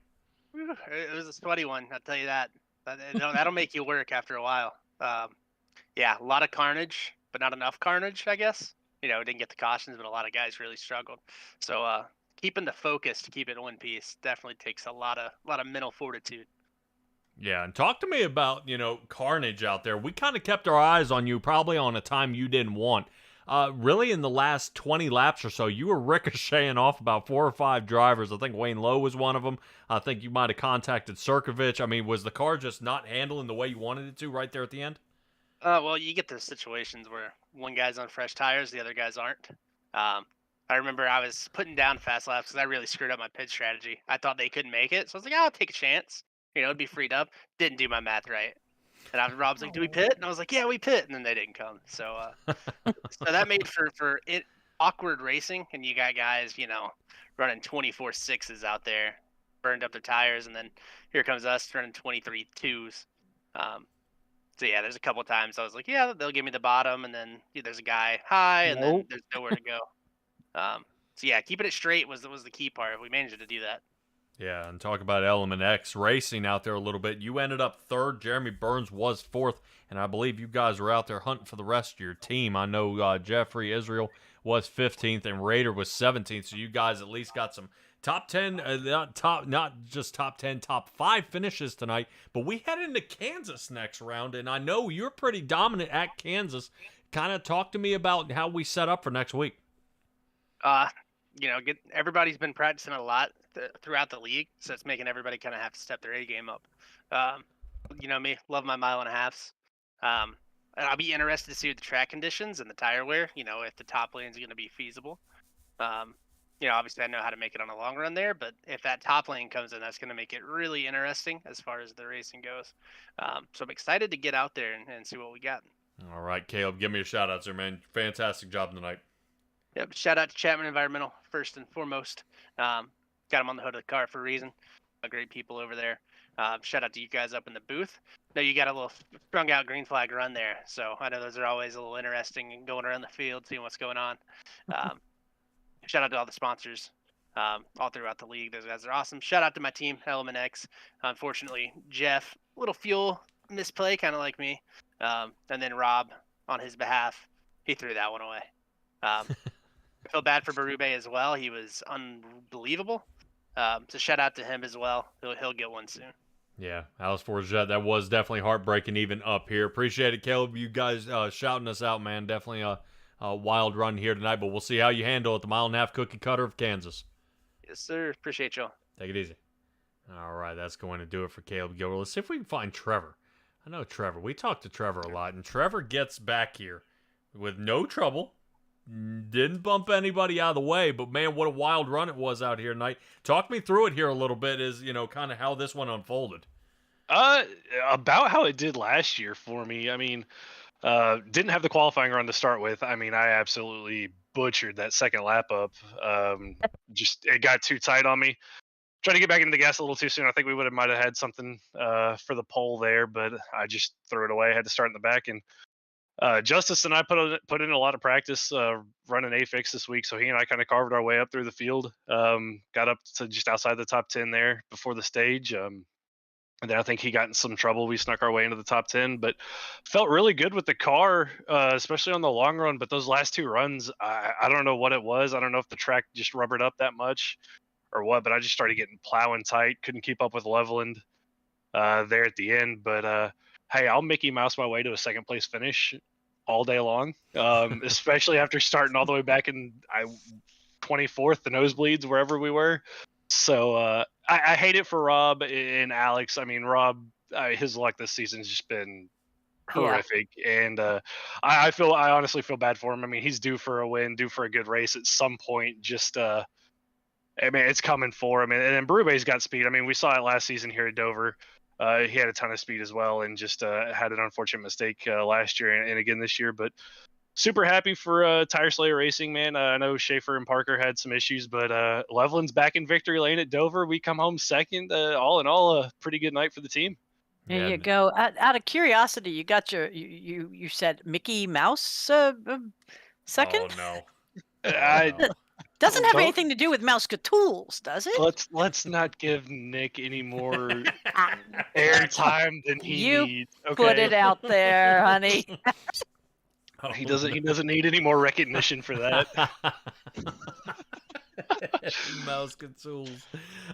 It was a sweaty one, I'll tell you that. That'll make you work after a while. Yeah, a lot of carnage, but not enough carnage, I guess. Didn't get the cautions, but a lot of guys really struggled. So keeping the focus to keep it in one piece definitely takes a lot of mental fortitude. Yeah, and talk to me about, carnage out there. We kind of kept our eyes on you probably on a time you didn't want. Really, in the last 20 laps or so, you were ricocheting off about 4 or 5 drivers. I think Wayne Lowe was one of them. I think you might have contacted Sirkovich. I mean, was the car just not handling the way you wanted it to right there at the end? Well, you get those situations where one guy's on fresh tires, the other guys aren't. I remember I was putting down fast laps because I really screwed up my pit strategy. I thought they couldn't make it, so I was like, I'll take a chance. It'd be freed up. Didn't do my math right. And Rob's like, do we pit? And I was like, yeah, we pit. And then they didn't come. So so that made for awkward racing. And you got guys, running 24.6s out there, burned up their tires. And then here comes us running 23.2s. So yeah, there's a couple of times I was like, yeah, they'll give me the bottom. And then there's a guy high and then there's nowhere to go. So yeah, keeping it straight was the key part. We managed to do that. Yeah, and talk about Element X racing out there a little bit. You ended up third. Jeremy Burns was fourth, and I believe you guys were out there hunting for the rest of your team. I know Jeffrey Israel was 15th, and Raider was 17th, so you guys at least got some top 10, not just top 10, top 5 finishes tonight. But we head into Kansas next round, and I know you're pretty dominant at Kansas. Kind of talk to me about how we set up for next week. Everybody's been practicing a lot throughout the league, so it's making everybody kind of have to step their A game up. Me, love my 1.5 miles. And I'll be interested to see the track conditions and the tire wear, if the top lane is going to be feasible. Obviously I know how to make it on a long run there, but if that top lane comes in, that's going to make it really interesting as far as the racing goes. So I'm excited to get out there and see what we got. All right, Caleb, give me a shout out, sir, man. Fantastic job tonight. Yep, shout out to Chapman Environmental first and foremost. Got them on the hood of the car for a reason. Great people over there. Shout out to you guys up in the booth. No, you got a little strung out green flag run there, so I know those are always a little interesting and going around the field, seeing what's going on. Shout out to all the sponsors all throughout the league. Those guys are awesome. Shout out to my team, Element X. Unfortunately, Jeff, little fuel misplay, kind of like me. And then Rob, on his behalf, he threw that one away. I feel bad for Berube as well. He was unbelievable. So shout out to him as well. He'll get one soon. Yeah, Alice Forget, that was definitely heartbreaking even up here. Appreciate it, Caleb. You guys shouting us out, man. Definitely a wild run here tonight, but we'll see how you handle it. The 1.5 mile cookie cutter of Kansas. Yes, sir. Appreciate y'all. Take it easy. All right, that's going to do it for Caleb Gilbert. Let's see if we can find Trevor. I know Trevor. We talk to Trevor a lot, and Trevor gets back here with no trouble. Didn't bump anybody out of the way, but man, what a wild run it was out here tonight. Talk me through it here a little bit, is kind of how this one unfolded. About how it did last year for me. I mean, didn't have the qualifying run to start with. I mean, I absolutely butchered that second lap up. Just it got too tight on me. Tried to get back into the gas a little too soon. I think we might have had something for the pole there, but I just threw it away. I had to start in the back, and Justice and I put in a lot of practice running A-Fix this week, so he and I kind of carved our way up through the field. Got up to just outside the top 10 there before the stage. And then I think he got in some trouble. We snuck our way into the top 10, but felt really good with the car, especially on the long run. But those last 2 runs, I don't know what it was. I don't know if the track just rubbered up that much or what, but I just started getting plowing tight. Couldn't keep up with Leveland there at the end. But hey, I'll Mickey Mouse my way to a second place finish all day long, especially after starting all the way back in 24th, the nosebleeds, wherever we were. So I hate it for Rob and Alex. I mean, Rob, his luck this season has just been horrific. Yeah. And I honestly feel bad for him. I mean, he's due for a win, due for a good race at some point. Just, I mean, it's coming for him. And then Berube's got speed. I mean, we saw it last season here at Dover. He had a ton of speed as well, and just had an unfortunate mistake last year and again this year. But super happy for Tire Slayer Racing, man. I know Schaefer and Parker had some issues, but Leveland's back in victory lane at Dover. We come home second. All in all, a pretty good night for the team. There Yeah, you go. Out of curiosity, you got you said Mickey Mouse second? Oh, no. I Oh, no. Doesn't have don't anything to do with Mouse-Tools, does it? let's not give Nick any more Ah, airtime than he You needs. Put Okay, it out there, honey. Oh, he doesn't need any more recognition for that. Mouse consoles.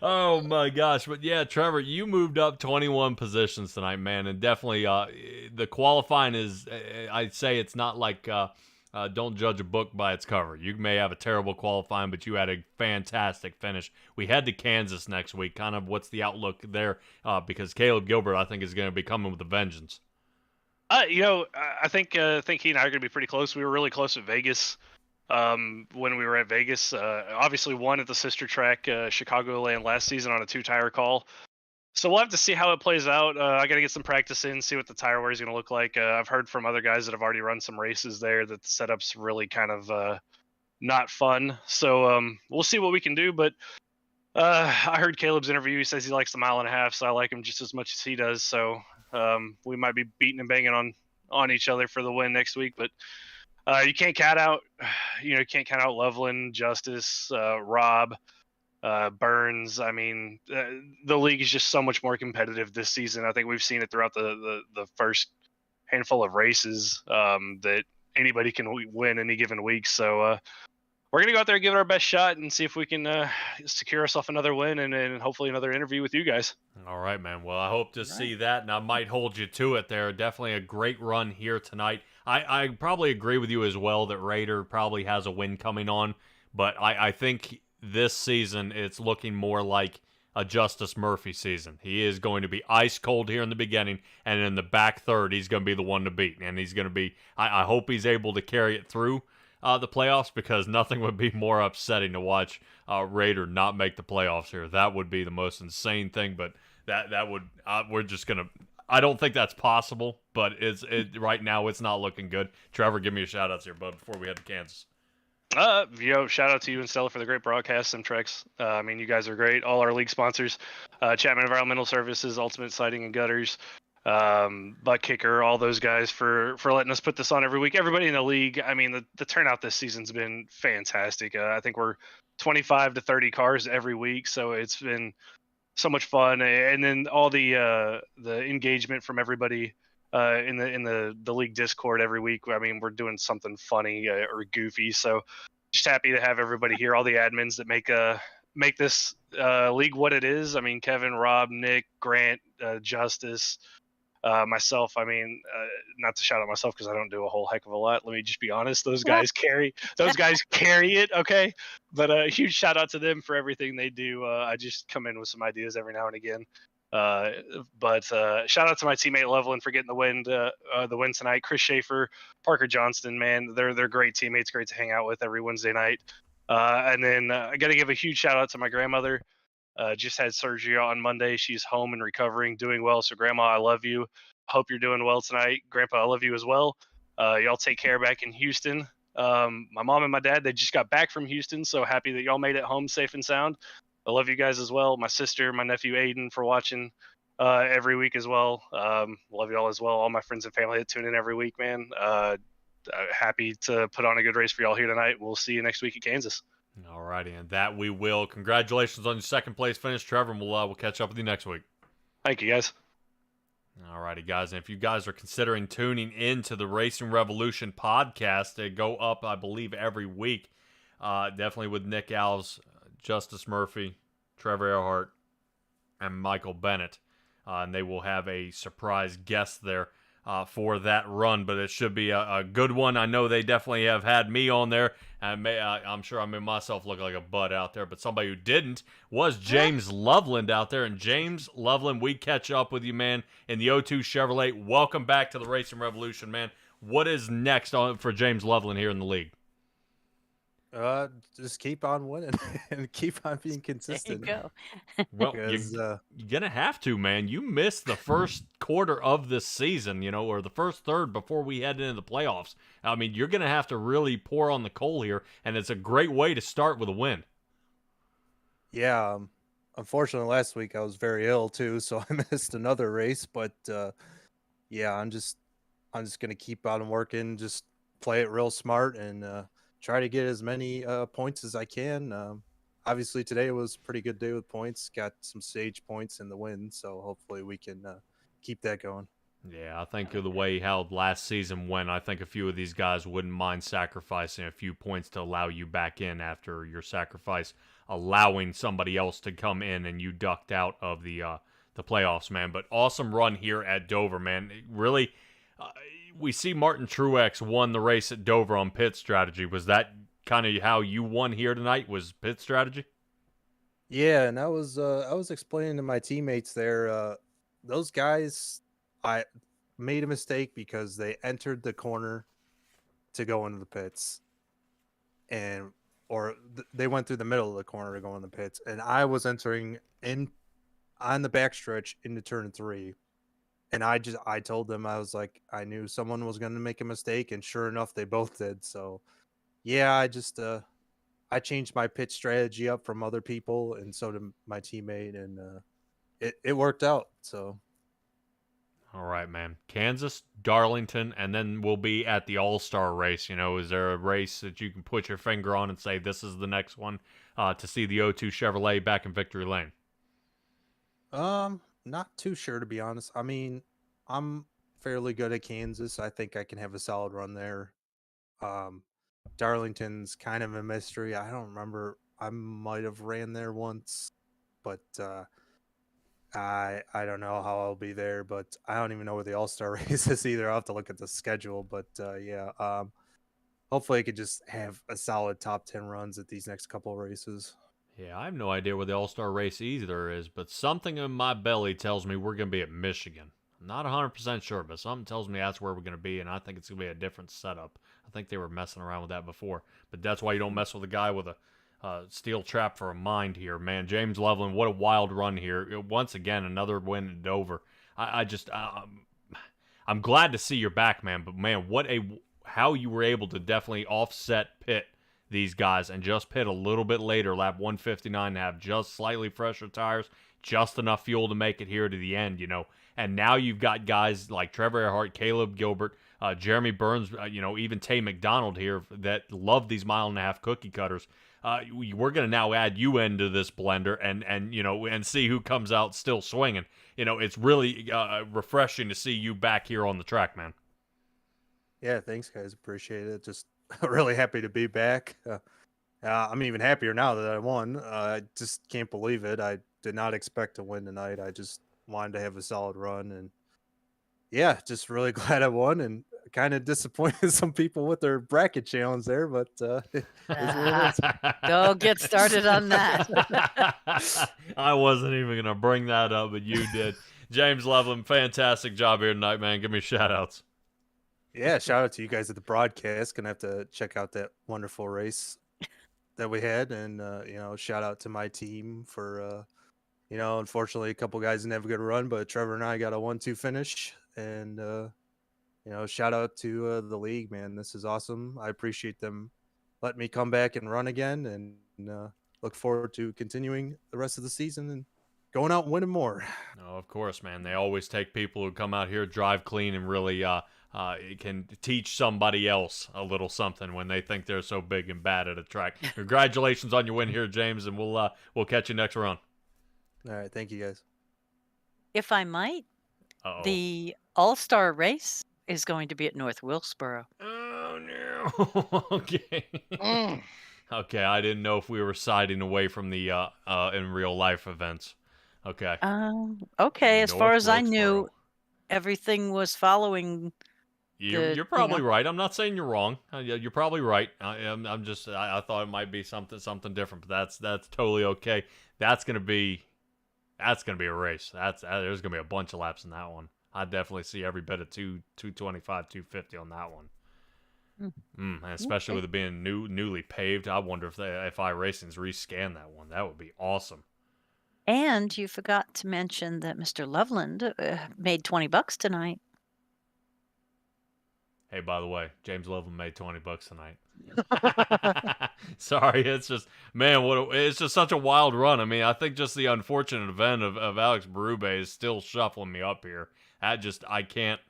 Oh my gosh. But yeah, Trevor, you moved up 21 positions tonight, man. And definitely the qualifying is, I'd say it's not like don't judge a book by its cover. You may have a terrible qualifying, but you had a fantastic finish. We head to Kansas next week. Kind of what's the outlook there? Because Caleb Gilbert, I think, is going to be coming with a vengeance. I think he and I are going to be pretty close. We were really close at Vegas. When we were at Vegas, obviously won at the sister track, Chicagoland last season on a 2-tire call. So we'll have to see how it plays out. I got to get some practice in, see what the tire wear is going to look like. I've heard from other guys that have already run some races there that the setup's really kind of not fun. So we'll see what we can do. But I heard Caleb's interview. He says he likes the 1.5 miles, so I like him just as much as he does. So we might be beating and banging on each other for the win next week. But you can't count out, Loveland, Justice, Rob, Burns. I mean, the league is just so much more competitive this season. I think we've seen it throughout the first handful of races that anybody can win any given week. So we're gonna go out there and give it our best shot and see if we can secure ourselves another win and hopefully another interview with you guys. All right, man. Well, I hope to see that, and I might hold you to it there. Definitely a great run here tonight. I probably agree with you as well that Raider probably has a win coming on, but I think this season it's looking more like a Justice Murphy season. He is going to be ice cold here in the beginning, and in the back third, he's going to be the one to beat, and he's going to be. I hope he's able to carry it through the playoffs, because nothing would be more upsetting to watch Raider not make the playoffs here. That would be the most insane thing, but that would we're just gonna. I don't think that's possible, but right now it's not looking good. Trevor, give me a shout out here, bud, before we head to Kansas. Shout out to you and Stella for the great broadcast, Simtrex. I mean, you guys are great. All our league sponsors, Chapman Environmental Services, Ultimate Siding and Gutters, Butt Kicker, all those guys for letting us put this on every week. Everybody in the league. I mean, the turnout this season's been fantastic. I think we're 25 to 30 cars every week, so it's been so much fun. And then all the engagement from everybody in the league Discord every week. I mean, we're doing something funny or goofy. So just happy to have everybody here. All the admins that make this league what it is. I mean, Kevin, Rob, Nick, Grant, Justice, myself. I mean, not to shout out myself because I don't do a whole heck of a lot. Let me just be honest. Those guys carry it. Okay. But a huge shout out to them for everything they do. I just come in with some ideas every now and again. But shout out to my teammate Loveland for getting the win tonight. Chris Schaefer, Parker Johnston, man, they're great teammates, great to hang out with every Wednesday night. And then I got to give a huge shout out to my grandmother. Just had surgery on Monday. She's home and recovering, doing well. So Grandma, I love you. Hope you're doing well tonight. Grandpa, I love you as well. Y'all take care back in Houston. My mom and my dad, they just got back from Houston, so happy that y'all made it home safe and sound. I love you guys as well. My sister, my nephew Aiden for watching every week as well. Love y'all as well. All my friends and family that tune in every week, man. Happy to put on a good race for y'all here tonight. We'll see you next week at Kansas. All righty, and that we will. Congratulations on your second place finish, Trevor, and we'll catch up with you next week. Thank you, guys. All righty, guys, and if you guys are considering tuning into the Racing Revolution podcast, they go up, I believe, every week. Definitely with Nick Alves, Justice Murphy, Trevor Earhart, and Michael Bennett. And they will have a surprise guest there for that run, but it should be a good one. I know they definitely have had me on there, and I'm sure I made myself look like a butt out there, but somebody who didn't was James Loveland out there. And James Loveland, we catch up with you, man, in the O2 Chevrolet. Welcome back to the Racing Revolution, man. What is next for James Loveland here in the league? Just keep on winning and keep on being consistent. There you go. Well, you're gonna have to, man. You missed the first quarter of this season, or the first third before we head into the playoffs. I mean, you're gonna have to really pour on the coal here, and it's a great way to start with a win. Yeah, unfortunately, last week I was very ill too, so I missed another race. But yeah, I'm just gonna keep on working, just play it real smart, and try to get as many points as I can. Obviously, today was a pretty good day with points. Got some stage points in the win, so hopefully we can keep that going. Yeah, I think of the way how last season went, I think a few of these guys wouldn't mind sacrificing a few points to allow you back in after your sacrifice, allowing somebody else to come in and you ducked out of the playoffs, man. But awesome run here at Dover, man. Really, uh, we see Martin Truex won the race at Dover on pit strategy. Was that kind of how you won here tonight? Was pit strategy? Yeah, and I was explaining to my teammates there, those guys, I made a mistake because they entered the corner to go into the pits, and they went through the middle of the corner to go in the pits, and I was entering in on the backstretch into turn 3, and I told them, I was like, I knew someone was going to make a mistake, and sure enough they both did. So yeah, I changed my pitch strategy up from other people, and so did my teammate, and it worked out. So All right, man. Kansas, Darlington, and then we'll be at the All-Star race. You know, is there a race that you can put your finger on and say this is the next one to see the O2 Chevrolet back in Victory Lane? not too sure, to be honest. I mean, I'm fairly good at Kansas. I think I can have a solid run there. Um, Darlington's kind of a mystery. I don't remember. I might have ran there once, but I don't know how I'll be there. But I don't even know where the All Star race is either. I'll have to look at the schedule. But yeah, hopefully I could just have a solid top 10 runs at these next couple of races. Yeah, I have no idea where the All-Star race either is, but something in my belly tells me we're going to be at Michigan. I'm not 100% sure, but something tells me that's where we're going to be, and I think it's going to be a different setup. I think they were messing around with that before, but that's why you don't mess with a guy with a steel trap for a mind here, man. James Loveland, what a wild run here. Once again, another win at Dover. I'm glad to see you're back, man, but man, how you were able to definitely offset pit these guys and just pit a little bit later, lap 159, to have just slightly fresher tires, just enough fuel to make it here to the end, you know. And now you've got guys like Trevor Earhart, Caleb Gilbert, Jeremy Burns, even Tay McDonald here that love these mile-and-a-half cookie cutters. We're going to now add you into this blender and see who comes out still swinging. You know, it's really refreshing to see you back here on the track, man. Yeah, thanks, guys. Appreciate it. Just really happy to be back. I'm even happier now that I won. I just can't believe it. I did not expect to win tonight. I just wanted to have a solid run, and yeah, just really glad I won. And kind of disappointed some people with their bracket challenge there, but it is what it is. Don't get started on that. I wasn't even going to bring that up, but you did. James Loveland, fantastic job here tonight, man. Give me shout outs. Yeah, shout out to you guys at the broadcast. Gonna have to check out that wonderful race that we had, and shout out to my team for unfortunately a couple guys didn't have a good run, but Trevor and I got a 1-2 finish, and shout out to the league, man. This is awesome. I appreciate them letting me come back and run again, and look forward to continuing the rest of the season and going out and winning more. Oh, of course, man. They always take people who come out here, drive clean, and really can teach somebody else a little something when they think they're so big and bad at a track. Congratulations on your win here, James, and we'll catch you next round. All right, thank you, guys. If I might, the All-Star race is going to be at North Wilkesboro. Oh, no. Okay. Okay, I didn't know if we were siding away from the in real life events. Okay. Okay, as North far as I Wilkesboro. knew, everything was following. You're probably right. I'm not saying you're wrong. You're probably right. I'm just I thought it might be something different, but that's totally okay. That's gonna be a race. There's gonna be a bunch of laps in that one. I definitely see every bit of 225, 250 on that one. And especially with it being newly paved. I wonder if iRacing's rescan that one. That would be awesome. And you forgot to mention that Mr. Loveland made $20 tonight. Hey, by the way, James Loveland made $20 tonight. Sorry, it's just, man, it's just such a wild run. I mean, I think just the unfortunate event of Alex Berube is still shuffling me up here. I can't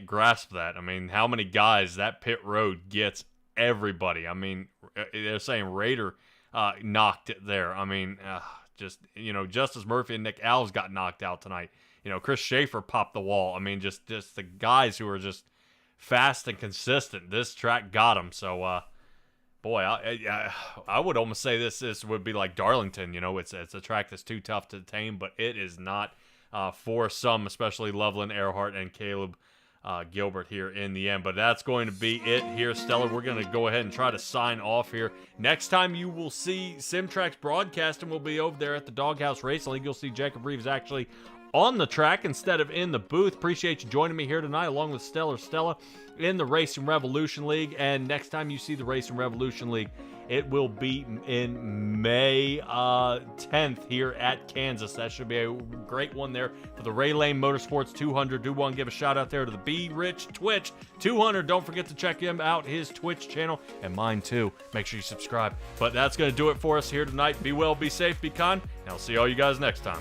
grasp that. I mean, how many guys that pit road gets everybody? I mean, they're saying Raider knocked it there. I mean, Justice Murphy and Nick Alves got knocked out tonight. Chris Schaefer popped the wall. I mean, just the guys who are just fast and consistent. This track got them. So, boy, I would almost say this would be like Darlington. It's a track that's too tough to tame, but it is not for some, especially Loveland, Earhart, and Caleb Gilbert here in the end. But that's going to be it here, Stellar. We're going to go ahead and try to sign off here. Next time you will see Simtrax broadcasting will be over there at the Doghouse Racing League. You'll see Jacob Reeves actually on the track instead of in the booth. Appreciate you joining me here tonight along with Stellar Stella in the Racing Revolution League. And next time you see the Racing Revolution League, it will be in May 10th here at Kansas. That should be a great one there for the Ray Lane Motorsports 200. Do want to give a shout out there to the B Rich Twitch 200. Don't forget to check him out, his Twitch channel, and mine too. Make sure you subscribe. But that's going to do it for us here tonight. Be well, be safe, be kind, and I'll see all you guys next time.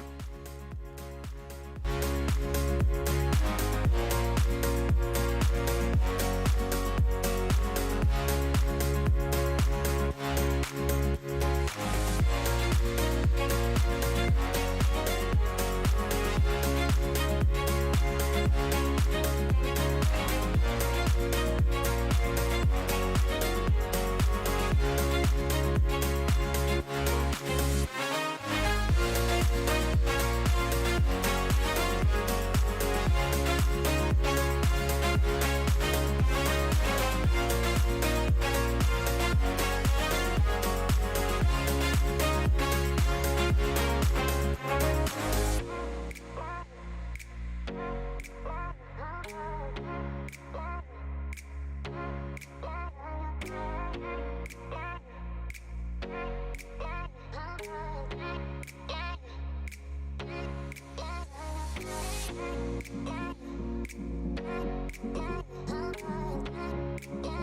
Thank you.